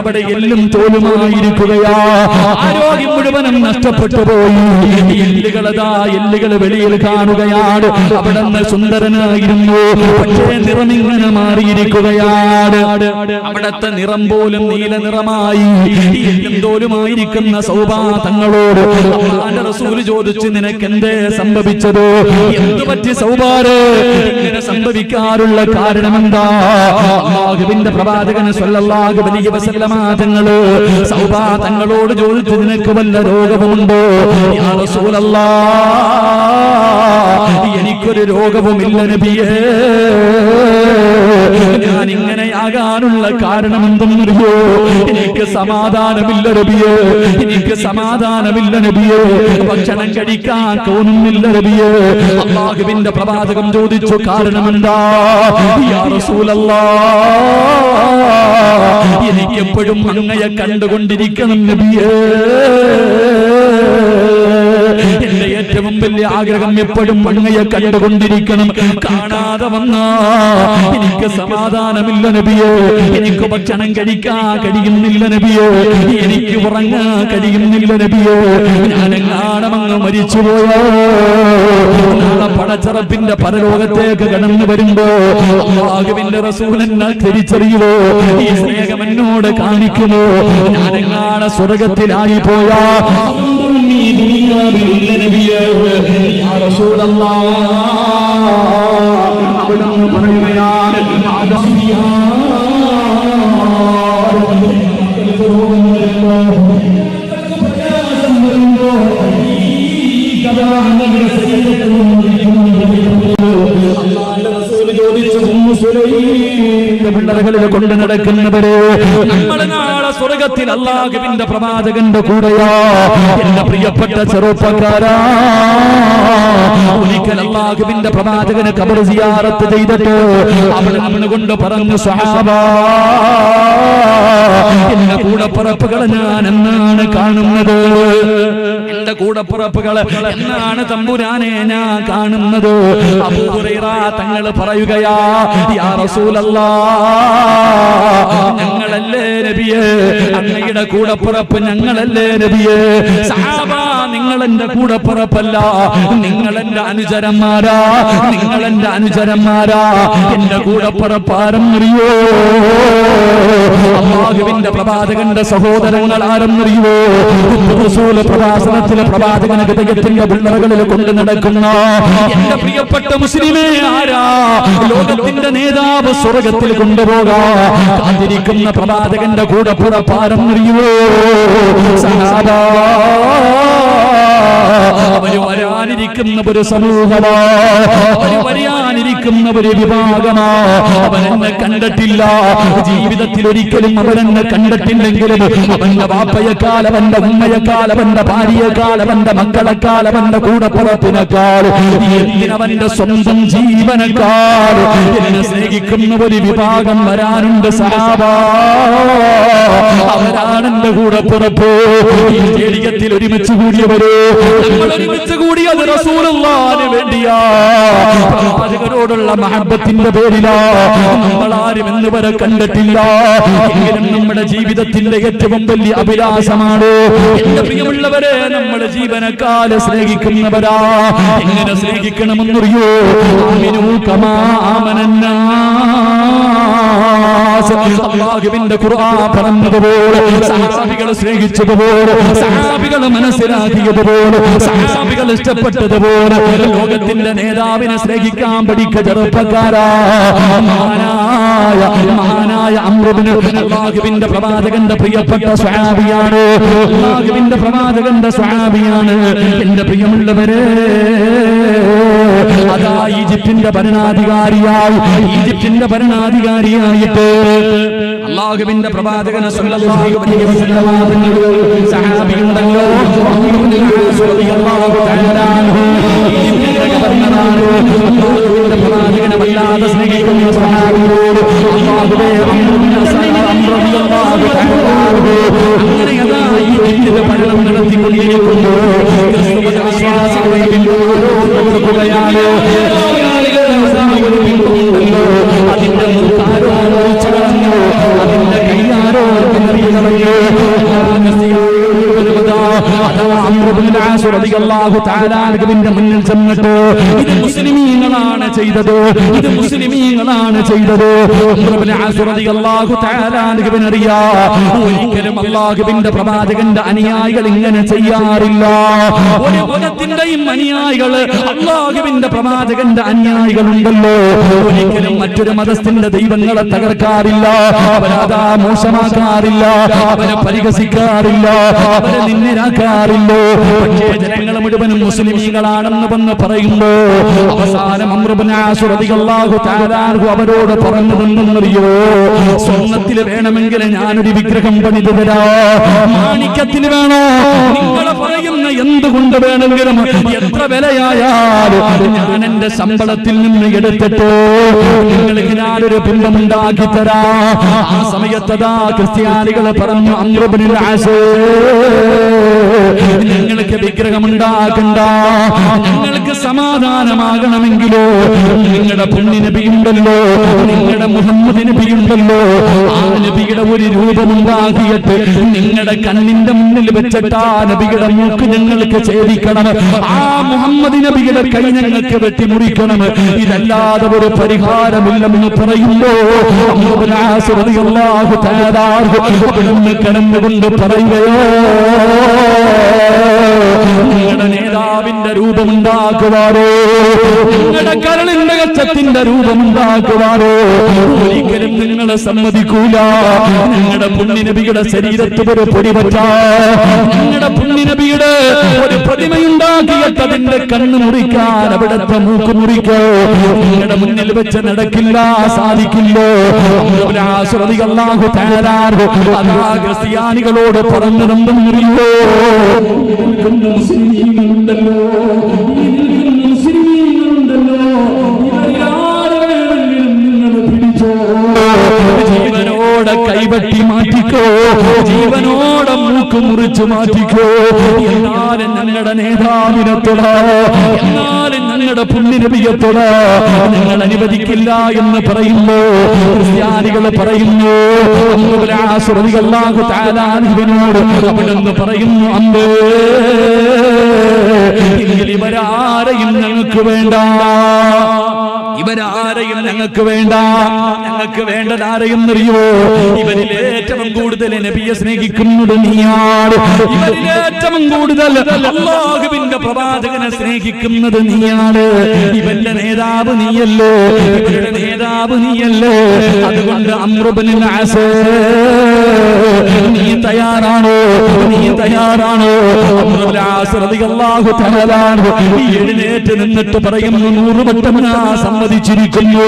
അവിടെ എല്ലും തോലുമായിരിക്കുകയാ. ആരോഗ്യം മുഴുവനും നഷ്ടപ്പെട്ടു പോയി. എല്ലുകൾ വെളിയിൽ കാണുകയാണ്. അവിടെ സുന്ദരനായിരുന്നു, പക്ഷേ നിറം ഇങ്ങനെ മാറിയിരിക്കുകയാണ്. അവിടത്തെ നിറം പോലും നീല നിറമായി. എല്ലും തോലുമായിരിക്കുന്ന സൗബാ തങ്ങളോട് അല്ലാഹുവിന്റെ റസൂൽ ചോദിച്ചു, നിനക്ക് എന്തേ സംഭവിച്ചത്? എന്തു പറ്റി സൗബാരെ? ഇങ്ങനെ സംഭവിക്കാറുള്ള കാരണമെന്താ? അല്ലാഹുവിന്റെ പ്രവാചകൻ സ്വല്ലല്ലാഹു അലൈഹി വസല്ലമ തങ്ങള് സൗബാ തങ്ങളോട് ചോദിച്ചു, നിനക്ക് വല്ല രോഗവുമുണ്ടോ? യാ റസൂലല്ലാഹ്, എനിക്കൊരു രോഗവുമില്ല നബിയേ. ഞാൻ ഇങ്ങനെയാകാനുള്ള കാരണം എന്തെന്നറിയോ? എനിക്ക് സമാധാനമില്ല നബിയേ, എനിക്ക് സമാധാനമില്ല നബിയേ. ഭക്ഷണം കഴിക്കാൻ തോന്നുന്നില്ല നബിയേ. അല്ലാഹുവിന്റെ പ്രവാചകൻ ചോദിച്ചു, കാരണമെന്താ? യാ റസൂലല്ലാഹ്, എനിക്കെപ്പോഴും അങ്ങയെ കണ്ടുകൊണ്ടിരിക്കണം നബിയേ. എന്റെ ഏറ്റവും വലിയ ആഗ്രഹം എപ്പോഴും അങ്ങയെ കണ്ടുകൊണ്ടിരിക്കണം. കാണാതെ വന്നാ എനിക്ക് സമാധാനമില്ല നബിയേ. എനിക്ക് ഭക്ഷണം കഴിക്കാൻ കഴിയുന്നില്ല നബിയേ. എനിക്ക് ഉറങ്ങാൻ കഴിയുന്നില്ല നബിയേ. ഞാനെങ്ങാണമങ്ങ് മരിച്ചുപോയോ? നാളെ പടച്ചറപ്പിന്റെ പരലോകത്തേക്ക് കടന്നു വരുമ്പോ അല്ലാഹുവിന്റെ റസൂൽ എന്നെ തിരിച്ചറിയുമോ? ഈ സ്നേഹം എന്നോട് കാണിക്കുമോ? ഞാനെങ്ങാണ് സ്വർഗത്തിലായി പോയാ അവിടുന്ന് പറയുകയാണ്, പിള്ളറകളിൽ കൊണ്ട് നടക്കുന്നവരെ നമ്മൾ നാളെ സ്വർഗത്തിൽ അല്ലാഹുവിന്റെ പ്രവാചകന്റെ കൂടെയാ. എന്റെ പ്രിയപ്പെട്ട ചെറുപ്പക്കാരാ, ഒരിക്കൽ അല്ലാഹുവിന്റെ പ്രവാചകന് ഖബർ സിയാറത്ത് ചെയ്തിട്ട് അവിടെ നിന്നുകൊണ്ട് പറഞ്ഞു, സ്വഹാബാ, എന്റെ കൂടപ്പിറപ്പുകളെ ഞാൻ എന്നാണ് കാണുന്നത്? എന്റെ കൂടപ്പിറപ്പുകളെ എന്നാണ് തമ്പുരാനെ ഞാൻ കാണുന്നത്? അബൂ ഹുറൈറ തങ്ങൾ പറയുകയാ, യാ റസൂലല്ലാഹ്, ഞങ്ങളല്ലേ നബിയേ? അങ്ങയുടെ കൂടപ്പിറപ്പ് ഞങ്ങളല്ലേ നബിയേ? സഹാബാ, നിങ്ങൾ എന്റെ കൂടപ്പിറപ്പല്ല, നിങ്ങൾ എന്റെ അനുചരന്മാരാ, നിങ്ങൾ എന്റെ അനുചരന്മാരാ. എന്റെ കൂടപ്പിറപ്പ് ആരെന്നറിയോ? അല്ലാഹുവിന്റെ പ്രവാചകന്റെ സഹോദരങ്ങൾ ആരെന്നറിയോ? റസൂൽ പ്രവാസനത്തിലെ പ്രവാചകന ഹൃദയത്തിന്റെ പിള്ളറകളിൽ കൊണ്ട് നടക്കുന്ന എന്റെ പ്രിയപ്പെട്ട മുസ്ലിമേ, ആരാ? ലോകത്തിന്റെ നേതാവ് സ്വർഗത്തിൽ കൊണ്ടുപോകാ കാത്തിരിക്കുന്ന പ്രവാചകന്റെ കൂടപ്പിറപ്പ് ആരെന്നറിയോ? സഹാബാ, അവര് വരാനിരിക്കുന്ന ഒരു സമൂഹമാ, അവര് വരാനിരിക്കുന്ന ഒരു വിഭാഗമാ. അവനെന്നെ കണ്ടിട്ടില്ല, ജീവിതത്തിൽ ഒരിക്കലും അവനെന്നെ കണ്ടിട്ടില്ലെങ്കിലും അവന്റെ വാപ്പയെക്കാൾ, അവന്റെ ഉമ്മയെക്കാൾ, അവന്റെ ഭാര്യയെക്കാൾ, അവന്റെ മക്കളെക്കാൾ, അവന്റെ കൂടപ്പിറപ്പിനെക്കാൾ, എന്തിനവന്റെ സ്വന്തം ജീവനേക്കാൾ എന്നെ സ്നേഹിക്കുന്ന ഒരു വിഭാഗം വരാനുണ്ട് സഹാബാ. അവരാണ് എന്റെ കൂടപ്പിറപ്പ്. ഈ സ്റ്റേഡിയത്തിൽ ഒരുമിച്ച് കൂടിയവര്, നമ്മൾ ഒരുമിച്ച് കൂടിയത് റസൂലുള്ളാഹിന് വേണ്ടിയാ. പ്രവാചകരോടുള്ള മഹബത്തിന്റെ പേരിലാ. നമ്മളാരും ഇന്ന് വരെ കണ്ടിട്ടില്ല, എങ്കിലും നമ്മുടെ ജീവിതത്തിന്റെ ഏറ്റവും വലിയ അഭിലാഷമാണ്. എന്റെ പ്രിയമുള്ളവരെ, നമ്മുടെ ജീവനക്കാല സ്നേഹിക്കുന്നവരാ. എങ്ങനെ സ്നേഹിക്കണമെന്നറിയോ? ആമിനൂ കമാ ആമനന്നാസ്. അല്ലാഹുവിന്റെ ഖുർആൻ പറഞ്ഞതുപോലെ, സഹാബികൾ സ്നേഹിച്ചതുപോലെ, സഹാബികൾ മനസ്സിലാക്കിയതുപോലെ, സഹാബികൾ ഇഷ്ടപ്പെട്ടതുപോലെ ലോകത്തിന്റെ നേതാവിനെ സ്നേഹിക്കാൻ പഠിക്ക ചെറുപ്പക്കാരാ. മഹാനായ അംർ ഇബ്നു അല്ലാഹുവിന്റെ പ്രവാചകന്റെ പ്രിയപ്പെട്ട സ്വഹാബിയാണ്. അല്ലാഹുവിന്റെ പ്രവാചകന്റെ സ്വഹാബിയാണ്. എന്റെ പ്രിയമുള്ളവരെ, അതാ ഈജിപ്തിന്റെ ഭരണാധികാരിയായിട്ട് അല്ലാഹുവിന്റെ പ്രവാചകനെ സ്വല്ലല്ലാഹു അലൈഹി വസല്ലം സഹാബിയുണ്ടല്ലോ. റളിയല്ലാഹു തആല അൻഹു ഈജിപ്തിന്റെ ഗവർണറാണ്. അല്ലാഹുവിന്റെ പ്രവാചകനെ വല്ലാതെ സ്നേഹിക്കുന്ന സഹാബിയോട് അല്ലാഹുവേ റളിയല്ലാഹു തആല അൻഹു അങ്ങനെ അതാ ഈജിപ്തിന്റെ ഭരണം നടത്തിക്കൊണ്ടിരിക്കുന്നു. ക്രിസ്തുമത വിശ്വാസികളെ കൊടുക്കുകയാണ്. മൂക്കാരോ ഒഴിച്ചു കളഞ്ഞു, അതിന്റെ കയ്യാരോ കളഞ്ഞു. മുന്നിൽ ചെന്നിട്ട് ഇത് മുസ്ലിമീങ്ങളാണ് ചെയ്തത്, ഇത് മുസ്ലിമീങ്ങളാണ് ചെയ്തത്. ഒരിക്കലും അല്ലാഹുവിന്റെ പ്രവാചകന്റെ അനുയായികൾ ഇങ്ങനെ ചെയ്യാറില്ല. ഒരു മതത്തിന്റെയും അനുയായികൾ, അല്ലാഹുവിന്റെ പ്രവാചകന്റെ അനുയായികളുണ്ടല്ലോ, ഒരിക്കലും മറ്റൊരു മതത്തിന്റെ ദൈവങ്ങളെ തകർക്കാറില്ല, അവരതാ മോശമാക്കാറില്ല, അവരെ പരിഹസിക്കാറില്ല, അവരെ നിന്ദനാക്കാറില്ല. പക്ഷേ ജനങ്ങൾ മുഴുവനും മുസ്ലിമീങ്ങളാണെന്ന് വന്ന് പറയുമ്പോ അവസാനം അംർ ഇബ്നു ആസ് റളിയല്ലാഹു തആല അൻഹു അവരോട് പറഞ്ഞതെന്നറിയോ? സ്വർണ്ണത്തിൽ വേണമെങ്കിൽ ഞാനൊരു വിഗ്രഹം പണിതു തരാം, മാണിക്യത്തിൽ വേണോ, നിങ്ങൾ പറയുന്ന എന്തുകൊണ്ട് വേണമെങ്കിലും എത്ര വിലയായാലും ഞാൻ എന്റെ ശമ്പളത്തിൽ നിന്ന് എടുത്തിട്ട് നിങ്ങൾക്ക് ഞാനൊരു ബിംബം ഉണ്ടാക്കി തരാം. ആ സമയത്തതാ ക്രിസ്ത്യാനികൾ പറഞ്ഞു, അംർ ഇബ്നു ആസ് നിങ്ങൾക്ക് വിഗ്രഹമുണ്ടാക്കണ്ട, ഞങ്ങൾക്ക് സമാധാനമാകണമെങ്കിലോ നിങ്ങളുടെ പുണ്യ നബിയുണ്ടല്ലോ, നിങ്ങളുടെ മുഹമ്മദ് നബിയുണ്ടല്ലോ, ആ നബിയുടെ ഒരു രൂപമുണ്ടാക്കിയിട്ട് നിങ്ങളുടെ കണ്ണിന്റെ മുന്നിൽ വെച്ചിട്ട് ആ നബിയുടെ മൂക്ക് ഞങ്ങൾക്ക് ഛേദിക്കണം, ആ മുഹമ്മദ് നബിയുടെ കൈ ഞങ്ങൾക്ക് വെട്ടിമുറിക്കണം, ഇതല്ലാതെ ഒരു പരിഹാരമില്ലെന്ന് പറയുമ്പോ കടന്നുകൊണ്ട് പറയുകയോ നിങ്ങളുടെ നേതാവിന്റെ രൂപമുണ്ടാക്കുവാറോ, നിങ്ങളുടെ കരളിന്റെ കച്ചത്തിന്റെ രൂപമുണ്ടാക്കുവാറോ ഒരിക്കലും നിങ്ങളെ സമ്മതിക്കൂല. നിങ്ങളുടെ പുണ്യനബിയുടെ ശരീരത്തിൽ ഒരു പൊടി പറ്റാ, നിങ്ങളുടെ പുണ്യനബിയുടെ ഒരു പ്രതിമയുണ്ടാക്കിയിട്ട് അതിന്റെ കണ്ണ് മുറിക്കാൻ, അവിടുത്തെ മൂക്ക് മുറിക്കോ നിങ്ങളുടെ മുന്നിൽ വെച്ച് നടക്കില്ല, സാധിക്കില്ലോ. ക്രിസ്ത്യാനികളോട് പറഞ്ഞതെന്തെന്നറിയോ? മുസ്ലിമീങ്ങളുണ്ടല്ലോ, ജീവനോടെ കൈവട്ടി മാറ്റിക്കോ, ജീവനോടെ മൂക്ക് മുറിച്ചു മാറ്റിക്കോ. എന്നാലും ഞങ്ങളുടെ നേതാവിനത്തോട, എന്നാലും ഞങ്ങളുടെ പുണ്യനബിയത്തോട നിങ്ങൾ അനുവദിക്കില്ല എന്ന് പറയുമ്പോ ക്രിസ്ത്യാനികൾ പറയുന്നു, അവിടെന്ന് പറയുന്നു, അമ്പേ ഇവരാരെയും ഞങ്ങൾക്ക് വേണ്ട, ഇവരാരെയും ഞങ്ങൾക്ക് വേണ്ട. ഞങ്ങൾക്ക് വേണ്ടത് ആരെയും അറിയോ? ഇവരിൽ ഏറ്റവും കൂടുതൽ നബിയെ സ്നേഹിക്കുന്നത് നീയാണ്, ഇവരിൽ ഏറ്റവും കൂടുതൽ അല്ലാഹുവിന്റെ പ്രവാചകനെ സ്നേഹിക്കുന്നത് നീയാണ്. ഇവന്റെ നേതാവ് നീയല്ലോ, ഇവരുടെ നേതാവ് നീയല്ലോ. അതുകൊണ്ട് അംർ ഇബ്നു ആസ് നീ തയ്യാറാണോ? നീ തയ്യാറാണോ? അംർ ഇബ്നു ആസ് റളിയല്ലാഹു തആല എഴുന്നേറ്റ് നിന്നിട്ട് പറയുന്നു, 100 വട്ടം ഞാൻ സമ്മതിച്ചിരിക്കുന്നു,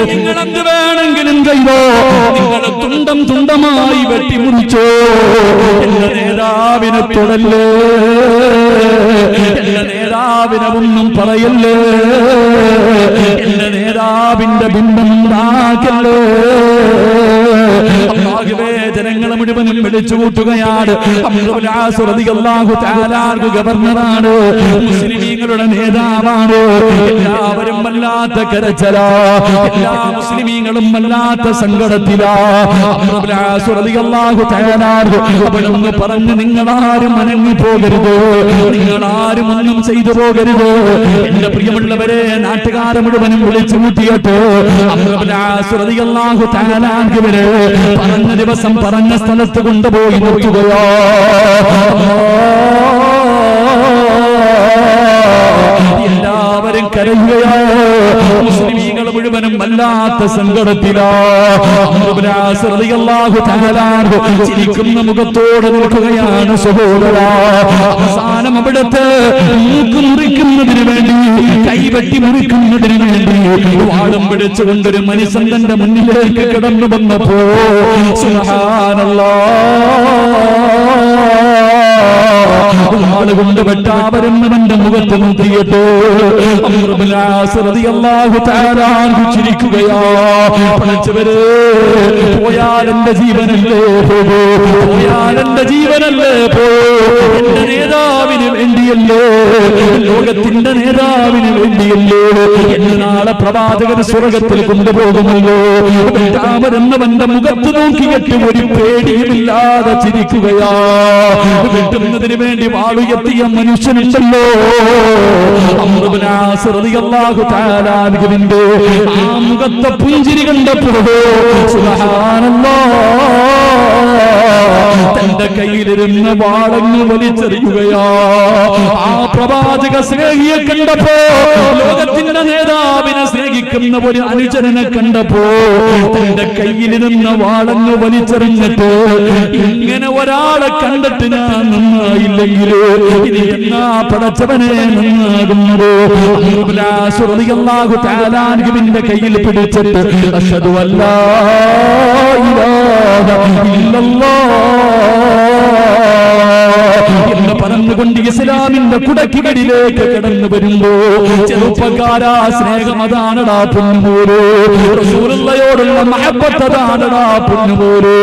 നിങ്ങൾ എന്ത് വേണമെങ്കിലും ചെയ്തോ, നിങ്ങൾ തുണ്ടം തുണ്ടമായി വെട്ടിമുറിച്ചോ, എന്റെ നേതാവിനെ തൊടല്ലേ, എന്റെ നേതാവിനെ ഒന്നും പറയല്ലേ, എന്റെ നേതാവിന്റെ ബിംബം ഉണ്ടാക്കല്ലേ. അല്ലാഹുവേ, ജനങ്ങളെ മുഴുവനും വിളിച്ചു കൂട്ടുകയാണ്. ഗവർണറാണ്, മുസ്ലിമീങ്ങളുടെ നേതാവാണ്. എല്ലാവരും വല്ലാത്ത കരച്ചലാ, എല്ലാ മുസ്ലിമീങ്ങളും വല്ലാത്ത സങ്കടത്തിലാ. അവിടുന്ന് പറഞ്ഞു, നിങ്ങളാരും അനങ്ങി പോകരുത്, നിങ്ങളാരും ഒന്നും ചെയ്തു പോകരുത്. എന്റെ പ്രിയമുള്ളവരെ, നാട്ടുകാരെ മുഴുവനും വിളിച്ചു കൂട്ടിയിട്ട് പറഞ്ഞ ദിവസം പറഞ്ഞ സ്ഥലത്ത് കൊണ്ടുപോയി നിർത്തുകയോ. എല്ലാവരും കരയുകയോ, മുസ്ലിമീങ്ങൾ മുഴുവനും വല്ലാത്ത സങ്കടത്തിലാ. ചിരിക്കുന്ന മുഖത്തോടെ നിൽക്കുകയാണ് സഹോദരാ. അവസാനം അവിടുത്തെ മൂക്ക് മുറിക്കുന്നതിന് വേണ്ടി, കൈവെട്ടി മുറിക്കുന്നതിന് വേണ്ടി വാളും പിടിച്ചുകൊണ്ടൊരു മനുഷ്യൻ തന്റെ മുന്നിലേക്ക് കിടന്നു വന്നപ്പോ സുബ്ഹാനല്ലാഹ് വാളുകൊണ്ട് വെട്ടാവരുന്നവന്റെ മുഖത്ത് നോക്കിയിട്ട് അംർ ഇബ്നു ആസ് റളിയല്ലാഹു തആല ചിരിക്കുകയാ. പഠിച്ചവരെ, പോയാൽ എന്റെ ജീവനല്ലേ പോകൂ, പോയാൽ എന്റെ ജീവനല്ലേ പോകൂ. എന്റെ നേതാവിന് വേണ്ടിയല്ലേ, ലോകത്തിന്റെ നേതാവിന് വേണ്ടിയല്ലേ എന്ന് നാളെ പ്രവാചകൻ സ്വർഗത്തിൽ കൊണ്ടുപോകുമല്ലോ. വെട്ടാവരുന്നവന്റെ മുഖത്ത് നോക്കിയിട്ട് ഒരു പേടിയുമില്ലാതെ ചിരിക്കുകയാ. വെട്ടുന്നതിന് വേണ്ടി വാളുയർത്തിയ മനുഷ്യനുണ്ടല്ലോ, അംർ ഇബ്നു ആസ് റളിയല്ലാഹു തആല അൻഹുവിന്റെ ആ മുഖത്തെ പുഞ്ചിരി കണ്ടപ്പോൾ സുബ്ഹാനല്ലാഹ്, തന്റെ കയ്യിലിരുന്ന വാളങ്ങ് വലിച്ചെറിയുകയാ. ആ പ്രവാചക സ്നേഹിയെ കണ്ടപ്പോ, ലോകത്തിന്റെ നേതാവിനെ സ്നേഹിക്കുന്ന ഒരു അനുചരനെ കണ്ടപ്പോ തന്റെ കയ്യിലിരുന്ന വാളങ്ങ് വലിച്ചെറിഞ്ഞിട്ട്, ഇങ്ങനെ ഒരാളെ കണ്ടിട്ട് ഞാൻ നന്നായില്ലെങ്കിൽ ഇനി എന്നാ പടച്ചവനെ നന്നാകുന്നത്? ാഹുവിന്റെ കയ്യിൽ പിടിച്ചിട്ട് അഷ്ഹദു അല്ലാ ഇലാഹ ഇല്ലല്ലാഹ് എന്ന് പറഞ്ഞുകൊണ്ട് ഇസ്ലാമിന്റെ കുടക്കികളിലേക്ക് കടന്നു വരുമ്പോ, ചെറുപ്പക്കാരാ, സ്നേഹം അതാണടാ പൊന്നുപോരോ, റസൂലുള്ളാഹിയോടുള്ള മഹബ്ബത്ത് അതാണടാ പൊന്നുപോരോ.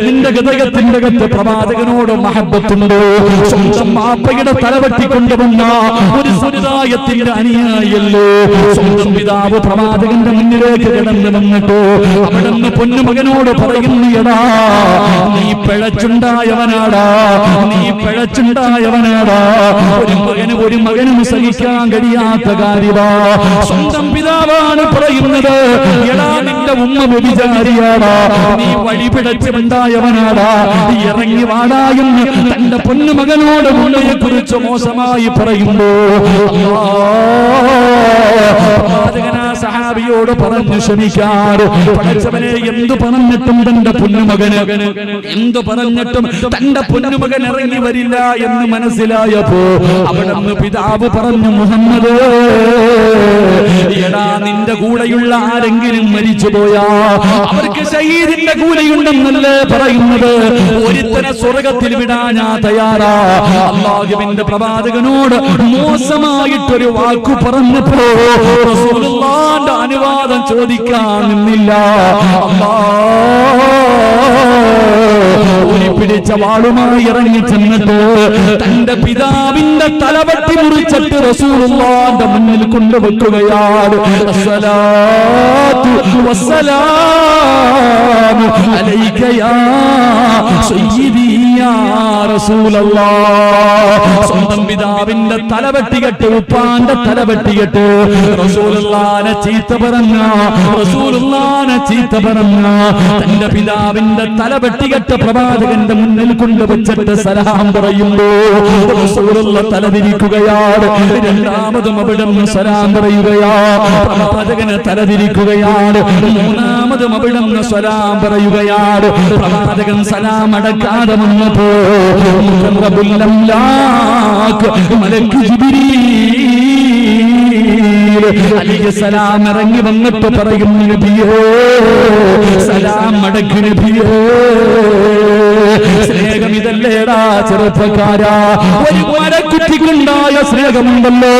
നിന്റെ ഹൃദയത്തിന്റെ അകത്ത് പ്രവാചകനോട് മഹബ്ബത്തുണ്ടോ? സ്വന്തം മാപ്പയുടെ തലവെട്ടിക്കൊണ്ടുവന്ന ഒരു സമുദായത്തിന്റെ അനുയായിയല്ലോ. സ്വന്തം പിതാവ് പ്രവാചകന്റെ മുന്നിലേക്ക് കടന്നു വന്നിട്ടോ അവിടെ നിന്ന് പൊന്നുമകനോട് പറയുന്നടാ, നീ പിഴച്ചുണ്ടായവനാടാ, നീ പിഴച്ചുണ്ടായവനാടാ. ഒരു മകനും സഹിക്കാൻ കഴിയാത്ത കാര്യമാ. സ്വന്തം പിതാവാണ് പറയുന്നത്, എടാ നിന്റെ ഉമ്മ വ്യഭിചാരിയാടാ, നീ വഴി പിഴച്ചുണ്ടായവനാടാ, ഇറങ്ങി വാടായെന്ന് തന്റെ പൊന്നുമകനോട് ഉമ്മയെ കുറിച്ച് മോശമായി പറയുമ്പോ സഹാബിയോട് പറഞ്ഞു ക്ഷമിക്കാറ്. പഠിച്ചവനെ, എന്തു പറഞ്ഞിട്ടും തന്റെ പൊന്നുമകന്, എന്തു പറഞ്ഞിട്ടും തന്റെ പൊന്നുമകൻ ഇറങ്ങി വരില്ല എന്ന് മനസ്സിലായപ്പോ അവിടെ നിന്ന് പിതാവ് പറഞ്ഞു, മുഹമ്മദ്, എടാ നിന്റെ കൂടെയുള്ള ആരെങ്കിലും മരിച്ചുപോയാ അവർക്ക് ശഹീദിന്റെ കൂലിയുണ്ടെന്നല്ലേ പറയുന്നത്? ഒരുത്തനെ സ്വർഗത്തിൽ വിടാൻ ഞാൻ തയ്യാറാ. അല്ലാഹുവിന്റെ പ്രവാചകനോട് മോശമായിട്ടൊരു വാക്കു പറഞ്ഞപ്പോ റസൂലുള്ളാഹിന്റെ അനുവാദം ചോദിക്കാൻ നിന്നില്ല. പിടിച്ച വാളുമായി ഇറങ്ങി ചെന്നിട്ട് തന്റെ പിതാവിന്റെ തലവെട്ടി മുറിച്ചിട്ട് റസൂലുള്ളാഹിന്റെ മുന്നിൽ കൊണ്ടുവെക്കുകയാണ്. അസ്സലാത്തു വസ്സലാമു അലൈക യാ സയ്യിദി യാ റസൂലല്ലാഹ്. സ്വന്തം പിതാവിന്റെ തലവെട്ടികെട്ട്, ഉപ്പാന്റെ തലവെട്ടികെട്ട് റസൂലുള്ളാഹിനെ ചീത്ത പറഞ്ഞ, റസൂലുള്ളാഹിനെ ചീത്ത പറഞ്ഞ തന്റെ പിതാവിന്റെ തലവെട്ടികെട്ട് പ്രവാചകന്റെ മുന്നിൽ കൊണ്ടുവച്ചിട്ട് സലാം പറയുമ്പോ റസൂലുള്ളാഹി തലതിരിക്കുകയാണ്. രണ്ടാമതും അവിടുന്ന് സലാം പറയുകയാ, പ്രവാചകന് തലതിരിക്കുകയാണ്. മൂന്നാമതും അവിടുന്ന് സലാം പറയുകയാണ്. പ്രവാചകൻ സലാം അടക്കാതെ വന്നപ്പോ റബ്ബുൽ അംലാക് മലക്ക് ജിബ്രീൽ അലൈഹിസ്സലാം ഇറങ്ങി വന്നിട്ട് പറയും, നബിയേ സലാം അടക്ക് നബിയേ. സ്നേഹം ഇതല്ലേടാ ചെറുപ്പക്കാരാ. ഒരു മരക്കുറ്റിക്കുണ്ടായ സ്നേഹമുണ്ടല്ലോ,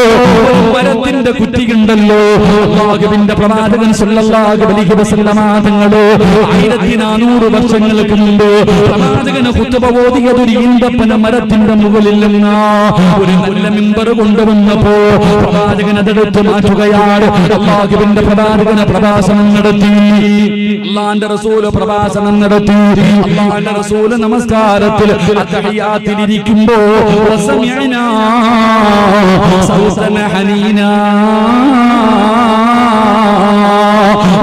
ഒരു മരത്തിന്റെ കുറ്റിയുണ്ടല്ലോ. അല്ലാഹുവിന്റെ പ്രവാചകൻ സ്വല്ലല്ലാഹു അലൈഹി വസല്ലമ തങ്ങള് 1400 വർഷങ്ങൾക്ക് മുമ്പ് പ്രവാചകന് ഖുത്ബ ഓതിയത് ഒരു ഈന്തപ്പന മരത്തിന്റെ മുകളിൽ നിന്ന് ഒരു നല്ല മിമ്പർ കൊണ്ടുവന്നപ്പോ പ്രവാചകൻ അതെടുത്ത് മാറ്റുകയാണ്. അല്ലാഹുവിന്റെ പ്രവാചകന് പ്രഭാഷണം നടത്തി, അല്ലാഹുവിന്റെ റസൂൽ പ്രഭാഷണം നടത്തി. അല്ലാഹുവിന്റെ റസൂൽ നമസ്കാരത്തിൽ അത്തഹിയാത്തിലിരിക്കുമ്പോ വസമിഅനാ സൗതന ഹനീനാ,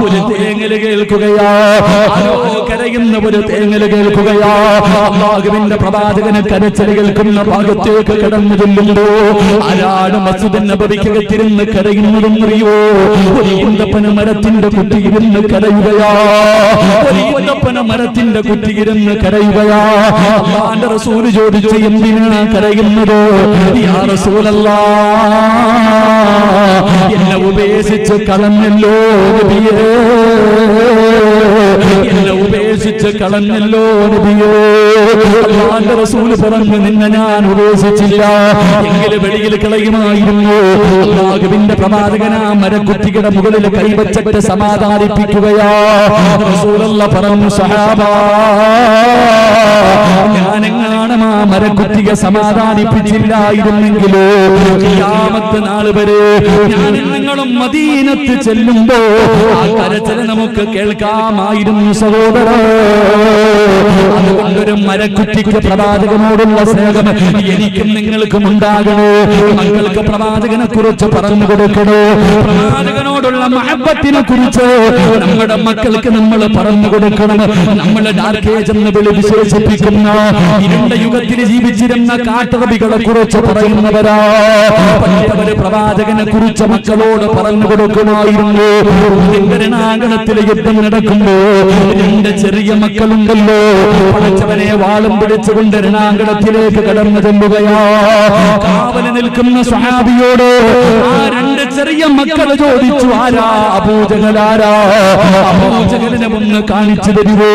ഒരു തേങ്ങല് കേൾക്കുകയാ, ആരോ കരയുന്ന ഒരു തേങ്ങല് കേൾക്കുകയാ. അല്ലാഹുവിന്റെ പ്രവാചകന് കരച്ചിൽ കേൾക്കുന്ന ഭാഗത്തേക്ക് കടന്നു ചെല്ലുമ്പോ ആരാണ് മസ്ജിദ് നബവിക്കകത്തിരുന്ന് കരയുന്നതെന്നറിയോ? ഒരു ഈന്തപ്പന മരത്തിന്റെ കുറ്റിയിരുന്ന് കരയുകയാ, ഒരു ഈന്തപ്പന മരത്തിന്റെ കുറ്റിയിരുന്ന് കരയുകയാ. അല്ലാഹുവിന്റെ റസൂൽ ചോദിച്ചു, എന്തിനാ കരയുന്നത്? യാ റസൂലല്ലാഹ്, എന്നെ ഉപേക്ഷിച്ച് കളഞ്ഞല്ലോ നബിയേ, എന്നെ ഉപേക്ഷിച്ച് കളഞ്ഞല്ലോ നബിയേ. അല്ലാഹുവിന്റെ റസൂൽ പറഞ്ഞു, നിന്നെ ഞാൻ ഉപേക്ഷിച്ചില്ല, എങ്കിലും വെളിയിൽ കളയുമായിരുന്നു. അല്ലാഹുവിന്റെ പ്രവാചകനാ മരക്കുറ്റിയുടെ മുകളിൽ കൈവച്ചിട്ട് സമാധാനിപ്പിക്കുകയാ. റസൂലുള്ളാഹി പറഞ്ഞു, സഹാബാ, ഞാനെങ്ങാണ് ആ മരക്കുറ്റിയെ സമാധാനിപ്പിച്ചില്ലായിരുന്നെങ്കിലോ ഖിയാമത്ത് നാൾ വരെ ഞാൻ നിങ്ങളും മദീനത്ത് ചെല്ലുമ്പോ ആ കരച്ചിൽ നമുക്ക് കേൾക്കാമായിരുന്നു സഹോദരാ. അതുകൊണ്ടൊരു മരക്കുറ്റിക്ക് പ്രവാചകനോടുള്ള സ്നേഹം എനിക്കും നിങ്ങൾക്കും ഉണ്ടാകണോ. മക്കൾക്ക് പ്രവാചകനെ കുറിച്ച് പറഞ്ഞു കൊടുക്കണോ. പ്രവാചകനോടുള്ള മഹബത്തിനെ കുറിച്ച് നമ്മുടെ മക്കൾക്ക് നമ്മൾ പറഞ്ഞു കൊടുക്കണം. നമ്മളെ ഡാർക്ക് ഏജ് എന്ന് വിശേഷിപ്പിക്കുന്ന ഇരുണ്ട യുഗത്തിൽ ജീവിച്ചിരുന്ന കാട്ടറബികളെ കുറിച്ച് പറയുന്നവരാ. പണ്ടവര് പ്രവാചകനെ കുറിച്ച് മക്കളോട് പറഞ്ഞു കൊടുക്കുമായിരുന്നു. രണാങ്കണത്തിലെ യുദ്ധം നടക്കുമ്പോ രണ്ട് ചെറിയ മക്കളുണ്ടല്ലോ, പടച്ചവനെ വാളും പിടിച്ചുകൊണ്ട് രണാങ്കണത്തിലേക്ക് കടന്നു ചെല്ലുകയാ. കാവല് നിൽക്കുന്ന സ്വഹാബിയോട് ആ രണ്ട് ചെറിയ മക്കൾ ചോദിച്ചു, ആരാ അബൂജഹലാരാ, അബൂജഹലിനെ ഒന്ന് കാണിച്ചു തരുവോ.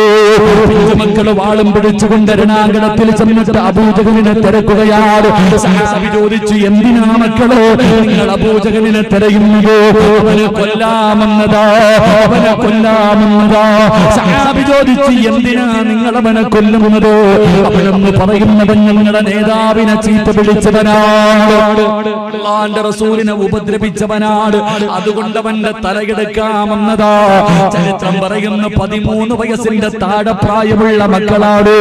മക്കൾ വാളും പിടിച്ചുകൊണ്ട് രണാങ്കണത്തിൽ ചെന്നിട്ട് അബൂജഹലിനെ തിരക്കുകയാണ്. സഹാബി ചോദിച്ചു, എന്തിനാ മക്കള് നിങ്ങൾ അബൂജഹലിനെ തിരയുന്നത്? അവനെ കൊല്ലാമെന്നതാ, അവനെ കൊല്ലാമെന്നതാ. സഹാബി ചോദിച്ചു, എന്തിനാ നിങ്ങൾ അവനെ കൊല്ലുന്നത്? അവനെന്ന് പറയുന്നവൻ ഞങ്ങളുടെ നേതാവിനെ ചീത്ത വിളിച്ചവനാണ്, അല്ലാഹുവിന്റെ റസൂലിനെ ഉപദ്രവിച്ചവനാണ്, അതുകൊണ്ട് അവന്റെ തലയെടുക്കാമെന്നതാ. ചരിത്രം പറയുന്ന 13 വയസ്സിന്റെ താഴെ പ്രായമുള്ള മക്കളാണ്.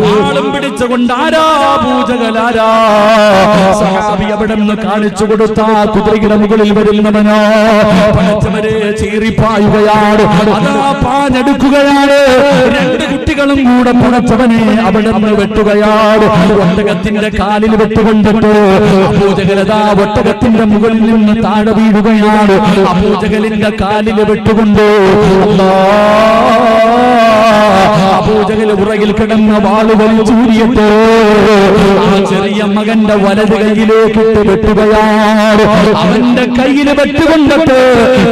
വാളും പിടിച്ചുകൊണ്ട് ആരാ അബൂജഹലാരാ. സഹാബി അവിടെ നിന്ന് കാണിച്ചു കൊടുത്ത കുതിരയുടെ മുകളിൽ വരുന്നവനോ പടച്ചവരെ ചീറിപ്പായുകയാണ്. അതാ പാഞ്ഞെടുക്കുകയാണ്. രണ്ട് കുട്ടികളും കൂടെ പടച്ചവനെ അവിടെ നിന്ന് വെട്ടുകയാണ്. ഒട്ടകത്തിന്റെ കാലിൽ വെട്ടുകൊണ്ടിട്ട് അബൂജഹലതാ ഒട്ടകത്തിന്റെ മുകളിൽ നിന്ന് താഴെ വീഴുകയാണ്. അബൂജഹലിന്റെ കാലിൽ വെട്ടുകൊണ്ട് അബൂജഹൽ പുറകിൽ കിടന്ന വാള് വലിച്ചൂരിയിട്ട് ആ ചെറിയ മകന്റെ വലത് കൈയിലേക്ക് വെട്ടുകയാണ്. അവന്റെ കയ്യിൽ വെട്ടുകൊണ്ടിട്ട്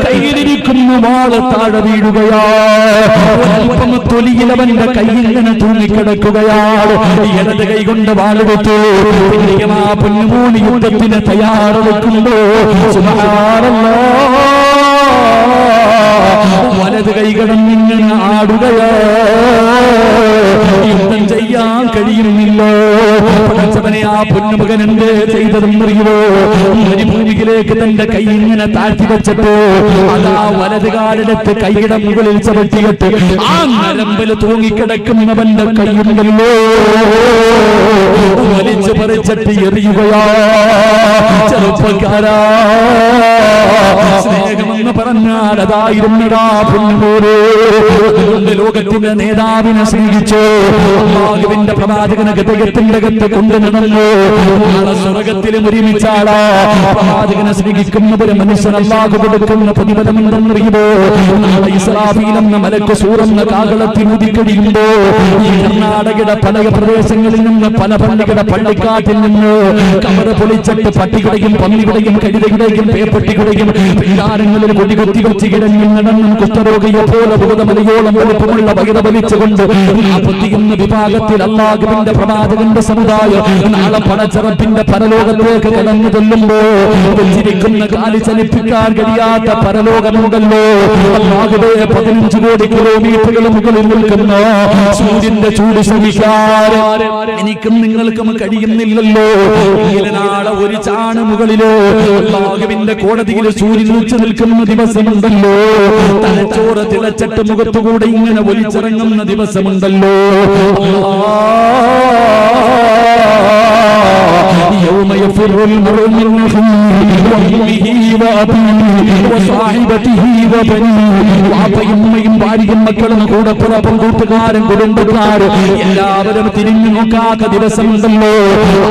കയ്യിലിരിക്കുന്ന വാള് താഴെ വീഴുകയാണ്. തൊലിയിൽ അവന്റെ കയ്യിങ്ങനെ തൂങ്ങിക്കിടക്കുകയാണ്. ഇടത് കൈ കൊണ്ട് വാള് വെച്ചു. ആ പൊന്നുമൂണി യുദ്ധത്തിന് തയ്യാറെടുക്കുമ്പോ സുബ്ഹാനല്ലാഹ് വലത് കൈ കിടന്നിങ്ങനെ ആടുകയോ. യുദ്ധം ചെയ്യാൻ കഴിയുന്നില്ല. പടച്ചവനെ ആ പൊന്നുമകൻ എന്ത് ചെയ്തതെന്നറിയുമോ? മരുഭൂമിയിലേക്ക് തന്റെ കൈ ഇങ്ങനെ താഴ്ത്തി വെച്ചിട്ട് അതാ വലത് കാലെടുത്ത് കൈയുടെ മുകളിൽ ചവിട്ടിയിട്ട് ആ നരമ്പിൽ തൂങ്ങിക്കിടക്കുന്നവന്റെ കൈയുണ്ടല്ലോ വലിച്ചു പറിച്ചിട്ട് എറിയുകയാ. ചെറുപ്പക്കാരാ, സ്നേഹമെന്ന് പറഞ്ഞാൽ അതായിരുന്നടാ പൊന്നുപോലെ. അതുകൊണ്ട് ലോകത്തിന്റെ നേതാവിനെ സ്നേഹിച്ചു, അല്ലാഹുവിന്റെ പ്രവാചകനെ ഹൃദയത്തിന്റെ അകത്ത് കൊണ്ടു നടന്നു. നാളെ സ്വർഗത്തിലും ഒരുമിച്ചാളാ. പ്രവാചകനെ സ്നേഹിക്കുന്നവര് മനുഷ്യൻ അല്ലാഹു കൊടുക്കുന്ന പ്രതിഫലം എന്തെന്നറിയുമോ? നാളെ ഇസ്രാഫീൽ എന്ന മലക്ക് സൂറന്ന കാഹളത്തിൽ ഊതിക്കഴിയുമ്പോ ഈ കർണാടകയുടെ പല പ്രദേശങ്ങളിൽ നിന്ന് പല പള്ളികളുടെ പള്ളിക്കാട്ടിൽ നിന്ന് കവറ് പൊളിച്ചിട്ട് പട്ടികളുടെയും പന്നികളുടെയും കഴുതയുടെയും പേപ്പട്ടികളുടെയും പിണ്ടാരങ്ങളിൽ കൊടികൊത്തി കൊച്ചി കിടങ്ങി നടന്നും കുഷ്ഠരോഗിയെ പോലെ ഭൂതമലയോളം വലുപ്പമുള്ള വൈറ വലിച്ചുകൊണ്ട് 41 വിഭാഗത്തിൽ അല്ലാഹുവിന്റെ പ്രവാചകന്റെ സമുദായം നാളെ പടച്ചറപ്പിന്റെ പരലോകത്തേക്ക് കടന്നു ചെല്ലുമ്പോ വെച്ചിരിക്കുന്ന കാലി ചലിപ്പിക്കാൻ കഴിയാത്ത പരലോകമുണ്ടല്ലോ. അല്ലാഹുവേ, 15 കോടി കിലോമീറ്ററുകൾ മുകളിൽ നിൽക്കുന്ന സൂര്യന്റെ ചൂട് ശ്രമിക്കാൻ എനിക്കും നിങ്ങൾക്കും കഴിയുന്നില്ലല്ലോ. ഇങ്ങനെ നാളെ ഒരു ചാണ് മുകളിലോ അല്ലാഹുവിന്റെ കോടതിയിൽ സൂര്യൻ ഉച്ച നിൽക്കുന്ന ദിവസമുണ്ടല്ലോ. തലച്ചോറ് തിളച്ചിട്ട് മുഖത്തുകൂടെ ഇങ്ങനെ ഒലിച്ചിറങ്ങുന്ന ദിവസമുണ്ടല്ലോ. يوم يفر المرء من أخيه وأمه وأبيه وصاحبته وبنيه. വാപ്പയും ഉമ്മയും ഭാര്യയും മക്കളും കൂടപ്പുറപ്പും കൂട്ടുകാരും കുടുംബക്കാരും എല്ലാവരും തിരിഞ്ഞു നോക്കാത്ത ദിവസമുണ്ടല്ലോ.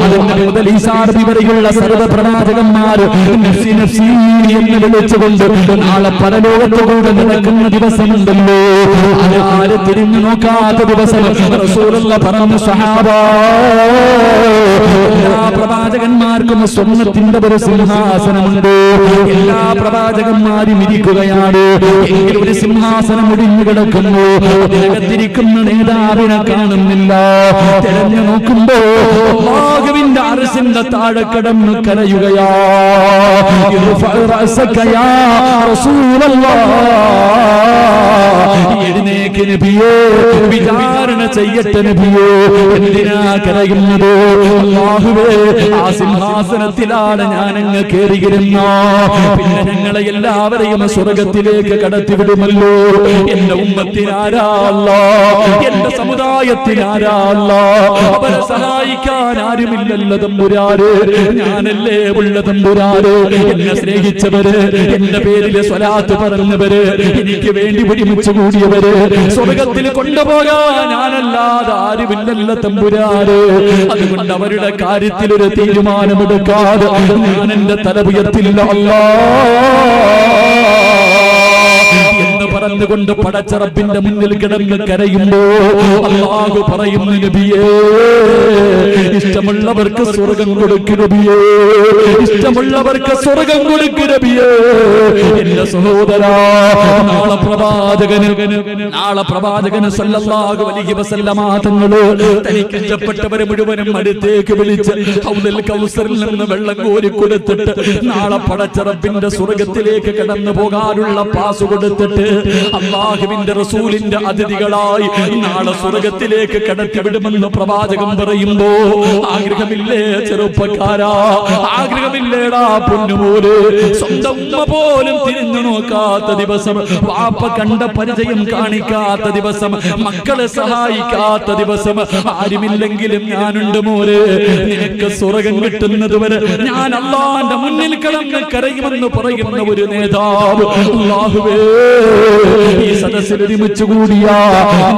അതിന്റെ മുതൽ ഈസാ നബി വരെയുള്ള സർവ്വ പ്രവാചകന്മാര് നഫ്സി നഫ്സി എന്ന് വിളിച്ചുകൊണ്ട് നാളെ പരലോകത്തുകൂടെ നടക്കുന്ന ദിവസമുണ്ടല്ലോ. അതാരും തിരിഞ്ഞു നോക്കാത്ത ദിവസം റസൂലുള്ളാഹി പറഞ്ഞു, സഹാബാ എല്ലാ പ്രവാചകന്മാർക്കും സ്വർണ്ണത്തിന്റെ ഒരു സിംഹാസനമുണ്ട്. എല്ലാ പ്രവാചകന്മാരും ഇരിക്കുകയാണ്. എങ്കിൽ ഒരു സിംഹാസനം ഒടിഞ്ഞു കിടക്കുന്നു. അതിനകത്തിരിക്കുന്ന നേതാവിനെ കാണുന്നില്ല. തെരഞ്ഞു നോക്കുമ്പോ അല്ലാഹുവിന്റെ അർശിന്റെ താഴെ കിടന്ന് കരയുകയാ. എഴുന്നേക്ക് നബിയേ, വിചാരണ ചെയ്യട്ടെ നബിയേ. എന്തിനാ കരയുന്നത്? അല്ലാഹുവേ, ആ സിംഹാസനത്തിലാണ് ഞാനങ്ങ് കേറിയിരുന്ന. പിന്നെ ഞങ്ങളെ എല്ലാവരെയും സ്വർഗത്തിലേക്ക് കടത്തിവിടുമല്ലോ. എന്റെ ഉമ്മത്തിനാരാ അല്ലാഹ്, എന്റെ സമുദായത്തിനാരാ അല്ലാഹ്. അവരെ സഹായിക്കാൻ ആരുമില്ലല്ലോ തമ്പുരാന്, ഞാനല്ലേ ഉള്ള തമ്പുരാന്. എന്നെ സ്നേഹിച്ചവര്, എന്റെ പേരില് സ്വലാത്ത് പറഞ്ഞവര്, എനിക്ക് വേണ്ടി ഒരുമിച്ച് കൂടിയവര് സ്വർഗത്തിൽ കൊണ്ടുപോകാൻ ഞാനല്ലാതെ ആരുമില്ലല്ലോ തമ്പുരാന്. അതുകൊണ്ട് അവരുടെ കാര്യത്തിൽ ഒരു തീരുമാനമെടുക്കാതെ ഞാൻ എന്റെ തല ഉയർത്തില്ല എന്ന് പറഞ്ഞുകൊണ്ട് പടച്ച റബ്ബിന്റെ മുന്നിൽ കിടന്ന് കരയുമ്പോ അല്ലാഹു പറയുന്നു, നബിയേ, ഇഷ്ടമുള്ളവർക്ക് സ്വർഗം കൊടുക്കു നബിയേ, ഇഷ്ടമുള്ളവർക്ക് സ്വർഗം കൊടുക്കു നബിയേ. എന്റെ സഹോദരാ, നാളെ പ്രവാചകന് സല്ലല്ലാഹു അലൈഹി വസല്ലമ തങ്ങള് തനിക്ക് ഇഷ്ടപ്പെട്ടവരെ മുഴുവനും അടുത്തേക്ക് വിളിച്ച് ഹൗദൽ കൗസറിൽ നിന്ന് വെള്ളം കോരി കൊടുത്തിട്ട് നാളെ പടച്ച റബ്ബിന്റെ സ്വർഗത്തിലേക്ക് കടന്നു പോകാനുള്ള പാസ് കൊടുത്തിട്ട് അല്ലാഹുവിന്റെ റസൂലിന്റെ അതിഥികളായി നാളെ സ്വർഗത്തിലേക്ക് കടത്തിവിടുമെന്ന് പ്രവാചകൻ പറയുമ്പോ ആഗ്രഹമില്ലേ ചെറുപ്പക്കാരാ? ആഗ്രഹമില്ലേടാ പൊന്നുമോര്? സ്വന്തം ഉമ്മ പോലും തിരിഞ്ഞു നോക്കാത്ത ദിവസം, വാപ്പ കണ്ട പരിചയം കാണിക്കാത്ത ദിവസം, മക്കളെ സഹായിക്കാത്ത ദിവസം, ആരുമില്ലെങ്കിലും ഞാനുണ്ട് മോര്. നിനക്ക് സ്വർഗം കിട്ടുന്നത് വരെ ഞാൻ അല്ലാഹുവിന്റെ മുന്നിൽ കിടന്ന് കരയുമെന്ന് പറയുന്ന ഒരു നേതാവ് അല്ലാഹുവേ, ഈ സദസ്സിൽ ഒരുമിച്ച് കൂടിയ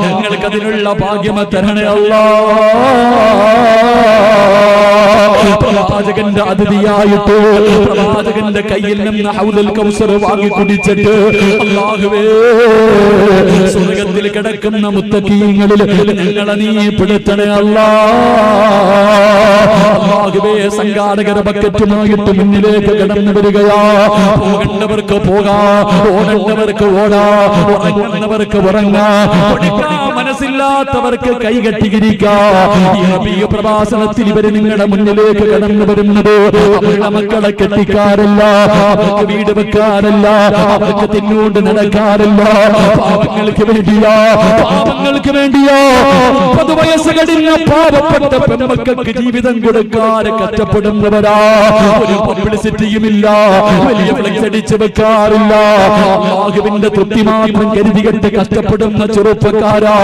ഞങ്ങൾക്ക് അതിനുള്ള ഭാഗ്യം തരണേ അല്ലാഹ്. പ്രവാചകന്റെ അതിഥിയായിട്ട് പ്രവാചകന്റെ കയ്യിൽ നിന്ന് ഹൗദൽ കൗസർ വാങ്ങി കുടിച്ചിട്ട് അല്ലാഹുവേ, സ്വർഗത്തിൽ കിടക്കുന്ന മുത്തഖീങ്ങളിൽ ഞങ്ങളെ നീ പെടുത്തണേ അല്ലാഹുവേ. സംഘാടകർ ബക്കറ്റുമായിട്ട് മുന്നിലേക്ക് കടന്നു വരികയാ. പോകേണ്ടവർക്ക് പോകാം, ഓടേണ്ടവർക്ക് ഓടാം, ഉറങ്ങുന്നവർക്ക് ഉറങ്ങാം, മനസ്സില്ലാത്തവർക്ക് കൈകെട്ടിയിരിക്കാം. ഈ റബീഉ പ്രഭാഷണത്തിൽ ഇവര് നിങ്ങളുടെ മുന്നിലേക്ക് കടന്നു വരുന്നത് അവരുടെ മക്കളെ കെട്ടിക്കാറില്ല, അവർക്ക് വീട് വെക്കാറില്ല, അവർക്ക് തിന്നോണ്ട് നടക്കാറില്ല. പാപങ്ങൾക്ക് വേണ്ടിയാ, പാപങ്ങൾക്ക് വേണ്ടിയാ 30 വയസ്സ് കഴിഞ്ഞ പാവപ്പെട്ട പെൺമക്കൾക്ക് ജീവിതം കൊടുക്കാൻ കഷ്ടപ്പെടുന്നവരാ. ഒരു പബ്ലിസിറ്റിയുമില്ല, വലിയ ഫ്ലെക്സ് അടിച്ചു വെക്കാറില്ല. അല്ലാഹുവിന്റെ തൃപ്തി മാത്രം കരുതികെട്ട് കഷ്ടപ്പെടുന്ന ചെറുപ്പക്കാരാ,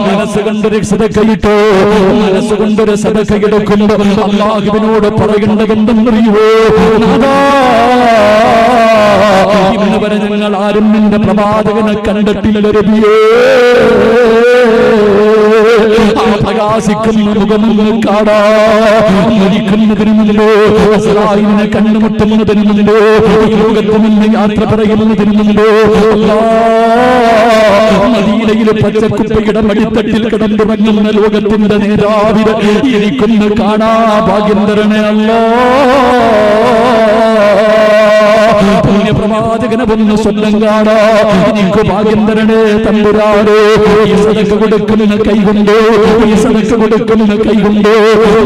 മനസ്സുകൊണ്ടൊരു സദഖയിട്ടോ, മനസ്സുകൊണ്ടൊരു സദഖയെടുക്കുമ്പോ അല്ലാഹുവിനോട് പറയേണ്ടതെന്തെന്നറിയുവോ? ഇന്ന് വരെ ഞങ്ങൾ ആരും നിന്റെ പ്രവാചകനെ കണ്ടിട്ടില്ല നബിയേ. ആ പ്രകാശിക്കുന്ന മുഖമൊന്ന് കാണാ. മരിക്കുന്നതിന് മുമ്പോ, ഇസ്രായേലിനെ കണ്ടുമുട്ടുന്നതിന് മുമ്പോ, ലോകത്ത് നിന്ന് യാത്ര പറയുന്നതിന് മുമ്പോ മദീനയിലെ പച്ചക്കുപ്പയുടെ മടിത്തട്ടിൽ കിടന്നുറങ്ങുന്ന ലോകത്തിന്റെ നേതാവിനെ എനിക്കൊന്ന് കാണാ ഭാഗ്യം തരണേ അല്ലാഹ്. പുണ്യപ്രവാചകനെ ഒന്ന് സ്വന്തം കാണാ എനിക്ക് ഭാഗ്യം തരണേ തമ്പുരാനേ. ഈ സദഖ കൊടുക്കുന്ന കൈകൊണ്ട്, ഈ സദഖ കൊടുക്കുന്ന കൈകൊണ്ട്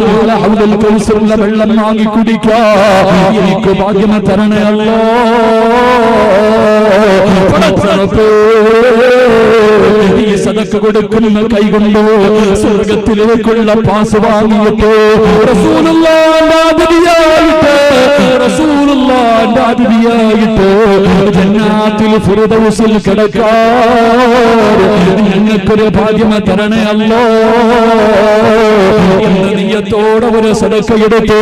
നാളെ ഹൗദൽ കൗസറിലെ വെള്ളം വാങ്ങി കുടിക്കാ എനിക്ക് ഭാഗ്യം തരണേ അല്ലാഹ്. ഈ സദഖ കൊടുക്കുന്ന കൈകൊണ്ട് സ്വർഗത്തിലേക്കുള്ള പാസ് വാങ്ങിയിട്ട് റസൂലുള്ളാഹിന്റെ അതിഥിയായിട്ട് ജന്നാത്തുൽ ഫിർദൗസിൽ കിടക്കാൻ ഞങ്ങൾക്കൊരു ഭാഗ്യം തരണേ അല്ലാഹ് എന്ന നിയ്യത്തോടെ ഒരു സദഖ എടുത്തു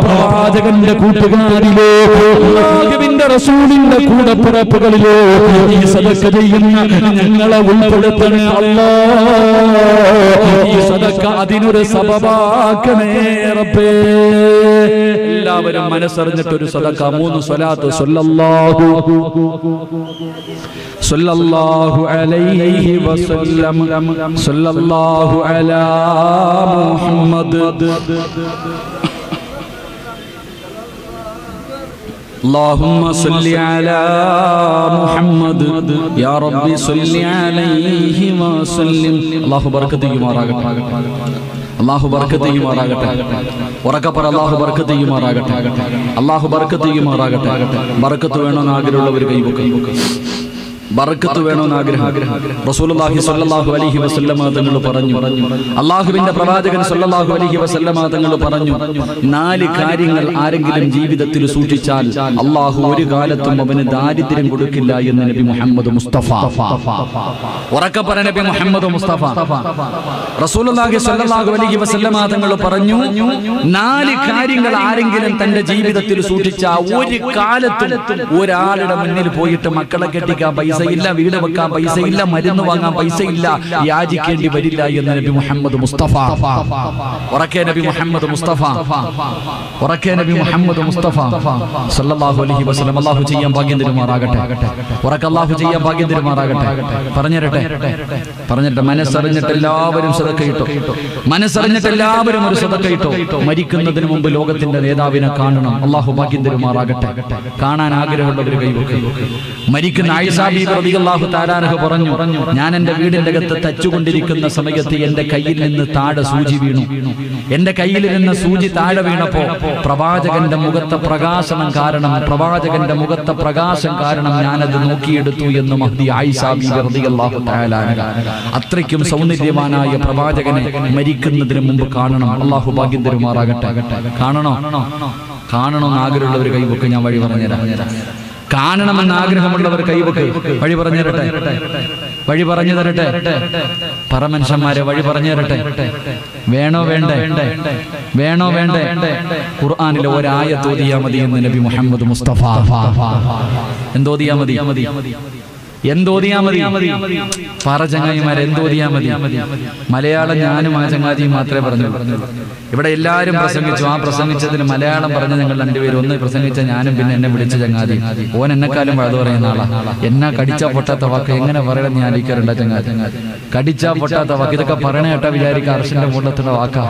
പ്രവാചകന്റെ കൂട്ടുകാരിലോ, അല്ലാഹുവിന്റെ റസൂലിന്റെ കൂടപ്പിറപ്പുകളിലോ ഈ സദഖ ചെയ്യുന്ന ഞങ്ങളെ ഉൾപ്പെടുത്തണേ അല്ലാഹ്. ഈ സദഖ അതിനൊരു സബബാക്കണേ റബ്ബേ. എല്ലാവരും മനസ്സറിഞ്ഞിട്ടൊരു സദഖ 3 സ്വലാത്ത് സല്ലല്ലാഹു അലൈഹി വസല്ലം സല്ലല്ലാഹു അലാ മുഹമ്മദ് اللهم صل على محمد يا رب صل عليه وسلم الله بركته يمارagate അല്ലാഹു ബർക്കത്ത് ചെയ്യുമാറാകട്ടെ ഉറക്കപ്പറ അല്ലാഹു ബർക്കത്ത് ചെയ്യുമാറാകട്ടെ അല്ലാഹു ബർക്കത്ത് ചെയ്യുമാറാകട്ടെ ബർക്കത്ത് വേണമെന്ന് ആഗ്രഹമുള്ളവർ കൈവക്കും ബർക്കത്ത് വേണമെന്ന് ആഗ്രഹം റസൂലുള്ളാഹി സ്വല്ലല്ലാഹു അലൈഹി വസല്ലമ തങ്ങൾ പറഞ്ഞു അല്ലാഹുവിന്റെ പ്രവാചകൻ സ്വല്ലല്ലാഹു അലൈഹി വസല്ലമ തങ്ങൾ പറഞ്ഞു 4 കാര്യങ്ങൾ ആരെങ്കിലും ജീവിതത്തിൽ സൂക്ഷിച്ചാൽ അല്ലാഹു ഒരു കാലത്തും അവന് ദാരിദ്ര്യം കൊടുക്കില്ല എന്ന് നബി മുഹമ്മദ് മുസ്തഫ ഉറക്കപ്പറ നബി മുഹമ്മദ് മുസ്തഫ റസൂലുള്ളാഹി സ്വല്ലല്ലാഹു അലൈഹി വസല്ലമ തങ്ങൾ പറഞ്ഞു 4 കാര്യങ്ങൾ ആരെങ്കിലും തന്റെ ജീവിതത്തിൽ സൂക്ഷിച്ചാൽ ഒരു കാലത്തും ഒരാളുടെ മുന്നിൽ പോയിട്ട് മക്കളെ കെട്ടിക്കാൻ പൈസ ഇല്ല, വീട് വെക്കാൻ പൈസ ഇല്ല, മരുന്ന് വാങ്ങാൻ പൈസ ഇല്ല, യാചിക്കേണ്ടി വരില്ല എന്ന് നബി മുഹമ്മദ് മുസ്തഫ ഉറക്കെ നബി മുഹമ്മദ് മുസ്തഫ ഉറക്കെ നബി മുഹമ്മദ് മുസ്തഫ സല്ലല്ലാഹു അലൈഹി വസല്ലം അല്ലാഹു ചെയ്യാൻ ഭാഗ്യം തരുമാറാകട്ടെ ഉറക്കെ അല്ലാഹു ചെയ്യാൻ ഭാഗ്യം തരുമാറാകട്ടെ പറഞ്ഞിരട്ടെ മനസ്സറിഞ്ഞിട്ട് എല്ലാവരും സദഖ ഇട്ടോ മനസ്സറിഞ്ഞിട്ട് എല്ലാവരും ഒരു സദഖ ഇട്ടോ മരിക്കുന്നതിന് മുമ്പ് ലോകത്തിന്റെ നേതാവിനെ കാണണം അല്ലാഹു ഭാഗ്യം തരുമാറാകട്ടെ കാണാൻ ആഗ്രഹമുള്ളവർ കൈവക്കും മരിക്കുന്ന ആയിഷ ബീവി റളിയല്ലാഹു തആല അൻഹ പറഞ്ഞു ഞാൻ എൻ്റെ വീടിന്റെ അകത്ത് തച്ചുകൊണ്ടിരിക്കുന്ന സമയത്ത് എൻ്റെ കയ്യിൽ നിന്ന് താഴെ സൂചി വീണു എൻ്റെ കയ്യിൽ നിന്ന് സൂചി താഴെ വീണപ്പോ പ്രവാചകന്റെ മുഖത്തെ പ്രകാശം കാരണം ഞാനത് നോക്കിയെടുത്തു എന്ന് മഹ്ദി ആയിഷ ബീവി റളിയല്ലാഹു തആല അൻഹ അത്രയ്ക്കും സൗന്ദര്യവാനായ പ്രവാചകനെ മരിക്കുന്നതിന് മുമ്പ് കാണണം അല്ലാഹു ഭാഗ്യം തരുമാറാകട്ടെ കാണണമെന്ന് ആഗ്രഹമുള്ളവർ കൈവക്ക് ഞാൻ വഴി പറഞ്ഞുതരാം കാണണമെന്ന് ആഗ്രഹമുള്ളവർ കൈവക്ക് വഴി പറഞ്ഞു തരട്ടെ പറ മനുഷ്യന്മാരെ വഴി പറഞ്ഞു തരട്ടെ വേണോ വേണ്ടേ ഖുർആനിലെ ഒരായത്ത് ഓതിയാ മതി എന്ന് നബി മുഹമ്മദ് മുസ്തഫ എന്തോതിയാ മതി പറ ചങ്ങായിമാരെ എന്തോതിയാ മതി മലയാളം ഞാനും ആ ചങ്ങാതിയും മാത്രമേ പറഞ്ഞു ഇവിടെ എല്ലാവരും പ്രസംഗിച്ചു ആ പ്രസംഗിച്ചതിന് മലയാളം പറഞ്ഞ ഞങ്ങൾ രണ്ടുപേരും ഒന്ന് പ്രസംഗിച്ച ഞാനും പിന്നെ എന്നെ വിളിച്ച ചങ്ങാതി ഓൻ എന്നെക്കാളും വഴുതു പറയുന്ന ആളാ എന്നാ കടിച്ചാ പൊട്ടാത്ത വാക്ക് എങ്ങനെ പറയണം ഞാൻ ആലോചിക്കാറുണ്ട് ചങ്ങാതി കടിച്ചാ പൊട്ടാത്ത വാക്ക് ഇതൊക്കെ പറയണ കേട്ടാ വിചാരിക്കുക അർശന്റെ മുകളിലെത്തുന്ന വാക്കാ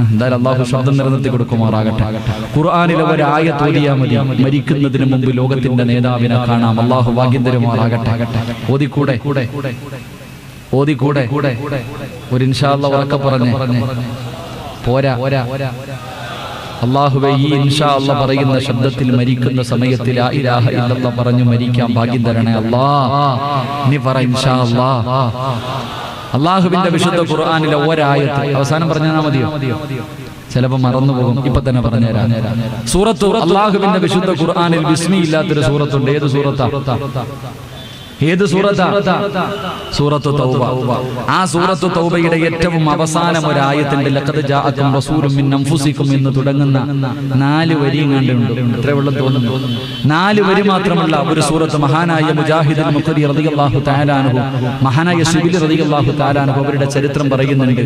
എന്തായാലും അള്ളാഹു ശബ്ദം നിലനിർത്തി കൊടുക്കുമാറാകട്ടെ ഖുർആനിലെ ഒരായത്ത് ഓതിയാ മതി മരിക്കുന്നതിന് മുമ്പ് ലോകത്തിന്റെ നേതാവിനെ കാണാം അള്ളാഹു ഭാഗ്യം തരുമാറാകട്ടെ ഓതിക്കൂടെ ഒരു ഇൻഷാ അല്ലാഹ് ഉറക്കെ പറഞ്ഞേ പോരാ അല്ലാഹുവേ ഈ ഇൻഷാ അല്ലാഹ് പറയുന്ന ശബ്ദത്തിൽ മരിക്കുന്ന സമയത്ത് ലാ ഇലാഹ ഇല്ലല്ലാഹ് പറഞ്ഞു മരിക്കാൻ ഭാഗ്യം തരണേ അല്ലാഹ് നീ പറ ഇൻഷാ അല്ലാഹ് അല്ലാഹുവിന്റെ വിശുദ്ധ ഖുർആനിലെ ഒരായത്ത് അവസാനം പറഞ്ഞാൽ മതിയോ ചിലപ്പോൾ മറന്നുപോകും ഇപ്പൊ തന്നെ പറഞ്ഞുതരാം സൂറത്ത് അല്ലാഹുവിന്റെ വിശുദ്ധ ഖുർആനിൽ ബിസ്മി ഇല്ലാത്തൊരു സൂറത്തുണ്ട് ഏത് സൂറത്താ സൂറത്തു തൗബ ആ സൂറത്തു തൗബയുടെ ഏറ്റവും അവസാനം ഒരു ആയത്തുണ്ട് ലഖദ് ജാഅകും റസൂലും മിൻ അൻഫുസികും എന്ന് തുടങ്ങുന്ന 4 വരി കണ്ടുണ്ട് എത്ര വെള്ളം തോന്നുന്നു 4 വരി മാത്രമല്ല ഒരു സൂറത്ത് മഹാനായ മുജാഹിദ് അൽ-മുഖരി റളിയല്ലാഹു തആല അൻഹു മഹാനായ ശിബിലി റളിയല്ലാഹു തആല അൻഹു അവരുടെ ചരിത്രം പറയുന്നുണ്ട്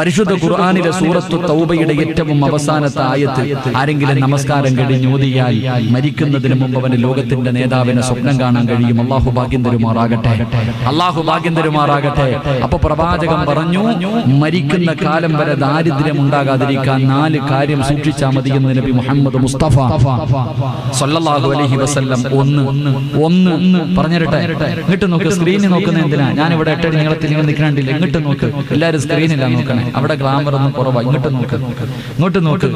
പരിശുദ്ധ ഖുർആനിലെ സൂറത്തു തൗബയുടെ ഏറ്റവും അവസാനത്തെ ആയത്ത് ആരെങ്കിലും നമസ്കാരം കഴിഞ്ഞ് ഓതിയാൽ മരിക്കുന്നതിന് മുമ്പ് അവന് ലോകത്തിന്റെ നേതാവിനെ സ്വപ്നം കാണാൻ കഴിയും അല്ലാഹു ഭാഗ്യം അല്ലാഹു ഭാഗ്യം തരുമാറാകട്ടെ അപ്പൊ പ്രവാചകൻ പറഞ്ഞു മരിക്കുന്ന കാലം വരെ ദാരിദ്ര്യം ഉണ്ടാകാതിരിക്കാൻ 4 കാര്യം സൂക്ഷിച്ചാൽ മതി എന്ന് നബി മുഹമ്മദ് മുസ്തഫ സല്ലല്ലാഹു അലൈഹി വസല്ലം ഒന്ന് പറഞ്ഞിരട്ടെ ഇങ്ങോട്ട് നോക്ക് സ്ക്രീനിൽ നോക്കുന്ന എന്തിനാ ഞാൻ ഇവിടെ 8 അടി നീളത്തിൽ ഇങ്ങനെ നിൽക്കണ്ടില്ല ഇങ്ങോട്ട് നോക്ക് എല്ലാവരും സ്ക്രീനിലാണ് നോക്കണേ അവിടെ ഗ്ലാമർ ഒന്നും കുറവാ ഇങ്ങോട്ട് നോക്ക്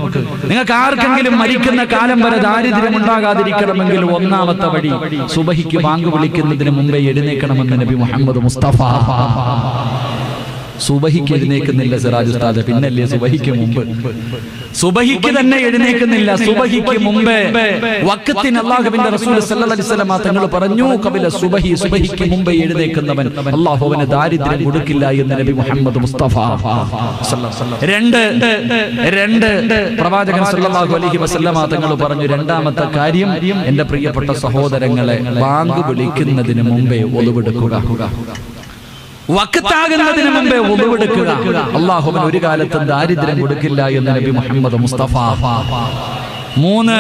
നിങ്ങൾക്ക് ആർക്കെങ്കിലും മരിക്കുന്ന കാലം വരെ ദാരിദ്ര്യം ഉണ്ടാകാതിരിക്കണമെങ്കിൽ ഒന്നാമത്തെ വഴി സുബഹിക്ക് ബാങ്ക് വിളിക്കുന്നതിന് മുമ്പേ എഴുന്നേക്കണമെന്ന് നബി മുഹമ്മദ് മുസ്തഫ സുബഹിക്ക് എഴുന്നേക്കുന്നില്ല സിറാജ് ഉസ്താദ് പിന്നല്ലേ സുബഹിക്ക് മുമ്പ് സുബഹിക്ക് തന്നെ എഴുന്നേക്കുന്നില്ല സുബഹിക്ക് മുമ്പേ വഖത്തിന് അല്ലാഹുവിന്റെ റസൂൽ സല്ലല്ലാഹു അലൈഹി വസല്ലം തങ്ങൾ പറഞ്ഞു ഖബല സുബഹിക്ക് മുമ്പേ എഴുന്നേക്കുന്നവൻ അല്ലാഹു അവന് ദാരിദ്ര്യം കൊടുക്കില്ല എന്ന് നബി മുഹമ്മദ് മുസ്തഫ രണ്ട് പ്രവാചകൻ സല്ലല്ലാഹു അലൈഹി വസല്ലം തങ്ങൾ പറഞ്ഞു രണ്ടാമത്തെ കാര്യം എൻ്റെ പ്രിയപ്പെട്ട സഹോദരങ്ങളെ ബാങ്ക് വിളിക്കുന്നതിന് മുമ്പേ ഒളിവെടുക്കുക വഖത്താകുന്നതിന് മുമ്പേ ഒളിവെടുക്കുക അല്ലാഹു അവന് ഒരു കാലത്തും ദാരിദ്ര്യം കൊടുക്കില്ല എന്ന് നബി മുഹമ്മദ് മുസ്തഫ മൂന്ന്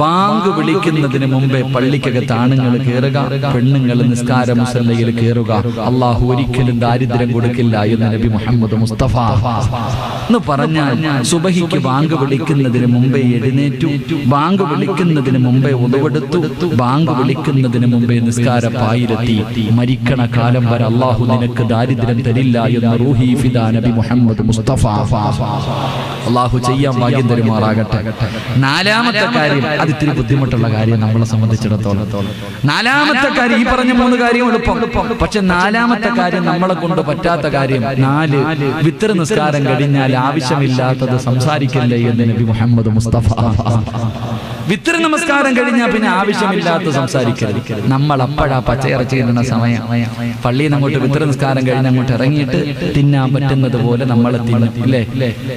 ബാങ്ക് വിളിക്കുന്നതിന് മുമ്പേ പള്ളിക്കകത്ത് ആണുങ്ങൾ കയറുക, പെണ്ണുങ്ങൾ നിസ്കാര മുസല്ലയിൽ കയറുക. അള്ളാഹു ഒരിക്കലും ദാരിദ്ര്യം കൊടുക്കില്ല എന്ന് നബി മുഹമ്മദ് മുസ്തഫ എന്ന് പറഞ്ഞാൽ സുബഹിക്ക് ബാങ്ക് വിളിക്കുന്നതിന് മുമ്പേ എഴുന്നേറ്റു, ബാങ്ക് വിളിക്കുന്നതിന് മുമ്പേ ഉദവെടുത്തു, ബാങ്ക് വിളിക്കുന്നതിന് മുമ്പേ നിസ്കാര പായിലെത്തി. മരിക്കണ കാലം വരെ അള്ളാഹു നിനക്ക് ദാരിദ്ര്യം തരില്ല എന്ന് റൂഹി ഫിദാ നബി മുഹമ്മദ് മുസ്തഫ. അള്ളാഹു ചെയ്യാൻ ഭാഗ്യം തരുമാറാകട്ടെ. നാലാമത്തെ കാര്യം, അത് ഇത്തിരി ബുദ്ധിമുട്ടുള്ള കാര്യം നമ്മളെ സംബന്ധിച്ചിടത്തോളം. നാലാമത്തെ കാര്യം, ഈ പറഞ്ഞ 3 കാര്യം എളുപ്പം, പക്ഷെ നാലാമത്തെ കാര്യം നമ്മളെ കൊണ്ട് പറ്റാത്ത കാര്യം. 4 വിത്ർ നിസ്കാരം കഴിഞ്ഞാൽ ആവശ്യമില്ലാത്തത് സംസാരിക്കല്ലേ എന്ന് നബി മുഹമ്മദ് മുസ്തഫ. വിത്ർ നമസ്കാരം കഴിഞ്ഞാൽ പിന്നെ ആവശ്യമില്ലാത്ത സംസാരിക്കരുത്. നമ്മൾ അപ്പോഴാ പച്ചയിറച്ചി തിന്നുന്ന സമയം. പള്ളിയിൽ നിന്ന് അങ്ങോട്ട് വിത്ർ നിസ്കാരം കഴിഞ്ഞ് അങ്ങോട്ട് ഇറങ്ങിയിട്ട് തിന്നാൻ പറ്റുന്നത് പോലെ നമ്മൾ തിന്നും, അല്ലേ?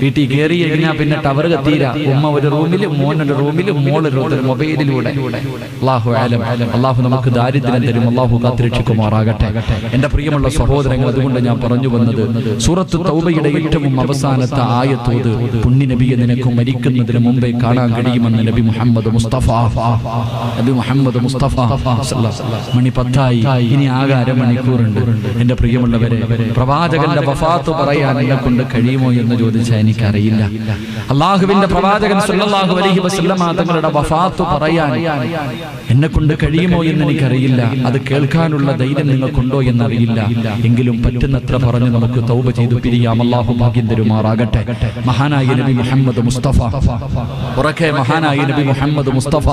വീട്ടിൽ കയറി കഴിഞ്ഞാൽ പിന്നെ ടവർ കത്തീര. ഉമ്മ ഒരു റൂമിലും മോനൊരു റൂമിലും മോളൊരു മൊബൈലിലൂടെ. അള്ളാഹു നമുക്ക് ദാരിദ്ര്യം തരും, അള്ളാഹു കാത്തിരക്ഷിക്കുമാറാകട്ടെ. എന്റെ പ്രിയമുള്ള സഹോദരങ്ങൾ, അതുകൊണ്ട് ഞാൻ പറഞ്ഞു വന്നത് സൂറത്ത് തൗബയുടെ ഏറ്റവും അവസാനത്തെ ആയത്തോത് പുണ്യ നബിയെ നിനക്ക് മരിക്കുന്നതിന് മുമ്പേ കാണാൻ കഴിയുമെന്ന് നബി മുഹമ്മദ് മുസ്തഫ. നബി മുഹമ്മദ് മുസ്തഫ. മണി 10 ഇനി ആകെ അരമണിക്കൂറുണ്ട്. എന്റെ പ്രിയമുള്ളവരെ, പ്രവാചകന്റെ വഫാത്ത് പറയാൻ എന്നെ കൊണ്ട് കഴിയുമോ എന്ന് ചോദിച്ചാൽ എനിക്കറിയില്ല. അള്ളാഹുവിന്റെ പ്രവാചകൻ സല്ലല്ലാഹു അലൈഹി വസല്ലമ തങ്ങളുടെ വഫാത്ത് പറയാൻ എന്നെ കൊണ്ട് കഴിയുമോ എന്ന് എനിക്കറിയില്ല. അത് കേൾക്കാനുള്ള ധൈര്യം നിങ്ങൾക്കുണ്ടോ എന്നറിയില്ല. എങ്കിലും പറ്റുന്നത്ര പറഞ്ഞു നമുക്ക് തൗബ ചെയ്തു പിരിയാം. അള്ളാഹു ഭാഗ്യം തരുമാറാകട്ടെ. മഹാനായ നബി മുഹമ്മദ് മുസ്തഫ, ഉറക്കെ മഹാനായ നബി മുഹമ്മദ് മുസ്തഫ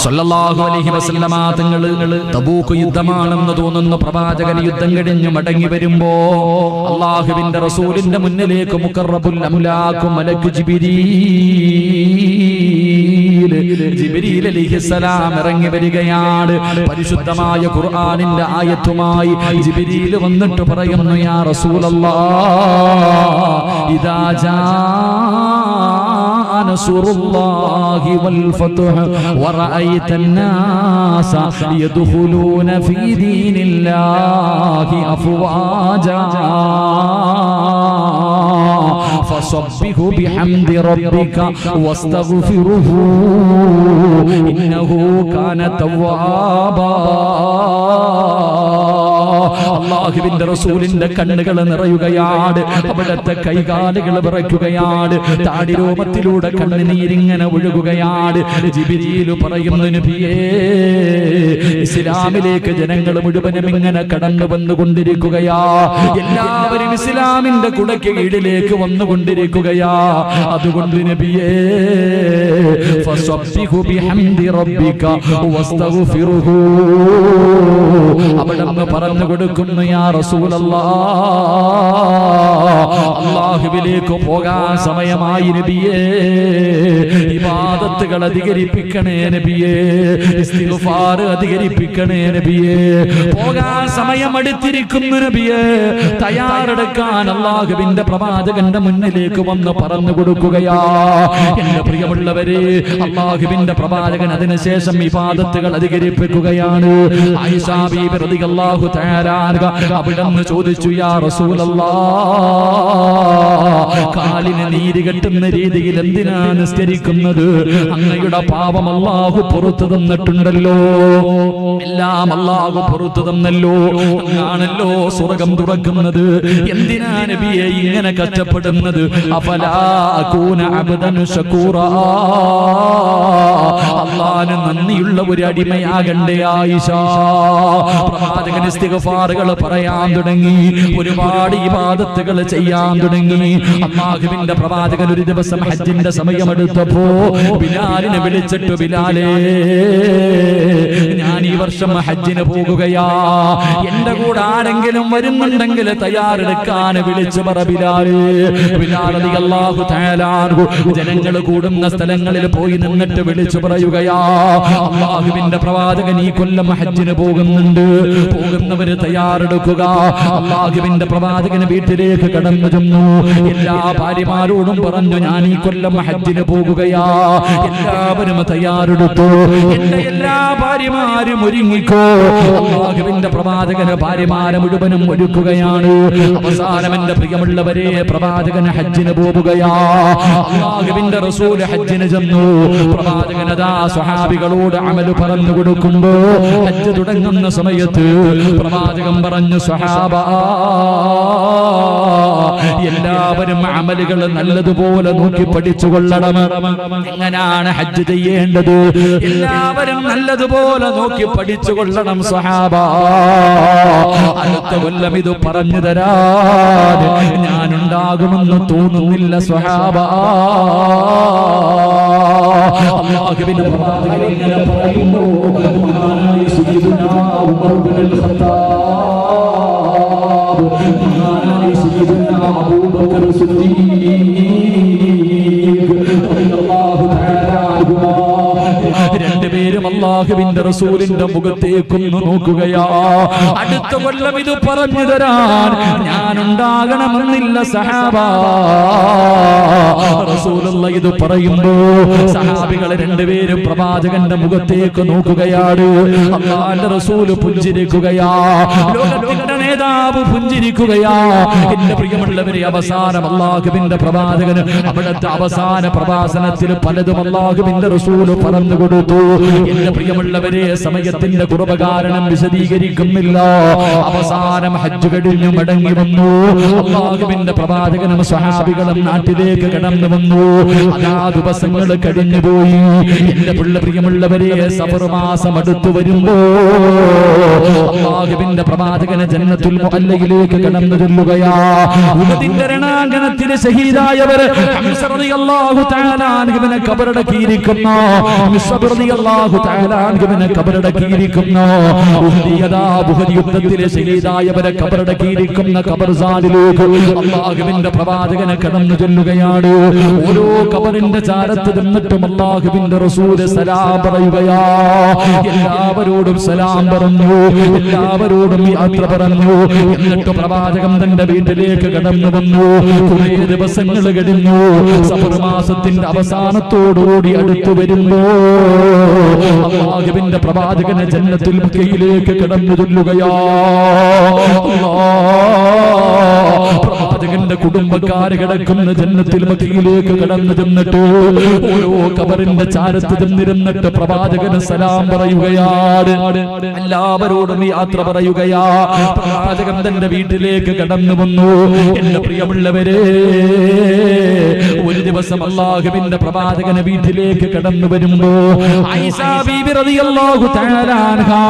സല്ലല്ലാഹു അലൈഹി വസല്ലമ തങ്ങൾ തബൂക്ക് യുദ്ധമാണെന്ന് തോന്നുന്ന പ്രവാചകൻ യുദ്ധം കഴിഞ്ഞ് മടങ്ങി വരുമ്പോ അള്ളാഹുവിന്റെ റസൂലിന്റെ മുന്നിലേക്ക് മുഖറബുൽ അംലാഖു മലക്ക് ജിബ്രീൽ അലൈഹിസ്സലാം ഇറങ്ങി വരികയാണ്. പരിശുദ്ധമായ ഖുർആനിന്റെ ആയത്തുമായി ജിബ്രീൽ വന്നിട്ട് പറയുന്നു, യാ റസൂലല്ലാഹ് ഇദാ ജാ നസ്റുല്ലാഹി വൽ ഫത്ഹ് വറഅയ്ത الناس يدخلون في دين الله أفواجا فسبح بحمد ربك واستغفره إنه كان توابا. അള്ളാഹുവിന്റെ റസൂലിന്റെ കണ്ണുകൾ നിറയുകയാണ്, അവിടുത്തെ കൈകാലുകൾ വിറയ്ക്കുകയാണ്, താടിരോമത്തിലൂടെ കണ്ണുനീരിങ്ങനെ ഒഴുകുകയാണ്. ജിബ്രീൽ പറയുന്നു, നബിയേ, ഇസ്ലാമിലേക്ക് ജനങ്ങൾ മുഴുവനും ഇങ്ങനെ കടന്നു വന്നുകൊണ്ടിരിക്കുകയാ. എല്ലാവരും ഇസ്ലാമിന്റെ കുടയ്ക്ക് കീഴിലേക്ക് വന്നുകൊണ്ടിരിക്കുകയാ. അതുകൊണ്ട് നബിയേ, ഫസബ്ബിഹു ബിഹംദി റബ്ബിക വസ്തഗ്ഫിറുഹു. അവിടുന്ന് പറഞ്ഞു കൊടുക്കുന്നു, യാ റസൂലല്ലാഹ്, അല്ലാഹുവിലേക്ക് പോകാൻ സമയമായി നബിയേ. ഇബാദത്തുകൾ അധികരിപ്പിക്കണേ നബിയേ, ഇസ്തിഗ്ഫാർ അധികരിപ്പിക്കണേ നബിയേ. പോകാൻ സമയം അടുത്തിരിക്കുന്നു നബിയേ. തയ്യാറെടുക്കാൻ അല്ലാഹുവിന്റെ പ്രവാചകന്റെ മുന്നിലേക്ക് വന്ന് പറഞ്ഞു കൊടുക്കുകയാ. എന്റെ പ്രിയമുള്ളവരെ, അല്ലാഹുവിന്റെ പ്രവാചകൻ അതിനുശേഷം ഇബാദത്തുകൾ അധികരിപ്പിക്കുകയാണ്. ആയിഷ ബീബി റളിയല്ലാഹു തആല അവിടുന്ന് ചോദിച്ചു, യാ റസൂലല്ലാഹ്, കാലിന് നീര് കെട്ടുന്ന രീതിയിൽ എന്തിനാ നിസ്കരിക്കുന്നത്? അങ്ങയുടെ പാപം അല്ലാഹു പുറത്തു തന്നിട്ടുണ്ടല്ലോ, എല്ലാം അല്ലാഹു പുറത്തു തന്നല്ലോ, അങ്ങാണല്ലോ സ്വർഗം തുറക്കുന്നത്. എന്തിനാ നബിയെ ഇങ്ങനെ കഷ്ടപ്പെടുന്നത്? അഫലാ അകൂന അബ്ദൻ ശകൂറാ, അല്ലാഹുവിന് നന്ദിയുള്ള ഒരു അടിമയാകണ്ടേ ആയിഷ? പ്രവാചകൻ ഇസ്തിഗ്ഫാറുകൾ പറയാൻ തുടങ്ങി, ഒരുപാട് ഇബാദത്തുകൾ ചെയ്യാൻ തുടങ്ങി. അല്ലാഹുവിന്റെ പ്രവാചകൻ ഒരു ദിവസം ഹജ്ജിന്റെ സമയമെടുത്തപ്പോ ബിലാലിനെ വിളിച്ചിട്ട്, ബിലാലേ, ഞാൻ ഈ വർഷം ഹജ്ജിന് പോകുകയാ, എന്റെ കൂടെ ആരെങ്കിലും വരുന്നുണ്ടെങ്കിൽ തയ്യാറെടുക്കാൻ വിളിച്ചു പറ ബിലാലേ. ബിലാൽ റളിയല്ലാഹു തആല അൻഹു ജനങ്ങൾ കൂടുന്ന സ്ഥലങ്ങളിൽ പോയി നിന്നിട്ട് വിളിച്ചു പറയുകയാ, അല്ലാഹുവിന്റെ പ്രവാചകൻ ഈ കൊല്ലം ഹജ്ജിന് പോകുന്നുണ്ട്, പോകുന്നവര് തയ്യാറെടുക്കുക. അല്ലാഹുവിന്റെ പ്രവാചകൻ വീട്ടിലേക്ക് കടന്നു ചെന്നു. എല്ലാ ഭാര്യമാരോടും പറഞ്ഞു, ഞാൻ ഈ കൊല്ലം ഹജ്ജിന് പോകുകയാ, ഒരുങ്ങുകയാ. എല്ലാവരും തയ്യാറെടുത്തു. എന്റെ എല്ലാ ഭാര്യമാരും ഒരുങ്ങിക്കോ. അല്ലാഹുവിന്റെ പ്രവാചകന് ഭാര്യമാരെ മുഴുവനും ഒരുക്കുകയാണ്. അവസാനം എന്റെ പ്രിയമുള്ളവരെ പ്രവാചകൻ ഹജ്ജിന് പോവുകയാ. അല്ലാഹുവിന്റെ റസൂൽ ഹജ്ജിന് ചെന്നു. പ്രവാചകൻ അതാ സ്വഹാബികളോട് അമല് പറഞ്ഞു കൊടുക്കുമ്പോ ഹജ്ജ് തുടങ്ങുന്ന സമയത്ത് പ്രവാചകൻ പറഞ്ഞു, സ്വഹാബ എല്ലാവരും അമലുകൾ നല്ലതുപോലെ നോക്കി പഠിച്ചുകൊള്ളണം. എങ്ങനെയാണ് ഹജ്ജ് ചെയ്യേണ്ടത് എല്ലാവരും നല്ലതുപോലെ നോക്കി പഠിച്ചുകൊള്ളണം സ്വഹാബ. അടുത്ത കൊല്ലം ഇത് പറഞ്ഞു തരാൻ ഞാനുണ്ടാകുമെന്ന് തോന്നുന്നില്ല സ്വഹാബ. അല്ലാഹുവിന്റെ പ്രവാചകൻ ഇങ്ങനെ പറയുന്നു, മഹാനായ സയ്യിദുനാ ഉമർ ഇബ്നുൽ ഖത്താബ്, മഹാനായ സയ്യിദുനാ അബൂബക്കർ സിദ്ദീഖ് റളിയല്ലാഹു തആല അൻഹുമാ രണ്ടുപേരും അല്ലാഹുവിന്റെ റസൂലിന്റെ മുഖത്തേക്കൊന്ന് നോക്കുകയാ. അടുത്ത കൊല്ലം ഇത് പറഞ്ഞു തരാൻ ഞാനുണ്ടാകണമെന്നില്ല സഹാബ. റസൂലുള്ളാഹി ഇത് പറയുമ്പോ സഹാബികൾ രണ്ടുപേരും പ്രവാചകന്റെ മുഖത്തേക്ക് നോക്കുകയാണ്. അല്ലാഹുവിന്റെ റസൂൽ പുഞ്ചിരിക്കുകയാ. ലോകത്തിന്റെ നേതാവ് പുഞ്ചിരിക്കുകയാ. എന്റെ പ്രിയമുള്ളവരെ, അവസാനം അല്ലാഹുവിന്റെ പ്രവാചകന് അവിടുത്തെ അവസാന പ്രഭാഷണത്തിൽ പലതും അല്ലാഹുവിന്റെ റസൂൽ പറഞ്ഞു കൊടുത്തു. എന്റെ പ്രിയമുള്ളവരെ, സമയത്തിന്റെ കുറവ് കാരണം വിശദീകരിക്കുന്നില്ല. അവസാനം ഹജ്ജ് കഴിഞ്ഞു മടങ്ങി വന്നു. അല്ലാഹുവിന്റെ പ്രവാചകനും സ്വഹാബികളും നാട്ടിലേക്ക് കടന്നു വന്നു. അതാ ദിവസങ്ങൾ കഴിഞ്ഞുപോയി. എന്റെ പ്രിയമുള്ളവരെ, സഫർ മാസം അടുത്തു വരുമ്പോ അല്ലാഹുവിന്റെ പ്രവാചകന് ജന്നത്തുൽ മുഅല്ലയിലേക്ക് കടന്നു ചെല്ലുകയാ. ഉഹദിന്റെ രണാങ്കണത്തിൽ ശഹീദായവർ ഹംസ റളിയല്ലാഹു തആല അൻഹുവിനെ ഖബറടക്കിയിരിക്കുന്ന ഖബറടക്കിയിരിക്കുന്ന ഉഹദ് യുദ്ധത്തിലെ ശഹീദായവരെ ഖബറടക്കിയിരിക്കുന്ന ഖബർസാനിലേക്ക് അല്ലാഹുവിന്റെ പ്രവാചകനെ കടന്നു ചെല്ലുകയാണ്. ഓരോ ഖബറിന്റെ ചാരത്ത് നിന്നിട്ടും അല്ലാഹുവിന്റെ റസൂൽ സലാം പറയുകയാ. എല്ലാവരോടും സലാം പറഞ്ഞു, എല്ലാവരോടും യാത്ര പറഞ്ഞു. എന്നിട്ട് പ്രവാചകൻ തന്റെ വീട്ടിലേക്ക് കടന്നു വന്നു. കുറേ ദിവസങ്ങൾ കഴിഞ്ഞു. സഫർ മാസത്തിന്റെ അവസാനത്തോടുകൂടി അടുത്തു വരുമ്പോ അല്ലാഹുവിന്റെ പ്രവാചകനെ ജന്നത്തുൽ മക്കയിലേക്ക് കടന്നു ചെല്ലുകയാ. പ്രവാചകന്റെ കുടുംബക്കാര് കിടക്കുന്ന ജന്നത്തുൽ മക്കയിലേക്ക് കടന്നു ചെന്നിട്ട് ഓരോ ഖബറിന്റെ ചാരത്ത് ചെന്നിരുന്നിട്ട് പ്രവാചകന് സലാം പറയുകയാണ്. എല്ലാവരോടും യാത്ര പറയുകയാ. പ്രവാചകൻ തന്റെ വീട്ടിലേക്ക് കടന്നു വന്നു. എന്റെ പ്രിയമുള്ളവരെ, ഒരു ദിവസം അല്ലാഹുവിന്റെ പ്രവാചകനെ വീട്ടിലേക്ക് കടന്നു വരുമ്പോ ആയിഷ ബീബി റളിയല്ലാഹു തആല അൻഹാ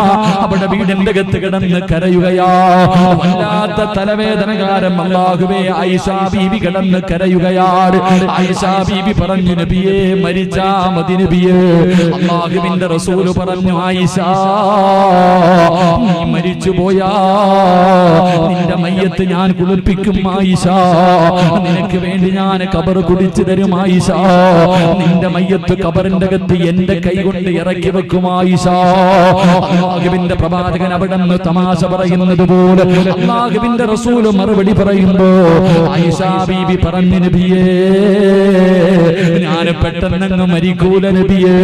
അവിടെ വീടിന്റെ അകത്ത് കിടന്ന് കരയുകയാ. വല്ലാത്ത തലവേദന കാരണം അല്ലാഹുവേ ആയിഷ ബീബി കിടന്ന് കരയുകയാണ്. ആയിഷ ബീബി പറഞ്ഞു, നബിയേ മരിച്ചാ മതി നബിയേ. അല്ലാഹുവിന്റെ റസൂൽ പറഞ്ഞു, ആയിഷ നീ മരിച്ചു പോയാ നിന്റെ മയ്യത്ത് ഞാൻ കുളിപ്പിക്കും ആയിഷ. നിനക്ക് വേണ്ടി ഞാൻ ഖബർ കുടിച്ചു തരും ആയിഷ. നിന്റെ മയ്യത്ത് ഖബറിന്റെ അകത്ത് എന്റെ കൈ കൊണ്ട് ഇറക്കി വെക്കും ആയിഷ. അല്ലാഹുവിന്റെ പ്രവാചകൻ അവിടെ നിന്ന് തമാശ പറയുന്നത് പോലെ അല്ലാഹുവിന്റെ റസൂൽ മറുപടി പറയുമ്പോ ആയിഷ ബീബി പറഞ്ഞു, നബിയേ ഞാൻ പെട്ടെന്നങ്ങ് മരിക്കൂല നബിയേ.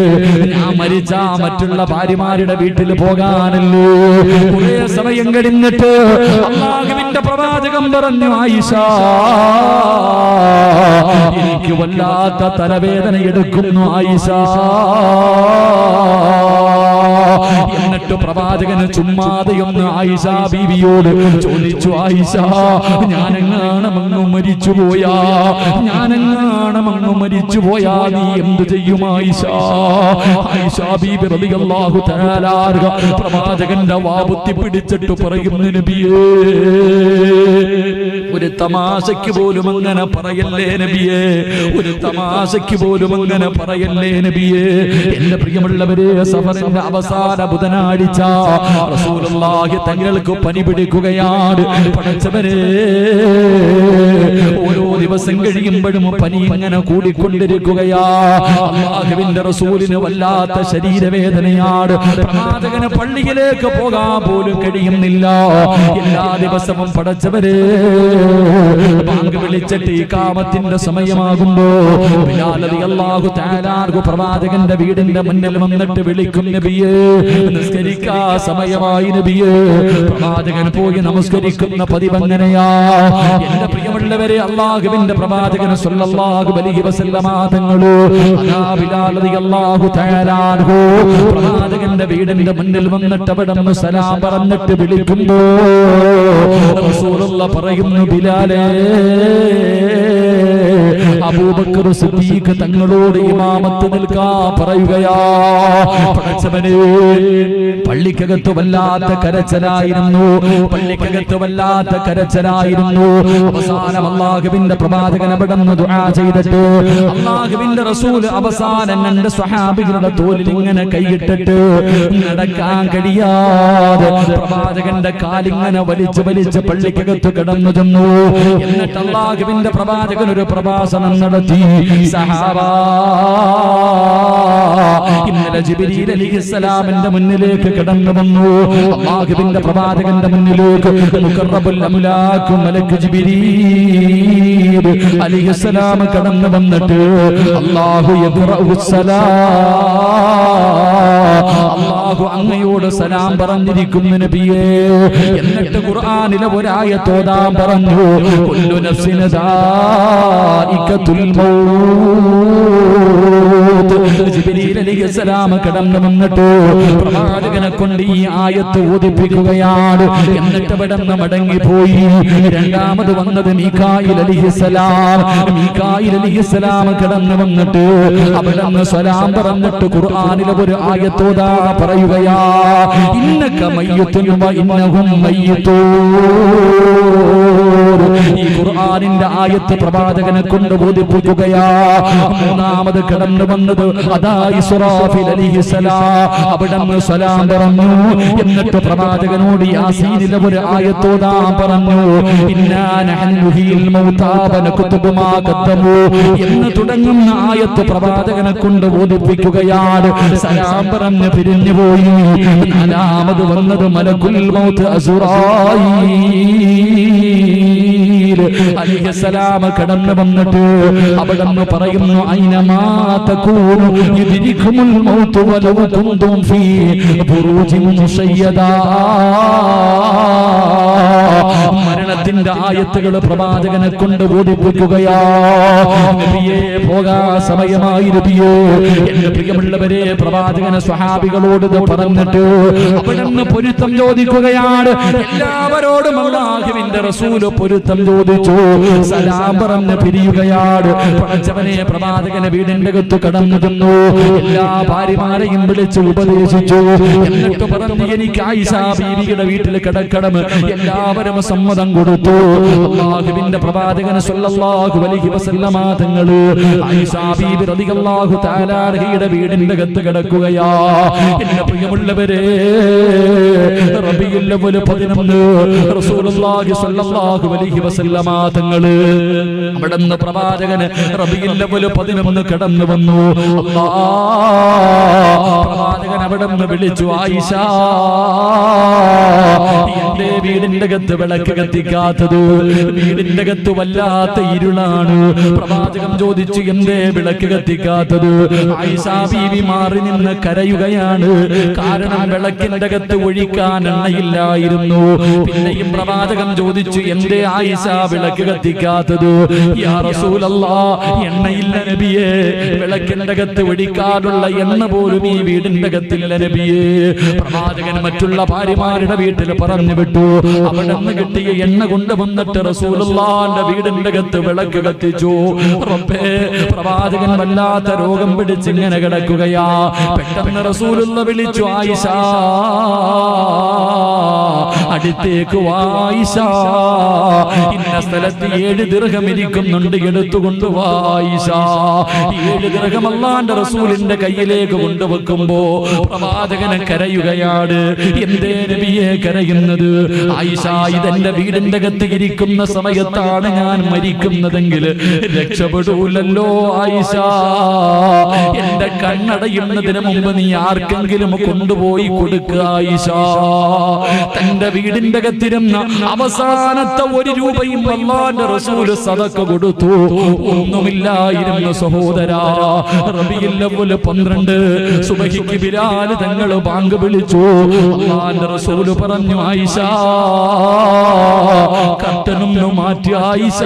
ഞാൻ മരിച്ചാ മറ്റുള്ള ഭാര്യമാരുടെ വീട്ടിൽ പോകാനല്ലോ. കുറേ സമയം കഴിഞ്ഞിട്ട് അല്ലാഹുവിന്റെ പ്രവാചകൻ പറഞ്ഞു, ആയിഷ എനിക്ക് വല്ലാത്ത തലവേദന എടുക്കുന്നു ആയിഷ. എന്നിട്ട് പ്രവാചകന് ചുമ്മാതെയൊന്ന് ആയിഷ ബീവിയോട് ചോദിച്ചു, ആയിഷ ഞാനെങ്ങാണമങ്ങ് മരിച്ചുപോയാ, ഞാനെങ്ങാണമങ്ങ് മരിച്ചുപോയാ നീ എന്ത് ചെയ്യും ആയിഷ? ആയിഷ ബീബി റളിയല്ലാഹു തആല പ്രവാചകന്റെ വാബുത്തി പിടിച്ചിട്ട് പറയുന്നു, നബിയേ ഒരു തമാശയ്ക്ക് പോലും അങ്ങനെ പറയല്ലേ നബിയേ, ഒരു തമാശയ്ക്ക് പോലും അങ്ങനെ പറയല്ലേ നബിയേ. എന്റെ പ്രിയമുള്ളവരെ, സഫറിന്റെ അവസാന അവസാന ബുധനാഴ്ച റസൂലുള്ളാഹി തങ്ങൾക്ക് പനി പിടിക്കുകയാണ്. പടച്ചവനെ, ഓരോ ദിവസം കഴിയുമ്പോഴും പനി ഇങ്ങനെ കൂടിക്കൊണ്ടിരിക്കുകയാ. അല്ലാഹുവിന്റെ റസൂലിന് വല്ലാത്ത ശരീരവേദനയാണ്. പ്രവാചകന് പള്ളിയിലേക്ക് പോകാൻ പോലും കഴിയുന്നില്ല. എല്ലാ ദിവസവും പടച്ചവരെ ബാങ്ക് വിളിച്ചിട്ട് ഇഖാമത്തിന്റെ സമയമാകുമ്പോ ബിലാൽ റളിയല്ലാഹു തആല പ്രവാചകന്റെ വീടിന്റെ മുന്നിൽ വന്നിട്ട് വിളിക്കും, നബിയേ നിസ്കരിക്കാ സമയമായി നബിയേ. പ്രവാചകൻ പോയി നമസ്കരിക്കുന്ന പതിവ് അങ്ങനെയാ. എന്റെ പ്രിയമുള്ളവരെ, അല്ലാഹുവിന്റെ പ്രവാചകൻ സ്വല്ലല്ലാഹു അലൈഹി വസല്ലമ തങ്ങള് അതാ ബിലാൽ റളിയല്ലാഹു തആല പ്രവാചകന്റെ വീടിന്റെ മുന്നിൽ വന്നിട്ട് അവിടെ സലാം പറഞ്ഞിട്ട് വിളിക്കുമ്പോ റസൂലുള്ളാഹി പറയുന്നു, ബിലാലേ, അബൂബക്കർ സിദ്ദീഖ് തങ്ങളോട് ഇമാമത്ത് നിൽക്കാൻ പറയുകയാ. പടച്ചവനെ, പള്ളിക്കകത്ത് വല്ലാത്ത കരച്ചിലായിരുന്നു. അവസാനം അല്ലാഹുവിന്റെ പ്രവാചകൻ അവിടെ നിന്ന് ദുആ ചെയ്തിട്ട് അല്ലാഹുവിന്റെ റസൂൽ അവസാനം രണ്ട് സ്വഹാബികളുടെ തോളിൽ ഇങ്ങനെ കൈയിട്ടിട്ട് നടക്കാൻ കഴിയാതെ പ്രവാചകന്റെ കാലിങ്ങനെ വലിച്ച് പള്ളിക്കകത്ത് കിടന്നു ചെന്നു. എന്നിട്ട് അല്ലാഹുവിന്റെ പ്രവാചകൻ ഒരു പ്രഭാഷണം നടത്തി. സഹാബാ, ഇന്നലെ ജിബ്രീൽ അലൈഹിസ്സലാമിന്റെ മുന്നിലേക്ക് കടന്നു വന്നു. അല്ലാഹുവിന്റെ പ്രവാചകന്റെ മുന്നിലേക്ക് മുഖറബുൽ അംലാഖ് മലക്ക് ജിബ്രീൽ അലൈഹിസ്സലാം കടന്നു വന്നിട്ട് അല്ലാഹു അല്ലാഹു അങ്ങയോട് സലാം പറഞ്ഞിരിക്കുന്നു നബിയേ. എന്നിട്ട് ഖുർആനിലെ ഒരായത്ത് ഓതാൻ പറഞ്ഞു, കുല്ലു നഫ്സിൻ ദാഇഖത്തുൽ മൗത്ത്. ജിബ്രീൽ അലൈഹിസ്സലാം കടന്നു വന്നിട്ട് പ്രവാചകനെ കൊണ്ട് ഈ ആയത്ത് ഓതിപ്പിക്കുകയാണ്. എന്നിട്ട് അവിടെ നിന്ന് മടങ്ങിപ്പോയി. രണ്ടാമത് വന്നത് മീകായിൽ അലൈഹിസ്സലാം കടന്നു വന്നിട്ട് അവിടെ നിന്ന് സലാം പറഞ്ഞിട്ട് ഖുർആനിലെ ഒരു ആയത്ത് ഓതാ പറയുകയാ, ഇന്നക മയ്യിത്തുൻ വ ഇന്നഹും മയ്യിത്തൂൻ. ഈ ഖുർആനിന്റെ ആയത്ത് പ്രവാചകനെ കൊണ്ട് ബോധിപ്പിക്കുകയാ. മൂന്നാമത് കടന്നു വന്നത് അതാ ഇസ്രാഫീൽ അലൈഹിസ്സലാം അവിടെ നിന്ന് സലാം പറഞ്ഞു. എന്നിട്ട് പ്രവാചകനോട് യാസീനിലെ ഒരു ആയത്ത് ഓതാൻ പറഞ്ഞു, ഇന്നാ നഹ്നു നുഹീൽ മൗതാ വനക്തുബു മാ ഖദ്ദമു എന്ന് തുടങ്ങുന്ന ആയത്ത് പ്രവാചകനെ കൊണ്ട് ബോധിപ്പിക്കുകയാണ്. സലാം പറഞ്ഞ് പിരിഞ്ഞുപോയി. നാലാമത് വന്നത് മലക്കുൽ മൗത്ത് അസ്റായീൽ അലൈഹിസ്സലാം കടന്നു വന്നിട്ട് അവിടെ നിന്ന് പറയുന്നു, ഐനമാ തകൂനു യുദ്രികുമുൽ മൗത്ത് വലൗ കുന്തും ഫീ ബുറൂജിൻ മുശയ്യദാ. മരണത്തിന്റെ ആയത്തുകൾ പ്രവാചകനെ കൊണ്ട് ബോധിപ്പിക്കുകയാ. നബിയേ, പോകാ സമയമായി നബിയേ. എന്റെ പ്രിയമുള്ളവരെ, പ്രവാചകനെ സ്വഹാബികളോട് പറഞ്ഞിട്ട് അവിടെ നിന്ന് പൊരുത്തം ചോദിക്കുകയാണ്. എല്ലാവരോടും അല്ലാഹുവിന്റെ റസൂല് പൊരുത്തം ചോദിച്ചു. സലാം പറഞ്ഞ് പിരിയുകയാണ്. പടച്ചവനെ, പ്രവാചകനെ വീടിന്റെ അകത്ത് കടന്നു ചെന്നു. എല്ലാ ഭാര്യമാരെയും വിളിച്ച് ഉപദേശിച്ചു. എന്നിട്ട് പറഞ്ഞു, എനിക്ക് ആയിഷ ബീവിയുടെ വീട്ടിൽ കിടക്കണം. എല്ലാവരും സമ്മതം കൊടുത്തു. അല്ലാഹുവിന്റെ പ്രവാചകൻ സ്വല്ലല്ലാഹു അലൈഹി വസല്ലമ തങ്ങൾ ആയിഷ ബീവി റളിയല്ലാഹു തആല അൻഹയുടെ വീടിന്റെ അകത്ത് കിടക്കുകയാ. എന്റെ പ്രിയമുള്ളവരെ, റബീഉൽ അവ്വൽ 11 റസൂലുള്ളാഹി സ്വല്ലല്ലാഹു അലൈഹി വസല്ലമ തങ്ങൾ അവിടെ നിന്ന് പ്രവാചകന് റബീഉൽ അവ്വൽ 11 കടന്നു വന്നു. പ്രവാചകൻ അവിടെ നിന്ന് വിളിച്ചു, ആയിഷ, എന്റെ വീടിന്റെ അകത്ത് വിളക്ക് കത്തിക്കാത്തത്, വീടിന്റെ അകത്ത് വല്ലാത്ത ഇരുളാണ്. പ്രവാചകൻ ചോദിച്ചു, എന്തേ വിളക്ക് കത്തിക്കാത്തത്? ആയിഷ ബീവി മാറി നിന്ന് കരയുകയാണ്. കാരണം വിളക്കിന്റെ അകത്ത് ഒഴിക്കാൻ എണ്ണയില്ലായിരുന്നു. പിന്നെയും പ്രവാചകൻ ചോദിച്ചു, എന്തേ ആയിഷ വിളക്ക് കത്തിക്കാത്തത്? യാ റസൂലല്ലാഹ്, എണ്ണയില്ല നബിയേ. വിളക്കിന്റെ അകത്ത് ഒഴിക്കാനുള്ള എണ്ണ പോലും ഈ വീടിന്റെ അകത്തില്ല നബിയേ. പ്രവാചകൻ മറ്റുള്ള ഭാര്യമാരുടെ വീട്ടിൽ പറഞ്ഞു വിട്ടു. അവിടെ നിന്ന് കിട്ടിയ എണ്ണ കൊണ്ടുവന്നിട്ട് റസൂലുള്ളാഹിന്റെ വീടിന്റെ അകത്ത് വിളക്ക് കത്തിച്ചു. റബ്ബേ, പ്രവാചകൻ വല്ലാത്ത രോഗം പിടിച്ചിങ്ങനെ കിടക്കുകയാ. പെട്ടെന്ന് റസൂലുള്ള വിളിച്ചു, ആയിഷ, അടുത്തേക്ക് വാ ആയിഷ, ഇന്ന സ്ഥലത്ത് 7 ദിർഹം ഇരിക്കുന്നുണ്ട്, എടുത്തുകൊണ്ട് വാ ആയിഷ. 7 ദിർഹം അല്ലാഹുവിന്റെ റസൂലിന്റെ കയ്യിലേക്ക് കൊണ്ടുവെക്കുമ്പോ പ്രവാചകനെ കരയുകയാണ്. എന്തേ നബിയെ കരയുന്നത്? ആയിഷ, ഇതെന്റെ വീടിന്റെ അകത്ത് ഇരിക്കുന്ന സമയത്താണ് ഞാൻ മരിക്കുന്നതെങ്കിൽ രക്ഷപ്പെടൂലല്ലോ ആയിഷ. എന്റെ കണ്ണടയുന്നതിന് മുമ്പ് നീ ആർക്കെങ്കിലും കൊണ്ടുപോയി കൊടുക്കുക ആയിഷ. തന്റെ വീടിന്റെ അകത്തിരുന്ന അവസാനത്തെ 1 രൂപയും അല്ലാഹുവിന്റെ റസൂൽ സദഖ കൊടുത്തു. ഒന്നുമില്ലായിരുന്നു സഹോദരാ. റബീഉൽ അവ്വൽ 12 സുബഹിക്ക് ബിലാൽ തങ്ങൾ ബാങ്ക് വിളിച്ചു. അല്ലാഹുവിന്റെ റസൂൽ പറഞ്ഞു, ആയിഷ കർട്ടനൊന്നു മാറ്റി ആയിഷ.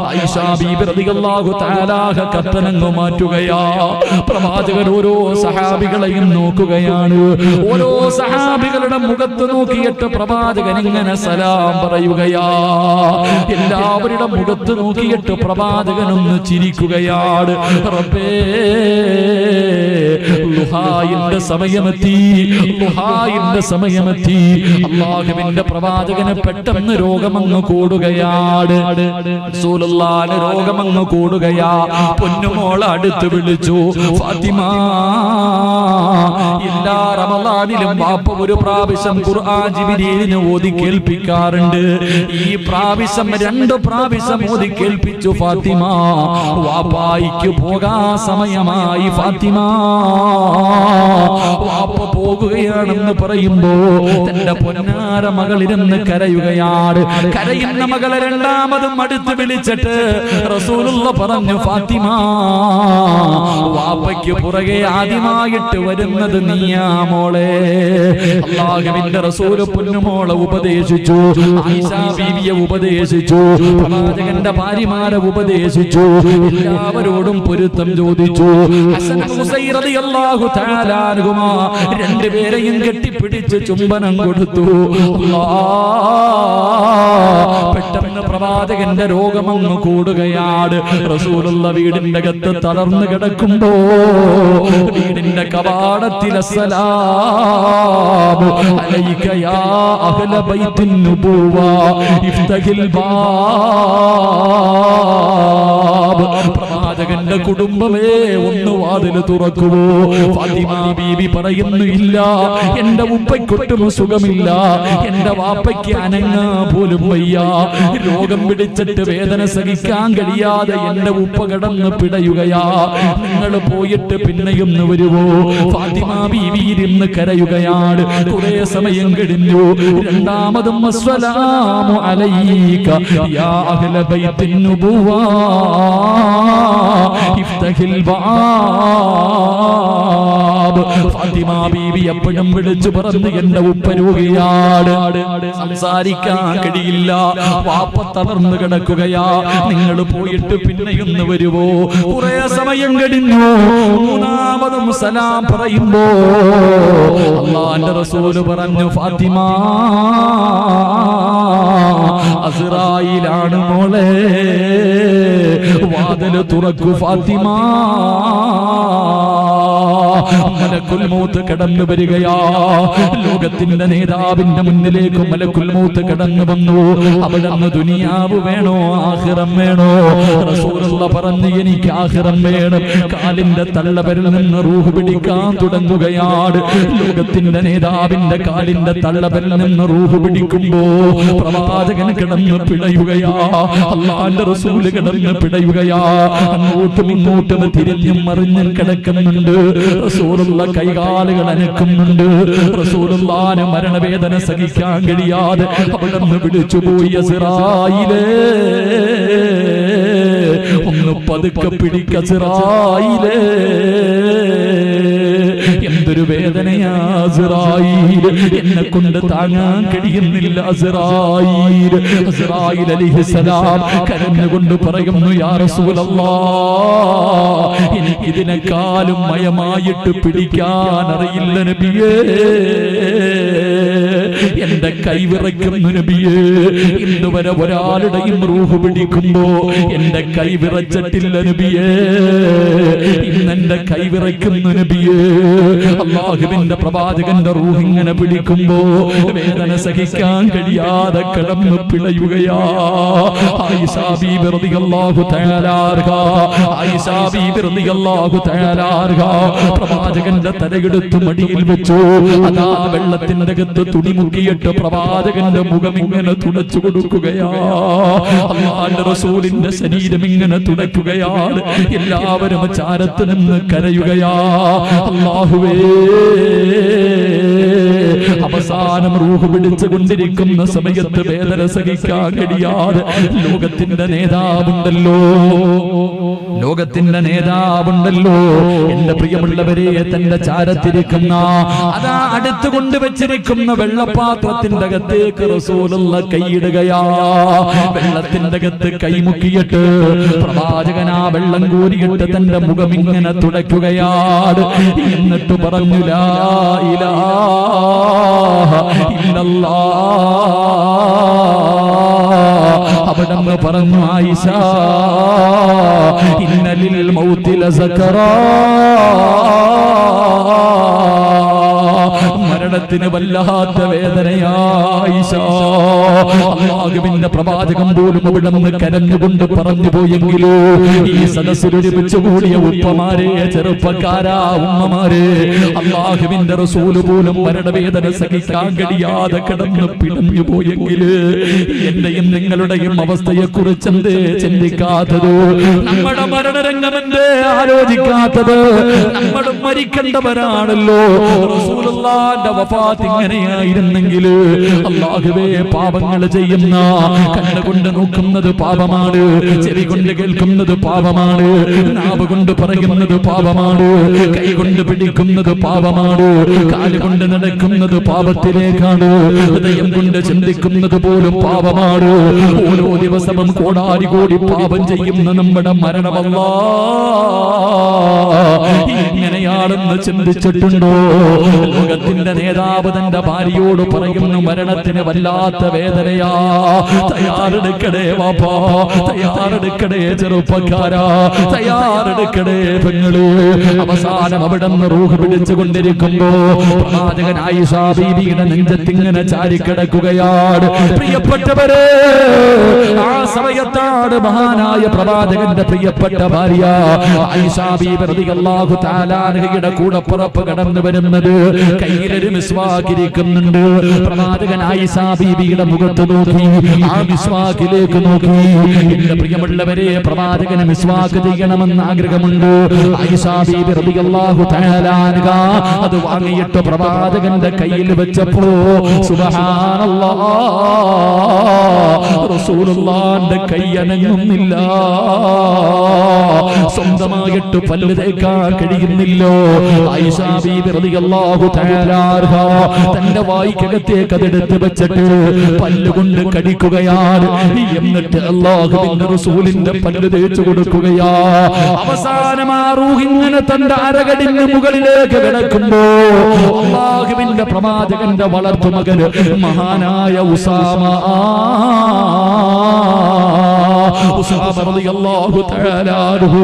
ആയിഷ ബീബി റളിയല്ലാഹു തആല കർട്ടനങ്ങ് മാറ്റുകയാ. പ്രവാചകൻ ഓരോ സഹാബികളെയും നോക്കുകയാണ്. ഓരോ സഹാബികളുടെ മുഖത്ത് നോക്കിയിട്ട് പ്രവാചകൻ ഇങ്ങനെ സലാം പറയുകയാ. എല്ലാവരുടെ മുഖത്ത് നോക്കിയിട്ട് പ്രവാചകൻ ഒന്ന് ചിരിക്കുകയാണ്. റബ്ബേ, ളുഹായിന്റെ സമയമെത്തി, ളുഹായിന്റെ സമയമെത്തി. അല്ലാഹുവിന്റെ പ്രവാചകന് പെട്ടെന്ന് രോഗമങ്ങ് കൂടുകയാണ്. റസൂലുള്ളാഹിന്റെ രോഗമങ്ങ് കൂടുകയാ. പൊന്നുമോളെ അടുത്ത് വിളിച്ചു, ഫാത്തിമ, എല്ലാ റമളാനിലും വാപ്പ ഒരു പ്രാവശ്യം ഖുർആൻ ജിബ്രീലിനെ ഓതി കേൾപ്പിക്കാറുണ്ട്. ഈ പ്രാവശ്യം 2 പ്രാവശ്യം ഓതി കേൾപ്പിച്ചു ഫാത്തിമ. വാപ്പായിക്ക് പോകാൻ സമയമായി ഫാത്തിമ. വാപ്പ പോകുകയാണെന്ന് പറയുമ്പോ തന്റെ പൊന്നാര മകളിരുന്ന് കരയുകയാണ്. കരയുന്ന മകളെ രണ്ടാമതും അടുത്ത് വിളിച്ചിട്ട് റസൂലുള്ള പറഞ്ഞു, ഫാത്തിമ, വാപ്പയ്ക്ക് പുറകെ ആദ്യമായിട്ട് വരുന്നത് നീയാ മോളെ. അല്ലാഹുവിന്റെ റസൂൽ പൊന്നുമോളെ ഉപദേശിച്ചു, ആയിഷ ബീവിയെ ഉപദേശിച്ചു, പ്രവാചകന്റെ ഭാര്യമാരെ ഉപദേശിച്ചു, എല്ലാവരോടും പൊരുത്തം ചോദിച്ചു. ഹസൻ ഹുസൈൻ റളിയല്ലാഹു തആല അൻഹുമാ 2 പേരെയും കെട്ടിപ്പിടിച്ച് ചുംബനം കൊടുത്തു. പെട്ടെന്ന് പ്രവാചകന്റെ രോഗമങ്ങ് കൂടുകയാണ്. റസൂലുള്ള വീടിന്റെ അകത്ത് തളർന്നു കിടക്കുമ്പോ വീടിന്റെ കവാടത്തിൽ അസ്സലാമു അലൈക യാ അഹ്ല ബൈത്തിൻ നുബുവ ഇഫ്തഹിൽ ബാബ്. പ്രവാചകന്റെ കുടുംബമേ, ഒന്ന് വാതിൽ തുറക്കുമോ? ഫാത്തിമ ബീബി പറയുന്നു, ഇല്ല, എന്റെ ഉപ്പയ്ക്കൊട്ടും സുഖമില്ല, എന്റെ വാപ്പയ്ക്ക് അനങ്ങാ പോലും വയ്യ, രോഗം പിടിച്ചിട്ട് വേദന സഹിക്കാൻ കഴിയാതെ എന്റെ ഉപ്പ കിടന്ന് പിടയുകയാ, നിങ്ങൾ പോയിട്ട് പിന്നെയൊന്ന് വരുവോ? ഫാത്തിമ ബീവി ഇരുന്ന് കരയുകയാണ്. കുറെ സമയം കഴിഞ്ഞു. രണ്ടാമതും അസ്സലാമു അലൈക യാ അഹ്ല ബൈത്തിൻ നുബുവ ഇഫ്തഹിൽ ബാബ്. ഫാത്തിമ ബീവി എപ്പോഴും വിളിച്ചു പറഞ്ഞു, എന്റെ ഉപ്പ രോഗിയാണ്, സംസാരിക്കാൻ കഴിയില്ല, വാപ്പ തളർന്നു കിടക്കുകയാ, നിങ്ങൾ പോയിട്ട് പിന്നെയൊന്ന് വരുവോ? കുറെ സമയം കഴിഞ്ഞു. മൂന്നാമതും സലാം പറയുമ്പോ അല്ലാഹുവിന്റെ റസൂല് പറഞ്ഞു, ഫാത്തിമ, അസ്റായിലാണ് മോളെ, വാതിൽ തുറക്കൂ ഫാത്തിമ. മലക്കുൽ മൗത്ത് കടന്നു വരികയാ. ലോകത്തിന്റെ നേതാവിന്റെ മുന്നിലേക്ക് മലക്കുൽ മൗത്ത് കടന്നു വന്നു. അവിടുന്ന് ദുനിയാവ് വേണോ ആഖിറം വേണോ? റസൂലുള്ള പറഞ്ഞു, എനിക്ക് ആഖിറം വേണം. കാലിന്റെ തള്ളവരിൽ നിന്ന് റൂഹ് പിടിക്കാൻ തുടങ്ങുകയാണ്. ലോകത്തിന്റെ നേതാവിന്റെ കാലിന്റെ തള്ളവരിൽ നിന്ന് റൂഹ് പിടിക്കുമ്പോ പ്രവാചകൻ കിടന്ന് പിടയുകയാ. അല്ലാഹുവിന്റെ റസൂല് കിടന്ന് പിടയുകയാ. അങ്ങോട്ടും ഇങ്ങോട്ടും തിരിഞ്ഞും മറിഞ്ഞും കിടക്കുന്നുണ്ട്. റസൂലുള്ള കൈകാലുകൾ അനക്കുന്നുണ്ട്. റസൂലുള്ളാഹിന് മരണവേദന സഹിക്കാൻ കഴിയാതെ അവിടുന്ന് വിളിച്ചുപോയി, അസ്റായിലേ, ഒന്ന് പതുക്കെ പിടിക്ക അസ്റായിലേ. എന്തൊരു വേദനയാ അസ്റായീൽ, എന്നെ കൊണ്ട് താങ്ങാൻ കഴിയുന്നില്ല അസ്റായീൽ. അസ്റായീൽ അലൈഹിസ്സലാം കരഞ്ഞുകൊണ്ട് പറയുന്നു, യാ റസൂലല്ലാഹ്, എനിക്കിതിനെക്കാളും മയമായിട്ട് പിടിക്കാൻ അറിയില്ല നബിയേ. എന്റെ കൈ വിറയ്ക്കുന്നു നബിയേ. ഇന്നുവരെ ഒരാളുടെയും റൂഹ് പിടിക്കുമ്പോ എന്റെ കൈ വിറച്ചിട്ടില്ല നബിയേ. ഇന്നെന്റെ കൈ വിറയ്ക്കുന്നു നബിയേ. അല്ലാഹുവിന്റെ പ്രവാചകന്റെ റൂഹ് ഇങ്ങനെ പിടിക്കുമ്പോ വേദന സഹിക്കാൻ കഴിയാതെ കടന്നു പിളയുകയാ. ആയിഷ ബീബി റളിയല്ലാഹു തആല അൻഹാ, ആയിഷ ബീബി റളിയല്ലാഹു തആല അൻഹാ പ്രവാചകന്റെ തലയെടുത്ത് മടിയിൽ വെച്ചു. അതാ വെള്ളത്തിന്റെ അകത്ത് തുണി മുക്കിയിട്ട് പ്രവാചകന്റെ മുഖം ഇങ്ങനെ തുടച്ചു കൊടുക്കുകയാ. അല്ലാഹുവിന്റെ റസൂലിന്റെ ശരീരം ഇങ്ങനെ തുടയ്ക്കുകയാണ്. എല്ലാവരും ചാരത്ത് നിന്ന് കരയുകയാ. അല്ലാഹുവേ, അവസാനം റൂഹ് പിടിച്ചുകൊണ്ടിരിക്കുന്ന സമയത്ത് വേദന സഹിക്കാൻ കഴിയാതെ ലോകത്തിന്റെ നേതാവുണ്ടല്ലോ, ലോകത്തിന്റെ നേതാവുണ്ടല്ലോ, എന്റെ പ്രിയമുള്ളവരെ, തന്റെ ചാരത്തിരിക്കുന്ന അതാ അടുത്ത് കൊണ്ടുവച്ചിരിക്കുന്ന വെള്ളപാത്രത്തിന്റെ അകത്തേക്ക് റസൂലുള്ള കൈയിടുകയാ. വെള്ളത്തിന്റെ അകത്ത് കൈമുക്കിയിട്ട് പ്രവാചകൻ ആ വെള്ളം കോരിയിട്ട് തന്റെ മുഖം ഇങ്ങനെ തുടയ്ക്കുകയാണ്. എന്നിട്ട് പറഞ്ഞു, ലാ ഇലാഹ ഇല്ലല്ലാഹ്. അവിടന്ന് പറഞ്ഞു, ആയിഷ, ഇന്നലിൽ മൗതി ലസകറാ, മരണത്തിന് വല്ലാത്ത വേദനയായിഷ. അല്ലാഹുവിന്റെ പ്രവാചകൻ പോലും അവിടുന്ന് കരഞ്ഞുകൊണ്ട് പറഞ്ഞു പോയെങ്കിലോ ഈ സദസ്സിൽ ഒരുമിച്ച് കൂടിയ ഉപ്പമാരെ, ചെറുപ്പക്കാരാ, ഉമ്മമാരെ, അല്ലാഹുവിന്റെ റസൂല് പോലും മരണവേദന സഹിക്കാൻ കഴിയാതെ കടന്നു പിടഞ്ഞു പോയെങ്കില് എന്റെയും നിങ്ങളുടെയും അവസ്ഥയെ കുറിച്ച് എന്തേ ചിന്തിക്കാത്തത്? നമ്മുടെ മരണരംഗമെന്തേ ആലോചിക്കാത്തത്? നമ്മൾ മരിക്കേണ്ടവരാണല്ലോ. റസൂലുള്ളാഹിന്റെ വഫാത്ത് ഇങ്ങനെയായിരുന്നെങ്കിൽ, അല്ലാഹുവേ, പാപങ്ങൾ ചെയ്യുന്ന, കണ്ണുകൊണ്ട് നോക്കുന്നത് പാപമാണ്, ചെവി കൊണ്ട് കേൾക്കുന്നത് പാപമാണ്, നാവ് കൊണ്ട് പറയുന്നത് പാപമാണ്, കൈ കൊണ്ട് പിടിക്കുന്നത് പാപമാണ്, കാലുകൊണ്ട് നടക്കുന്നത് പാപത്തിലേക്കാണ്, ഹൃദയം കൊണ്ട് ചിന്തിക്കുന്നത് പോലും പാപമാണ്. ഓരോ ദിവസവും കോടാരി കോടി പാപം ചെയ്യുന്ന നമ്മുടെ മരണമല്ലാ ഇങ്ങനെയാണെന്ന് ചിന്തിച്ചിട്ടുണ്ടോ? ലോകത്തിന്റെ നേതാവ് തന്റെ ഭാര്യയോട് പറയുന്നു, മരണത്തിന് വല്ലാത്ത വേദനയാ, തയ്യാറെടുക്കടേ വാപ്പാ, തയ്യാറെടുക്കടേ ചെറുപ്പക്കാരാ, തയ്യാറെടുക്കടേ പെങ്ങള്. അവസാനം അവിടെ നിന്ന് റൂഹ് പിടിച്ചുകൊണ്ടിരിക്കുമ്പോ പ്രവാചകൻ ആയിഷ ബീബിയുടെ നെഞ്ചത്തിങ്ങനെ ചാരിക്കിടക്കുകയാണ്. പ്രിയപ്പെട്ടവരെ, ആ സമയത്താണ് മഹാനായ പ്രവാചകന്റെ പ്രിയപ്പെട്ട ഭാര്യ ആയിഷ ബീബി റളിയല്ലാഹു തആല അൻഹയുടെ കൂടപ്പുറപ്പ് കടന്നു വരുന്നത്. കയ്യിലൊരു മിസ്വാക്ക് ഇരിക്കുന്നുണ്ട്. പ്രവാചകൻ ആയിഷ ബീബിയുടെ മുഖത്ത് നോക്കി, ആ മിസ്വാക്കിലേക്ക് നോക്കി. എന്റെ പ്രിയമുള്ളവരെ, പ്രവാചകന് മിസ്വാക്ക് ചെയ്യണമെന്ന് ആഗ്രഹമുണ്ട്. ആയിഷ ബീബി റളിയല്ലാഹു തആല അൻഹ അത് വാങ്ങിയിട്ട് പ്രവാചകന്റെ കയ്യിൽ വെച്ചപ്പോ സുബ്ഹാനല്ലാഹ്, റസൂലുള്ളാഹിന്റെ കൈ അനങ്ങുന്നില്ല. സ്വന്തമായിട്ട് പല്ല് തേക്കാൻ കഴിയുന്നില്ലോ. ആയിഷ ബീബി റളിയല്ലാഹു തആല അൻഹ തന്റെ വായ്ക്കകത്തേക്ക് അതെടുത്ത് വെച്ചിട്ട് പല്ലുകൊണ്ട് കടിക്കുകയാണ്. എന്നിട്ട് അല്ലാഹുവിന്റെ റസൂലിന്റെ പല്ല് തേച്ചു കൊടുക്കുകയാ. അവസാനം ആ റൂഹ് ഇങ്ങനെ തന്റെ അരകടിന് മുകളിലേക്ക് കിടക്കുമ്പോ അല്ലാഹുവിന്റെ പ്രവാചകന്റെ വളർത്തുമകൻ മഹാനായ ഉസാമ റളിയല്ലാഹു തആല അൻഹു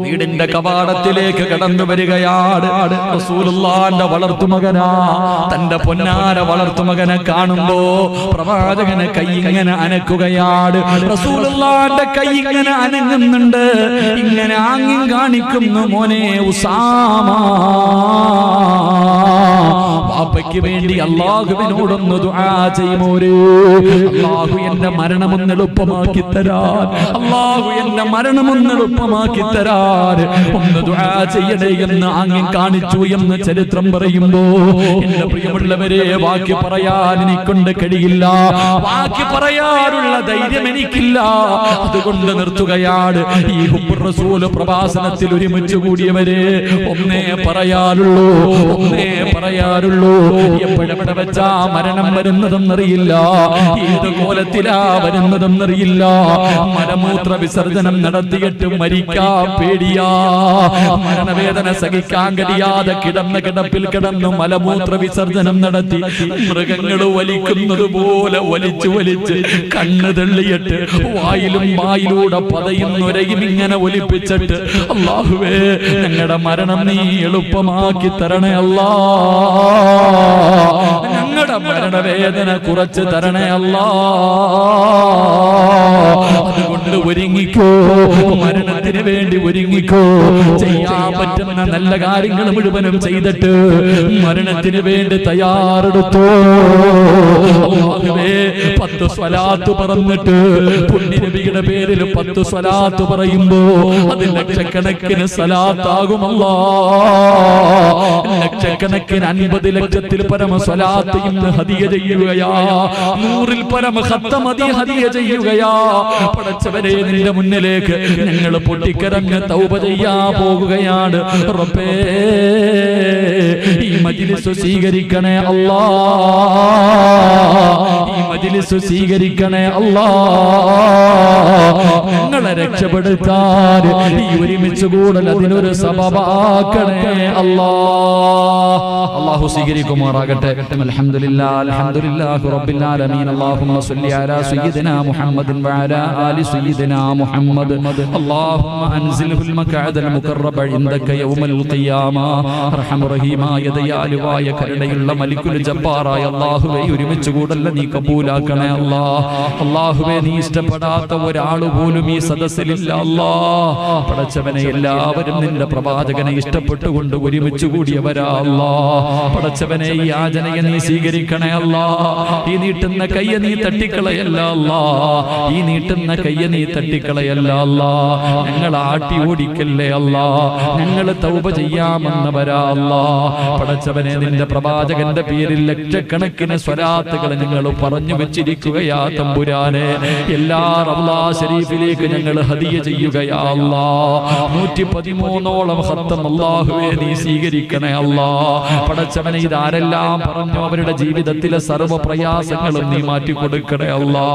വീടിന്റെ കവാടത്തിലേക്ക് കടന്നു വരികയാണ്. റസൂലുള്ളാഹിന്റെ വളർത്തുമകനാ, തന്റെ പൊന്നാര വളർത്തുമകനെ കാണുമ്പോ പ്രവാചകനെ കൈ ഇങ്ങനെ അനക്കുകയാണ്. റസൂലുള്ളാഹിന്റെ കൈ ഇങ്ങനെ അനങ്ങുന്നുണ്ട്. ഇങ്ങനെ ആംഗ്യം കാണിക്കുന്നു, മോനെ ഉസാമ, വാപ്പയ്ക്ക് വേണ്ടി അല്ലാഹുവിനോടൊന്ന് ദുആ ചെയ്യുമോരേ. അല്ലാഹു എന്റെ മരണമൊന്ന് എളുപ്പമാക്കി തരാൻ, അല്ലാഹു എന്റെ മരണമൊന്ന് എളുപ്പമാക്കി തരാൻ ഒന്ന് ദുആ ചെയ്യണേ എന്ന് ആംഗ്യം കാണിച്ചു എന്ന് ചരിത്രം പറയുമ്പോ എന്റെ പ്രിയമുള്ളവരെ, വാക്ക് പറയാൻ എനിക്കൊണ്ട് കഴിയില്ല, വാക്ക് പറയാനുള്ള ധൈര്യം എനിക്കില്ല. അതുകൊണ്ട് നിർത്തുകയാണ്. ഈ ഹുബ്ബുർ റസൂൽ പ്രഭാഷണത്തിൽ ഒരുമിച്ച് കൂടിയവരെ ഒന്നേ പറയാറുള്ളൂ, ഒന്നേ പറയാറുള്ളൂ. എപ്പോഴെവിടെ വെച്ചാ മരണം വരുന്നതെന്നറിയില്ല, ഏത് കോലത്തിലാ വരുന്നതെന്നറിയില്ല. മലമൂത്ര വിസർജനം നടത്തിയിട്ട് മരിക്കാൻ പേടിയാ. മരണവേദന സഹിക്കാൻ കഴിയാതെ കിടന്ന കിടപ്പിൽ കിടന്നു മലമൂത്ര വിസർജനം നടത്തി മൃഗങ്ങൾ വലിക്കുന്നത് പോലെ വലിച്ച് കണ്ണ് തള്ളിയിട്ട് വായിലും വായിലൂടെ പതയും നുരയും ഇങ്ങനെ ഒലിപ്പിച്ചിട്ട് അല്ലാഹുവേ ഞങ്ങളുടെ മരണം നീ എളുപ്പമാക്കി തരണേ അല്ലാ, ഞങ്ങളുടെ മരണവേദന കുറച്ച് തരണേ അല്ലാ. അതുകൊണ്ട് ഒരുങ്ങിക്കോ, മരണത്തിന് വേണ്ടി ഒരുങ്ങിക്കോ. ചെയ്യാൻ പറ്റുന്ന നല്ല കാര്യങ്ങൾ മുഴുവനും ചെയ്തിട്ട് മരണത്തിന് വേണ്ടി തയ്യാറെടുത്തോ. 10 സ്വലാത്ത് പറഞ്ഞിട്ട് പുണ്യനബിയുടെ പേരിൽ 10 സ്വലാത്ത് പറയുമ്പോ അത് ലക്ഷക്കണക്കിന് സ്വലാത്താകുമല്ലോ. ലക്ഷക്കണക്കിന് 50 ലക്ഷത്തിൽ പരമ സ്വലാത്ത് ഇന്ന് ഹദിയ ചെയ്യുകയാ. 100ൽ പരമ ഖത്തം ഹദിയ ചെയ്യുകയാ. പടച്ചവനെ നിന്റെ മുന്നിലേക്ക് ഞങ്ങൾ പൊട്ടിക്കരഞ്ഞ് തൗബ ചെയ്യാൻ പോകുകയാണ്. റബ്ബേ ഈ മജ്ലിസ് സ്വീകരിക്കണേ അല്ലാ, ഈ മജ്ലിസ് സ്വീകരിക്കണേ അല്ലാ. ഞങ്ങളെ രക്ഷപ്പെടുത്താൻ ഈ ഒരുമിച്ച് കൂടൽ അതിനൊരു സബബാക്കണേ അല്ലാ. അല്ലാഹു സ്വീകരിക്കുമാറാകട്ടെ. അൽഹംദുലില്ലാഹ് അൽഹംദുലില്ലാഹി റബ്ബിൽ ആലമീൻ. അല്ലാഹുമ്മ സ്വല്ലി അലാ സയ്യിദിനാ മുഹമ്മദിൻ വഅലാ ആലി സയ്യിദിനാ മുഹമ്മദ്. അല്ലാഹുമ്മ അൻസിൽഹുൽ മഖഅദൽ മുഖറബ ഇൻദക യൗമൽ ഖിയാമ. അർഹമർ റഹീമായ ദയാലുവായ കരുണയുള്ള മലിക്കുൽ ജബ്ബാറായ അല്ലാഹുവേ ഒരുമിച്ച് കൂടല്ല നീ കബൂലാക്കണേ അല്ലാ. അല്ലാഹുവേ നീ ഇഷ്ടപ്പെടാത്ത ഒരാൾ പോലും ഈ സദസ്സിലില്ല അല്ലാ. പടച്ചവനെ എല്ലാവരും നിന്റെ പ്രവാചകനെ ഇഷ്ടപ്പെട്ടുകൊണ്ട് ഒരുമിച്ച് കൂടിയവരാ അല്ലാ. പടച്ചവനെ ഈ യാചനയെ നീ സ്വീകരിക്കണേ അല്ലാ. ഈ നീട്ടുന്ന കയ്യെ നീ തട്ടിക്കളയല്ല അല്ലാ, ഈ നീട്ടുന്ന കയ്യെ നീ തട്ടിക്കളയല്ല അല്ലാ. ഞങ്ങൾ ആട്ടി ഓടിക്കല്ലേ അല്ലാ, ഞങ്ങൾ തൗബ ചെയ്യാമെന്നവരാ അല്ലാ. പടച്ചവനെ നിന്റെ പ്രവാചകന്റെ പേരിൽ ലക്ഷക്കണക്കിന് സ്വലാത്തുകൾ ഞങ്ങൾ പറഞ്ഞു വെച്ചിരിക്കുകയാ തമ്പുരാനെ. എല്ലാ റൗള ശരീഫിലേക്ക് ഞങ്ങൾ ഹദിയ ചെയ്യുകയാ അല്ലാ. 113ഓളം ഖത്തം അല്ലാഹുവേ നീ സ്വീകരിക്കണേ അല്ലാ. പടച്ചവനെ ഇതാരെല്ലാം പറഞ്ഞു അവരുടെ ജീവിതത്തിലെ സർവ്വ പ്രയാസങ്ങളും നീ മാറ്റി കൊടുക്കണേ അല്ലാ.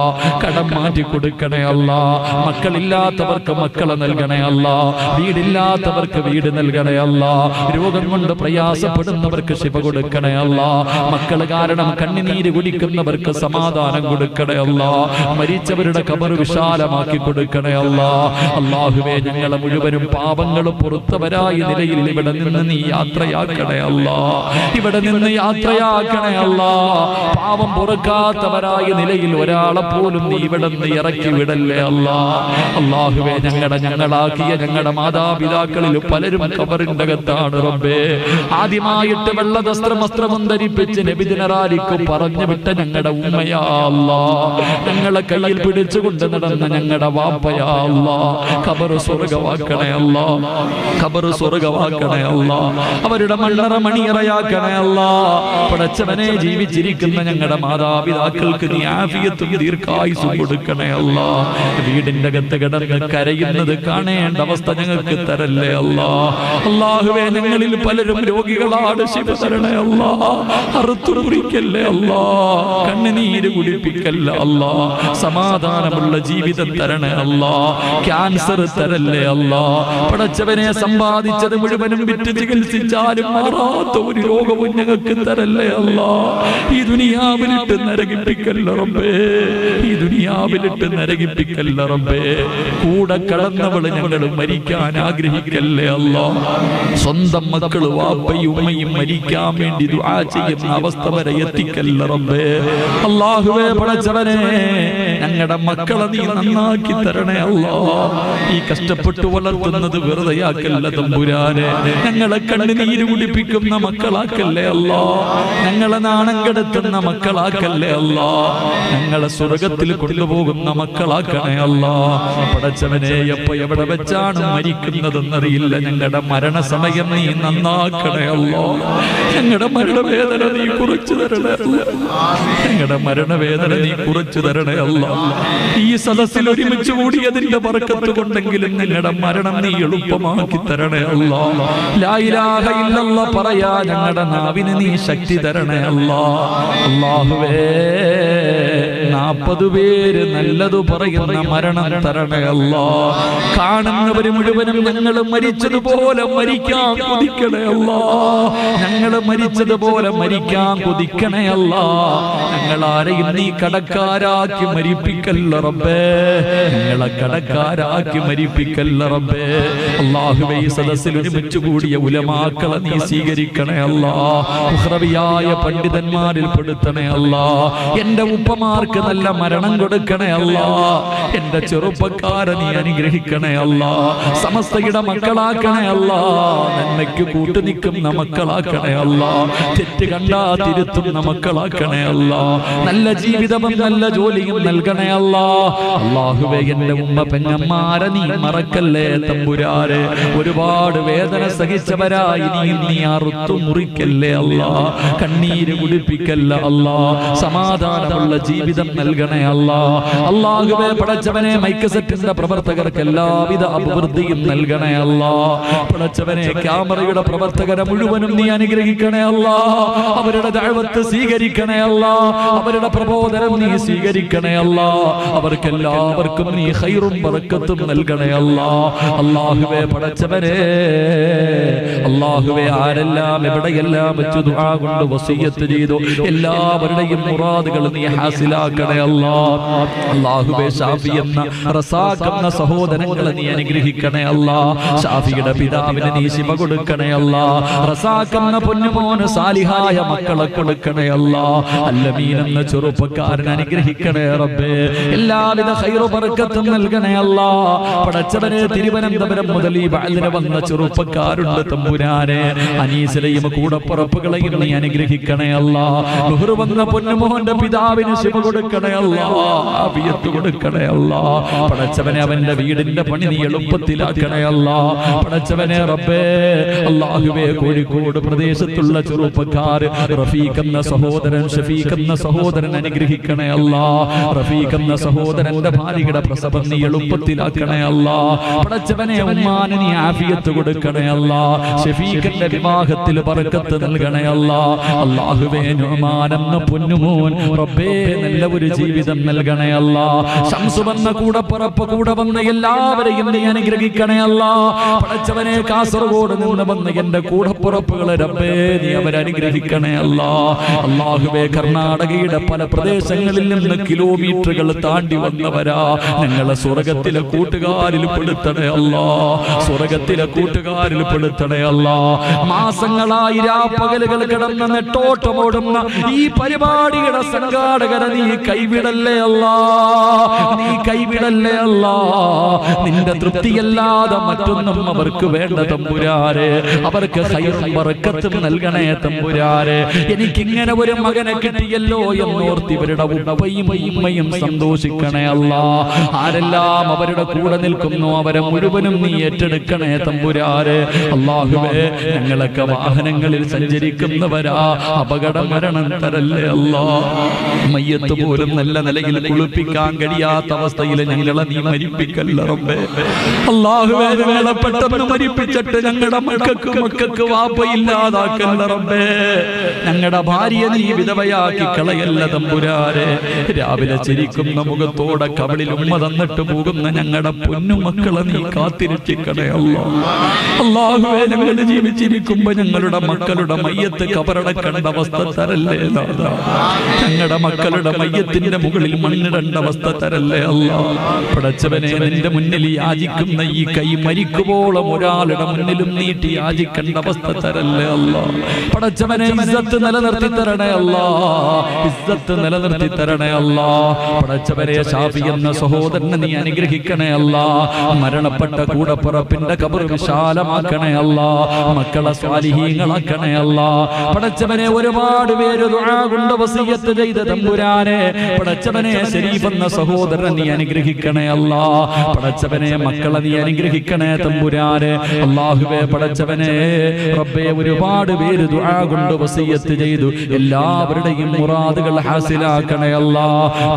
കടം മാറ്റി കൊടുക്കണേ അല്ലാ. മക്കളില്ലാത്തവർക്ക് മക്കളെ നൽകണേ അല്ലാ. വീടില്ലാത്തവർക്ക് വീട് നൽകണേ അല്ലാ. രോഗം കൊണ്ട് പ്രയാസപ്പെടുന്നവർക്ക് ശിഫ കൊടുക്കണേ അല്ലാ. മക്കൾ കാരണം കണ്ണുനീര് കുടിക്കുന്നവർക്ക് സമാധാനം കൊടുക്കണേ അല്ലാ. മരിച്ചവരുടെ ഖബർ വിശാലമാക്കി കൊടുക്കണേ അല്ലാ. അല്ലാഹുവേ ഞങ്ങളെ മുഴുവനും പാപങ്ങളും പുറത്തവരായ നിലയിൽ ഇവിടെ നിന്ന് നീ യാത്രയാക്കണേ അല്ലാ. ഇവിടെ നിന്ന് യാത്രയാക്കണേ അല്ലാ. പാപം പുറക്കാത്തവരായ നിലയിൽ ഒരാളെ പോലും നീ ഇവിടെ നിന്ന് ഇറക്കി വിടല്ലേ അല്ലാ. അല്ലാഹുവേ ഞങ്ങളാക്കിയ ഞങ്ങളുടെ മാതാപിതാക്കളിൽ പലരും ഖബറിന്റെ അകത്താണ് റബ്ബേ. ആദ്യമായിട്ട് വസ്ത്രം ധരിപ്പിച്ച് നബിദിനറാലിക്ക് പറഞ്ഞു വിട്ട ഞങ്ങളുടെ ഉമ്മയാ അല്ലാ. ഞങ്ങളെ കയ്യിൽ പിടിച്ചുകൊണ്ട് നടന്ന ഞങ്ങളുടെ വാപ്പയാ അല്ലാ. ഖബർ സ്വർഗ്ഗമാക്കണേ അല്ലാ, ഖബർ സ്വർഗ്ഗമാക്കണേ അല്ലാ. അവരുടെ മണ്ണറ മണിയറയാക്കണേ അല്ലാ. പടച്ചവനെ ജീവിച്ചിരിക്കുന്ന ഞങ്ങളുടെ മാതാപിതാക്കൾക്ക് നീ ആഫിയത്തും ദീർഘായുസ്സും കൊടുക്കണേ അല്ലാ. വീടിന്റെ അകത്ത് കിടന്ന് കരയുന്നത് കാണേണ്ട അവസ്ഥ ഞങ്ങൾക്ക് തരല്ലേ അല്ലാ. അല്ലാഹുവേ ഞങ്ങളിൽ പലരും രോഗികളാണ്, ശിഫ തരണേ അല്ലാ. അറുത്തു മുറിക്കല്ലേ അല്ലാ, കണ്ണുനീര് കുടിപ്പിക്കല്ല അല്ലാ. സമാധാനമുള്ള ജീവിതം തരണേ അല്ലാ. ക്യാൻസർ തരല്ലേ അല്ലാ. പടച്ചവനെ സമ്പാദിച്ചത് മുഴുവനും വിറ്റ് ചികിത്സിച്ചാലും മാറാത്ത ഒരു രോഗവും ഞങ്ങൾക്ക് തരല്ലേ അല്ലാ. ഈ ദുനിയാവിലിട്ട് നരകിപ്പിക്കല്ല റബ്ബേ, ഈ ദുനിയാവിലിട്ട് നരകിപ്പിക്കല്ല റബ്ബേ. കൂടെ കടന്നവള് ഞങ്ങൾ മരിക്കാൻ ആഗ്രഹിക്കല്ലേ അല്ലാ. സ്വന്തം മക്കള് വാപ്പയും ഉമ്മയും മരിക്കാൻ വേണ്ടി ദുആ ചെയ്യുന്ന അവസ്ഥ വരെ എത്തിക്കല്ല റബ്ബേ. അല്ലാഹുവേ പടച്ചവനെ ഞങ്ങളുടെ മക്കളെ നീ നന്നാക്കി തരണേ അല്ലാ. ഈ കഷ്ടപ്പെട്ടു വളർത്തുന്നത് വെറുതെയാക്കല്ല തമ്പുരാനെ. ഞങ്ങളെ കണ്ണുനീര് കുടിപ്പിക്കുന്ന മക്കളാക്കല്ലേ അല്ലാ. ഞങ്ങളെ നാണം കെടുത്തുന്ന മക്കളാക്കല്ലേ അല്ലാ. ഞങ്ങളെ സ്വർഗത്തിൽ കൊണ്ടുപോകുന്ന മക്കളാക്കണേ അല്ലാ. പടച്ചവനെ എപ്പോ എവിടെ വെച്ചാണ് മരിക്കുന്നതെന്നറിയില്ല. ഞങ്ങളുടെ മരണസമയം നീ നന്നാക്കണേ അല്ലാ. ഞങ്ങളുടെ മരണവേദന നീ കുറച്ചു തരണേ അല്ലാ. ഞങ്ങളുടെ മരണവേദന നീ കുറച്ചു തരണേ അല്ലാ. ഈ സദസ്സിൽ ഒരുമിച്ച് കൂടിയതിന്റെ ബർക്കത്ത് കൊണ്ടെങ്കിലും ഞങ്ങളുടെ മരണം നീ എളുപ്പമാക്കി തരണേ അല്ലാ. ലാ ഇലാഹ ഇല്ലല്ലാഹ് പറയാ ഞങ്ങളുടെ നാവിന് നീ ശക്തി തരണേ അല്ലാ. അല്ലാഹുവേ 40 പേര് നല്ലതു പറയുന്ന മരണം തരണേ അല്ലാ. കാണുന്നവര് മുഴുവനും ഞങ്ങൾ മരിച്ചതുപോലെ മരിക്കാൻ കൊതിക്കണേ അല്ലാ. ഞങ്ങൾ മരിച്ചതുപോലെ മരിക്കാൻ കൊതിക്കണേ അല്ലാ. ഞങ്ങൾ ആരെയും നീ കടക്കാരാക്കി മരിപ്പിക്കല്ല റബ്ബേ. ഞങ്ങളെ കടക്കാരാക്കി മരിപ്പിക്കല്ല റബ്ബേ. അല്ലാഹുവേ, ഈ സദസ്സിൽ ഒരുമിച്ച് കൂടിയ ഉലമാക്കളെ നീ സ്വീകരിക്കണേ അല്ലാ. ഉഖ്റവിയായ പണ്ഡിതന്മാരിൽ പെടുത്തണേ അല്ലാ. എന്റെ ഉപ്പമാർക്ക് നല്ല മരണം കൊടുക്കണേ അല്ലാ. എന്റെ ചെറുപ്പക്കാരെ നീ അനുഗ്രഹിക്കണേ അല്ലാ. സമസ്തയുടെ മക്കളാക്കണേ അല്ലാ. നന്മയ്ക്ക് കൂട്ടുനിൽക്കുന്ന മക്കളാക്കണേ അല്ലാ. തെറ്റ് കണ്ടാ തിരുത്തുന്ന മക്കളാക്കണേ അല്ലാ. നല്ല ജീവിതവും നല്ല ജോലിയും നൽകണേ അല്ലാ. അല്ലാഹുവേ, എന്റെ ഉമ്മ പെങ്ങന്മാരെ നീ മറക്കല്ലേ തമ്പുരാനെ. ഒരുപാട് വേദന സഹിച്ചവരായി നീ അറുത്തു മുറിക്കല്ലേ അല്ലാ. കണ്ണീര് കുടിപ്പിക്കല്ല അല്ലാ. സമാധാനമുള്ള ജീവിതം നൽകണേ അല്ലാ. അല്ലാഹുവേ, പടച്ചവനെ, മൈക്ക് സെറ്റിന്റെ പ്രവർത്തകർക്ക് എല്ലാവിധ അഭിവൃദ്ധിയും നൽകണേ അല്ലാ. പടച്ചവനെ, ക്യാമറയുടെ പ്രവർത്തകരെ മുഴുവനും നീ അനുഗ്രഹിക്കണേ അല്ലാ. അവരുടെ ദഅവത്ത് സ്വീകരിക്കണേ അല്ലാ. അവരുടെ പ്രബോധനം നീ സ്വീകരിക്കണേ അല്ലാ. അവർക്കെല്ലാവർക്കും നീ ഖൈറും ബറക്കത്തും നൽകണേ അല്ലാ. അല്ലാഹുവേ, പടച്ചവനെ, അല്ലാഹുവേ, ആരെല്ലാം എവിടെയെല്ലാം വെച്ച് ദുആ കൊണ്ട് വസിയ്യത്ത് ചെയ്തു എല്ലാവരുടെയും മുറാദുകൾ നീ ഹാസിലാക്കണേ അല്ലാ. അല്ലാഹുവേ, ഷാഫി എന്ന റസാഖ് എന്ന സഹോദരങ്ങളെ നീ അനുഗ്രഹിക്കണേ അല്ലാ. ഷാഫിയുടെ പിതാവിന് നീ ശിവ കൊടുക്കണേ അല്ലാ. റസാഖ് എന്ന പൊന്നുമോന് സാലിഹായ മക്കളെ കൊടുക്കണേ അല്ലാ. അല്ലമീൻ എന്ന ചെറുപ്പക്കാരൻ അനുഗ്രഹിക്കണേ റബ്ബേ. എല്ലാവിധ ഖൈറു ബറക്കത്തും നൽകണേ അല്ലാ. പടച്ചവനെ, തിരുവനന്തപുരം മുതൽ ഈ ബഅലിന് വന്ന ചെറുപ്പക്കാരുണ്ട് തമ്പുരാനെ. അനീസിലെയും കൂടപ്പുറപ്പുകളെയും നീ അനുഗ്രഹിക്കണേ അല്ലാ. ളുഹ്ർ വന്ന പൊന്നുമോന്റെ പിതാവിന് ശിവ കൊടുക്കണേ അല്ലാ. ആഫിയത്ത് കൊടുക്കണേ അല്ലാ. പടച്ചവനെ, അവന്റെ വീടിന്റെ പണി നീ എളുപ്പത്തിലാക്കണേ അല്ലാ. പടച്ചവനെ റബ്ബേ, അല്ലാഹുവേ, കോഴിക്കോട് പ്രദേശത്തുള്ള ചെറുപ്പക്കാർ റഫീഖ് എന്ന സഹോദരൻ, ഷഫീഖ് എന്ന സഹോദരൻ അനുഗ്രഹിക്കണേ അല്ലാ. റഫീഖ് എന്ന സഹോദരന്റെ ഭാര്യയുടെ പ്രസവം നീ എളുപ്പത്തിലാക്കണേ അല്ലാ. പടച്ചവനെ, ഉമ്മാന് നീ ആഫിയത്ത് കൊടുക്കണേ അല്ലാ. ഷഫീഖിന്റെ വിവാഹത്തിൽ ബറക്കത്ത് നൽകണേ അല്ലാ. അല്ലാഹുവേ, നുഅ്മാൻ എന്ന പൊന്നുമോൻ റബ്ബേ നല്ല ഒരു ജീവിതം നൽകണേ അല്ലാ. ശംസു വന്ന കൂടപ്പുറപ്പ് കൂടെ വന്ന എല്ലാവരെയും നീ അനുഗ്രഹിക്കണേ അല്ലാ. പടച്ചവനെ, കാസർഗോഡ് നിന്ന് വന്ന എന്റെ കൂടപ്പുറപ്പുകളെ റബ്ബേ നീ അവരനുഗ്രഹിക്കണേ അല്ലാ. അല്ലാഹുവേ, കർണാടകയുടെ പല പ്രദേശങ്ങളിൽ നിന്ന് കിലോമീറ്ററുകൾ താണ്ടി വന്നവരാ. ഞങ്ങളെ സ്വർഗത്തിലെ കൂട്ടുകാരിൽ പെടുത്തണേ അല്ലാ. സ്വർഗത്തിലെ കൂട്ടുകാരിൽ പെടുത്തണേ അല്ലാ. മാസങ്ങളായി രാപ്പകലുകൾ കിടന്ന് നെട്ടോട്ടമോടുന്ന ഈ പരിപാടിയുടെ സംഘാടകരെ നീ കൈവിടല്ലേ അല്ലാ. നീ കൈവിടല്ലേ അല്ലാ. നിന്റെ തൃപ്തിയല്ലാതെ മറ്റൊന്നും അവർക്ക് വേണ്ട തമ്പുരാരെ. അവർക്ക് ഖൈറും ബറക്കത്തും നൽകണേ തമ്പുരാരെ. എനിക്കിങ്ങനെ ഒരു മകനെ കിട്ടിയല്ലോ എന്നോർത്ത് ഇവരുടെ ഉപ്പയും ഉമ്മയും സന്തോഷിക്കണേ അല്ലാ. ആരെല്ലാം അവരുടെ കൂടെ നിൽക്കുന്നു അവരെ മുഴുവനും നീ ഏറ്റെടുക്കണേ തമ്പുരാരെ. അല്ലാഹുവേ, ഞങ്ങളൊക്കെ വാഹനങ്ങളിൽ സഞ്ചരിക്കുന്നവരാ. അപകട മരണം തരല്ലേ അല്ലാ. മയ്യത്ത് പോലും നല്ല നിലയിൽ കുളിപ്പിക്കാൻ കഴിയാത്ത അവസ്ഥയിൽ ഞങ്ങളെ നീ മരിപ്പിക്കല്ല റബ്ബേ. അല്ലാഹുവേ, ഞങ്ങളെ പെട്ടെന്ന് മരിപ്പിച്ചിട്ട് ഞങ്ങളുടെ മക്കൾക്ക് വാപ്പയില്ലാതാക്കല്ല റബ്ബേ. ഞങ്ങളുടെ ഭാര്യയെ നീ വിധവയാക്കി കളയല്ല തമ്പുരാരെ. രാവിലെ ചിരിക്കുന്ന മുഖത്തോടെ കവളിൽ ഉമ്മ തന്നിട്ട് പോകുന്ന ഞങ്ങളുടെ പൊന്നുമക്കളെ നീ കാത്തിരക്ഷിക്കണേ അല്ലാ. അല്ലാഹുവേ, ഞങ്ങൾ ജീവിച്ചിരിക്കുമ്പോ ഞങ്ങളുടെ മക്കളുടെ മയ്യത്ത് കബറടക്കേണ്ട അവസ്ഥ തരല്ലേ ദാദാ. ഞങ്ങളുടെ മക്കളുടെ മയ്യത്തിന്റെ മുകളിൽ മണ്ണിടേണ്ട അവസ്ഥ തരല്ലേ അല്ലാ. പടച്ചവനെ, നിന്റെ മുന്നിൽ യാചിക്കുന്ന ഈ കൈ മരിക്കുവോളം ഒരാളുടെ മുന്നിലും നീട്ടി യാചിക്കേണ്ട അവസ്ഥ തരല്ലേ അല്ലാ. പടച്ചവനെ, ഇസ്സത്ത് നിലനിർത്തി തരണേ അല്ലാ. ഇസ്സത്ത് നിലനിർത്തി തരണേ അല്ലാ. പടച്ചവനെ, ഷാഫി എന്ന സഹോദരനെ നീ അനുഗ്രഹിക്കണേ അല്ലാ. മരണപ്പെട്ട കൂടപ്പുറപ്പിന്റെ ഖബർ വിശാലമാക്കണേ അല്ലാ. മക്കളെ സ്വാലിഹീങ്ങളാക്കണേ അല്ലാ. പടച്ചവനെ, ഒരുപാട് പേര് ദുആ കൊണ്ട് വസിയ്യത്ത് ചെയ്ത തമ്പുരാനെ. പടച്ചവനെ, ശരീഫ് എന്ന സഹോദരനെ നീ അനുഗ്രഹിക്കണേ അല്ലാ. പടച്ചവനെ, മക്കളെ നീ അനുഗ്രഹിക്കണേ തമ്പുരാനെ. അല്ലാഹുവേ, പടച്ചവനെ റബ്ബേ, ഒരുപാട് പേര് ദുആ കൊണ്ട് വസിയ്യത്ത് ചെയ്തു എല്ലാവരുടെയും മുറാദുകൾ ഹാസിലാക്കണേ അല്ലാ.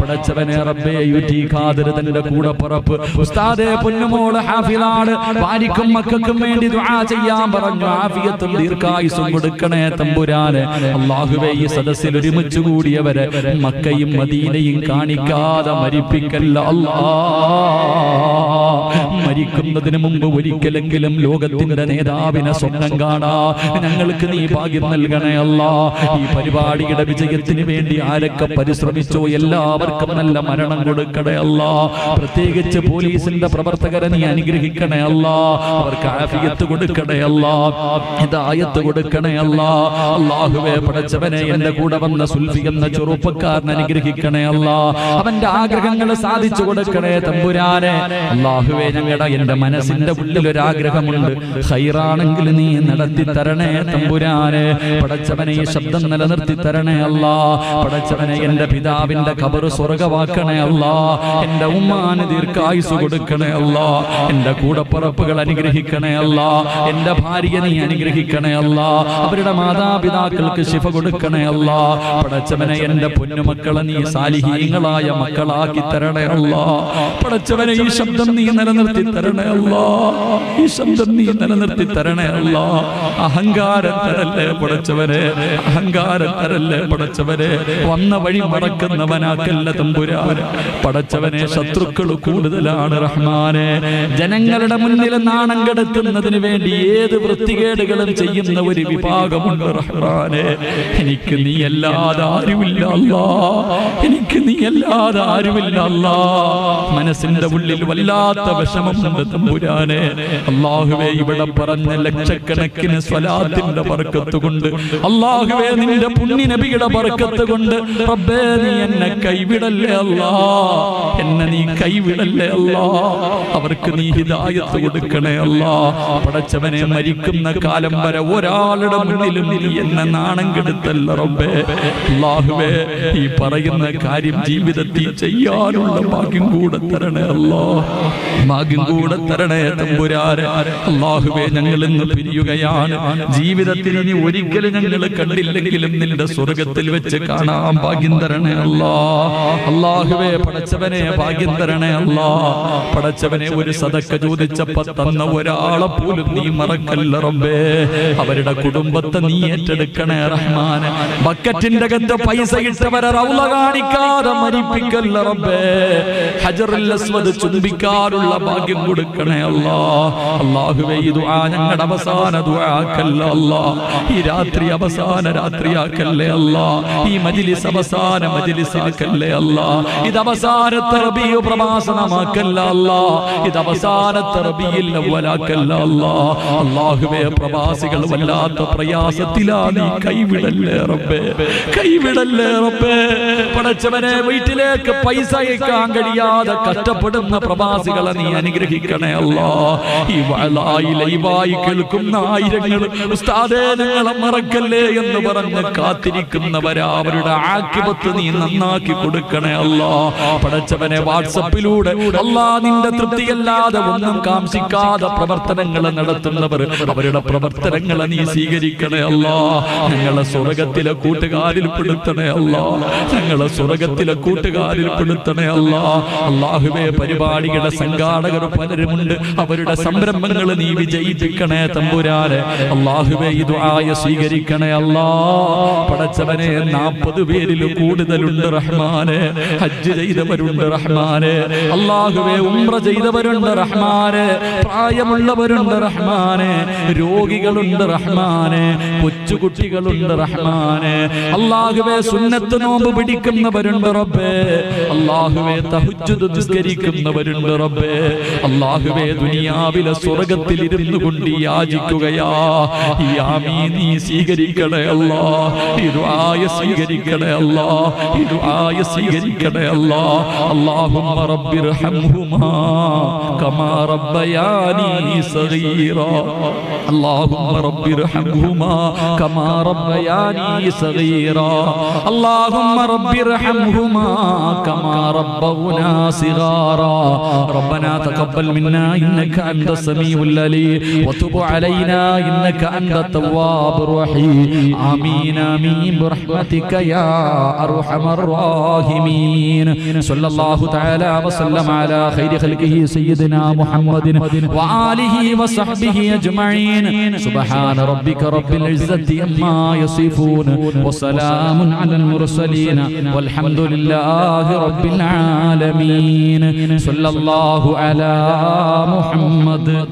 പടച്ചവനെ റബ്ബേ, യുടി ഖാദിർ തന്റെ കൂടപ്പുറപ്പ് ഉസ്താദേ പൊന്നുമോള് ഹാഫിളാണ്. ഭാര്യക്കും മക്കൾക്കും വേണ്ടി ദുആ ചെയ്യാൻ പറഞ്ഞു. ആഫിയത്തും ദീർഘായുസ്സും കൊടുക്കണേ തമ്പുരാനെ. അല്ലാഹുവേ, ഈ സദസ്സിൽ ഒരുമിച്ച് കൂടിയവരെ മക്കയും മദീനയും കാണിക്കാതെ മരിപ്പിക്കല്ല അല്ലാ. മരിക്കുന്നതിന് മുമ്പ് ഒരിക്കലെങ്കിലും ലോകത്തിന്റെ നേതാവിനെ സ്വപ്നം കാണാ ഞങ്ങൾക്ക് നീ ഭാഗ്യം നൽകണേ അല്ലാ. ഈ പരിപാടിയുടെ വിജയത്തിന് വേണ്ടി ആരൊക്കെ പരിശ്രമിച്ചോ എല്ലാവർക്കും നല്ല മരണം കൊടുക്കണേ അല്ലാ. പ്രത്യേകിച്ച് പോലീസിന്റെ പ്രവർത്തകരെ നീ അനുഗ്രഹിക്കണേ അല്ലാ. അവർക്ക് ആഫിയത്ത് കൊടുക്കണേ അല്ലാ, ഹിദായത്ത് കൊടുക്കണേ അല്ലാ. അല്ലാഹുവേ പടച്ചവനെ എന്റെ കൂടെ വന്ന സുൽഫി എന്ന ചെറുപ്പക്കാരനെ അനുഗ്രഹിക്കണേ അല്ലാ. അവന്റെ ആഗ്രഹങ്ങൾ സാധിച്ചു കൊടുക്കണേ തമ്പുരാനെ. അല്ലാഹുവേ ഞങ്ങളുടെ എന്റെ മനസ്സിന്റെ ഉള്ളിൽ ഒരു ആഗ്രഹമുണ്ട്, ഖൈറാണെങ്കിൽ നീ നടത്തി തരണേ തമ്പുരാനെ. പടച്ചവനെ ഈ ശബ്ദം നിലനിർത്തി തരണേ അല്ലാ. പടച്ചവനെ എന്റെ പിതാവിന്റെ ഖബർ സ്വർഗ്ഗമാക്കണേ അല്ലാ. എന്റെ ഉമ്മാന് ദീർഘായുസ് കൊടുക്കണേ അല്ലാ. എന്റെ കൂടപ്പുറപ്പുകൾ അനുഗ്രഹിക്കണേ അല്ലാ. എന്റെ ഭാര്യയെ നീ അനുഗ്രഹിക്കണേ അല്ലാ. അവരുടെ മാതാപിതാക്കൾക്ക് ശിഫ കൊടുക്കണേ അല്ലാ. പടച്ചവനെ എന്റെ പൊന്നുമക്കളെ നീ സാലിഹീങ്ങളായ മക്കളാക്കി തരണേ അല്ലാ. പടച്ചവനെ ഈ ശബ്ദം നീ നിലനിർത്തി തരണേ അല്ലാ. ഈ ശബ്ദം നീ നിലനിർത്തി തരണേ അല്ലാ. അഹങ്കാരം തരല്ലേ പടച്ചവനെ, അഹങ്കാരം തരല്ലേ പടച്ചവനെ. വന്ന വഴി മറക്കുന്നവനാക്കല്ല തമ്പുരാൻ. പടച്ചവനെ ശത്രുക്കൾ കൂടുതലാണ് റഹ്മാനെ. ജനങ്ങളുടെ മുന്നിൽ നാണം കെടുത്തുന്നതിന് വേണ്ടി ഏത് വൃത്തികേടുകളും ചെയ്യുന്ന ഒരു വിഭാഗമുണ്ട് റഹ്മാനെ. എനിക്ക് നീ അല്ലാതെ ആരുമില്ല അല്ലാ. എനിക്ക് നീ അല്ലാതെ ആരുമില്ല അല്ലാ. മനസ്സിന്റെ ഉള്ളിൽ വല്ലാത്ത വിഷമമുണ്ട് തമ്പുരാനെ. അല്ലാഹുവേ ഇവിടെ പറഞ്ഞ ലക്ഷക്കണക്കിന് സ്വലാത്തിന്റെ ബർക്കത്ത് കൊണ്ട്, അല്ലാഹുവേ നിന്റെ പുണ്യ നബിയുടെ ബർക്കത്ത് കൊണ്ട് റബ്ബേ നീ എന്നെ കൈവിടല്ലേ അല്ലാ. എന്നെ നീ കൈവിടല്ലേ അല്ലാ. അവർക്ക് നീ ഹിദായത്ത് കൊടുക്കണേ അല്ലാ. പടച്ചവനെ മരിക്കുന്ന കാലം വരെ ഒരാളുടെ മുന്നിലും നീ എന്നെ നാണം കെടുത്തല്ല റബ്ബേ. അല്ലാഹുവേ ഈ പറയുന്ന കാര്യം ജീവിതത്തിൽ ചെയ്യാനുള്ള ഭാഗ്യം കൂടെ തരണേ അല്ലാ. ഭാഗ്യം കൂടെ തരണേ തമ്പുരാനെ. അല്ലാഹുവേ ഞങ്ങൾ ഇന്ന് പിരിയുകയാണ്. ജീവിതത്തിൽ ഇനി ഒരിക്കലും ഞങ്ങൾ കണ്ടില്ലെങ്കിലും നിന്റെ സ്വർഗത്തിൽ വെച്ച് കാണാൻ ഭാഗ്യം തരണേ അല്ലാ. അല്ലാഹുവേ പടച്ചവനെ ഭാഗ്യം തരണേ അല്ലാ. പടച്ചവനെ ഒരു സദക്ക ചോദിച്ചപ്പോ തന്ന ഒരാളെ പോലും നീ മറക്കല്ല റബ്ബേ. അവരുടെ കുടുംബത്തെ നീ ഏറ്റെടുക്കണേ റഹ്മാനെ. ബക്കറ്റിന്റെ അകത്ത് പൈസ ഇട്ടവരെ റൗള കാണിക്കാതെ മരിപ്പിക്കല്ല റബ്ബേ. ഹജറുൽ അസ്വദ് ചുംബിക്കാനുള്ള ഭാഗ്യം കൊടുക്കണേ അല്ലാ. അല്ലാഹുവേ ഈ ദുആ ഞങ്ങളുടെ അവസാന ദുആക്കല്ല അല്ലാ. ഈ രാത്രി അവസാന രാത്രിയാക്കല്ലേ അല്ലാ. ഈ മജ്ലിസ് അവസാന മജ്ലിസാക്കല്ലേ അല്ലാ. ഇത് അവസാനത്തെ റബീഉ പ്രഭാഷണമാക്കല്ല അല്ലാ. ഇത് അവസാനത്തെ റബീഉൽ അവ്വലാക്കല്ല അല്ലാ. അല്ലാഹുവേ പ്രവാസികൾ വല്ലാത്ത പ്രയാസത്തിലാ, നീ കൈവിടല്ലേ റബ്ബേ, കൈവിടല്ലേ റബ്ബേ. പടച്ചവനെ വീട്ടിലേക്ക് പൈസ അയക്കാൻ കഴിയാതെ കഷ്ടപ്പെടുന്ന പ്രവാസികളെ നീ അനുഗ്രഹിക്കണേ അല്ലാ. ഈ വഅലായി ലൈവായി കേൾക്കുന്ന ആയിരങ്ങൾ ഉസ്താദേ ഞങ്ങളെ മറക്കല്ലേ എന്ന് പറഞ്ഞ് കാത്തിരിക്കുന്നവരാ, അവരുടെ ആഖിബത്ത് നീ നന്നാക്കി കൊടുക്കണേ അല്ലാ. പടച്ചവനെ വാട്സപ്പിലൂടെ അല്ലാ നിന്റെ തൃപ്തിയല്ലാതെ ഒന്നും കാംക്ഷിക്കാതെ പ്രവർത്തനങ്ങൾ നടത്തുന്നവർ, അവരുടെ പ്രവർത്തനങ്ങളെ നീ സ്വീകരിക്കണേ അല്ലാ. ഞങ്ങളെ സ്വർഗത്തിലെ കൂട്ടുകാരിൽ പെടുത്തണേ അല്ലാ. ഞങ്ങളെ സ്വർഗത്തിലെ കൂട്ടുകാരിൽ പെടുത്തണേ അല്ലാ. അല്ലാഹുവേ പരിപാടിയുടെ സംഘാടകർ പലരുമുണ്ട്, അവരുടെ സംരംഭങ്ങൾ നീ വിജയിപ്പിക്കണേ തമ്പുരാനെ. അല്ലാഹുവേ ഈ ദുആ സ്വീകരിക്കണേ അല്ലാ. പടച്ചവനെ 40 പേരിൽ കൂടുതലുണ്ട് റഹ്മാനെ. ഹജ്ജ് ചെയ്തവരുണ്ട് റഹ്മാനെ. അല്ലാഹുവേ ഉംറ ചെയ്തവരുണ്ട് റഹ്മാനെ. പ്രായമുള്ളവരുണ്ട് റഹ്മാനെ. രോഗികളുണ്ട് റഹ്മാനെ. കൊച്ചുകുട്ടികളുണ്ട് റഹ്മാനെ. അല്ലാഹുവേ സുന്നത്ത് നോമ്പ് പിടിക്കുന്നവരുണ്ട് റബ്ബേ. അല്ലാഹുവേ തഹജ്ജുദ് നിസ്കരിക്കുന്നവരുണ്ട് റബ്ബേ. അല്ലാഹുവേ ദുനിയാവിലെ സ്വർഗ്ഗത്തിൽ ഇരുന്നു കൊണ്ട് യാചിക്കുകയാ. ഈ ആമീൻ നീ സ്വീകരിക്കണേ അല്ലാ. ഈ ദുആ സ്വീകരിക്കണേ അല്ലാ. ഈ ദുആ സ്വീകരിക്കണേ അല്ലാ. അല്ലാഹുമ്മ റബ്ബിർഹംഹുമാ കമാ റബ്ബയാനി സഗീറാ. അല്ലാഹുമ്മ റബ്ബിർഹംഹുമാ കമാ റബ്ബയാനി സഗീറാ. അല്ലാഹുമ്മ റബ്ബിർഹംഹുമാ കമാ റബ്ബൗനാ സിഗാറാ. റബ്ബനാ ربنا تقبل منا إنك أنت السميع العليم وتب علينا إنك أنت التواب الرحيم آمين آمين برحمتك يا أرحم الراحمين صلى الله تعالى وسلم على خير خلقه سيدنا محمد وآله وصحبه أجمعين سبحان ربك رب العزة عما يصفون وسلام على المرسلين والحمد لله رب العالمين صلى الله على محمد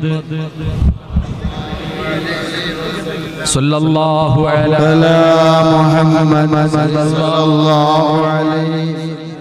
صلى الله على محمد صلى الله عليه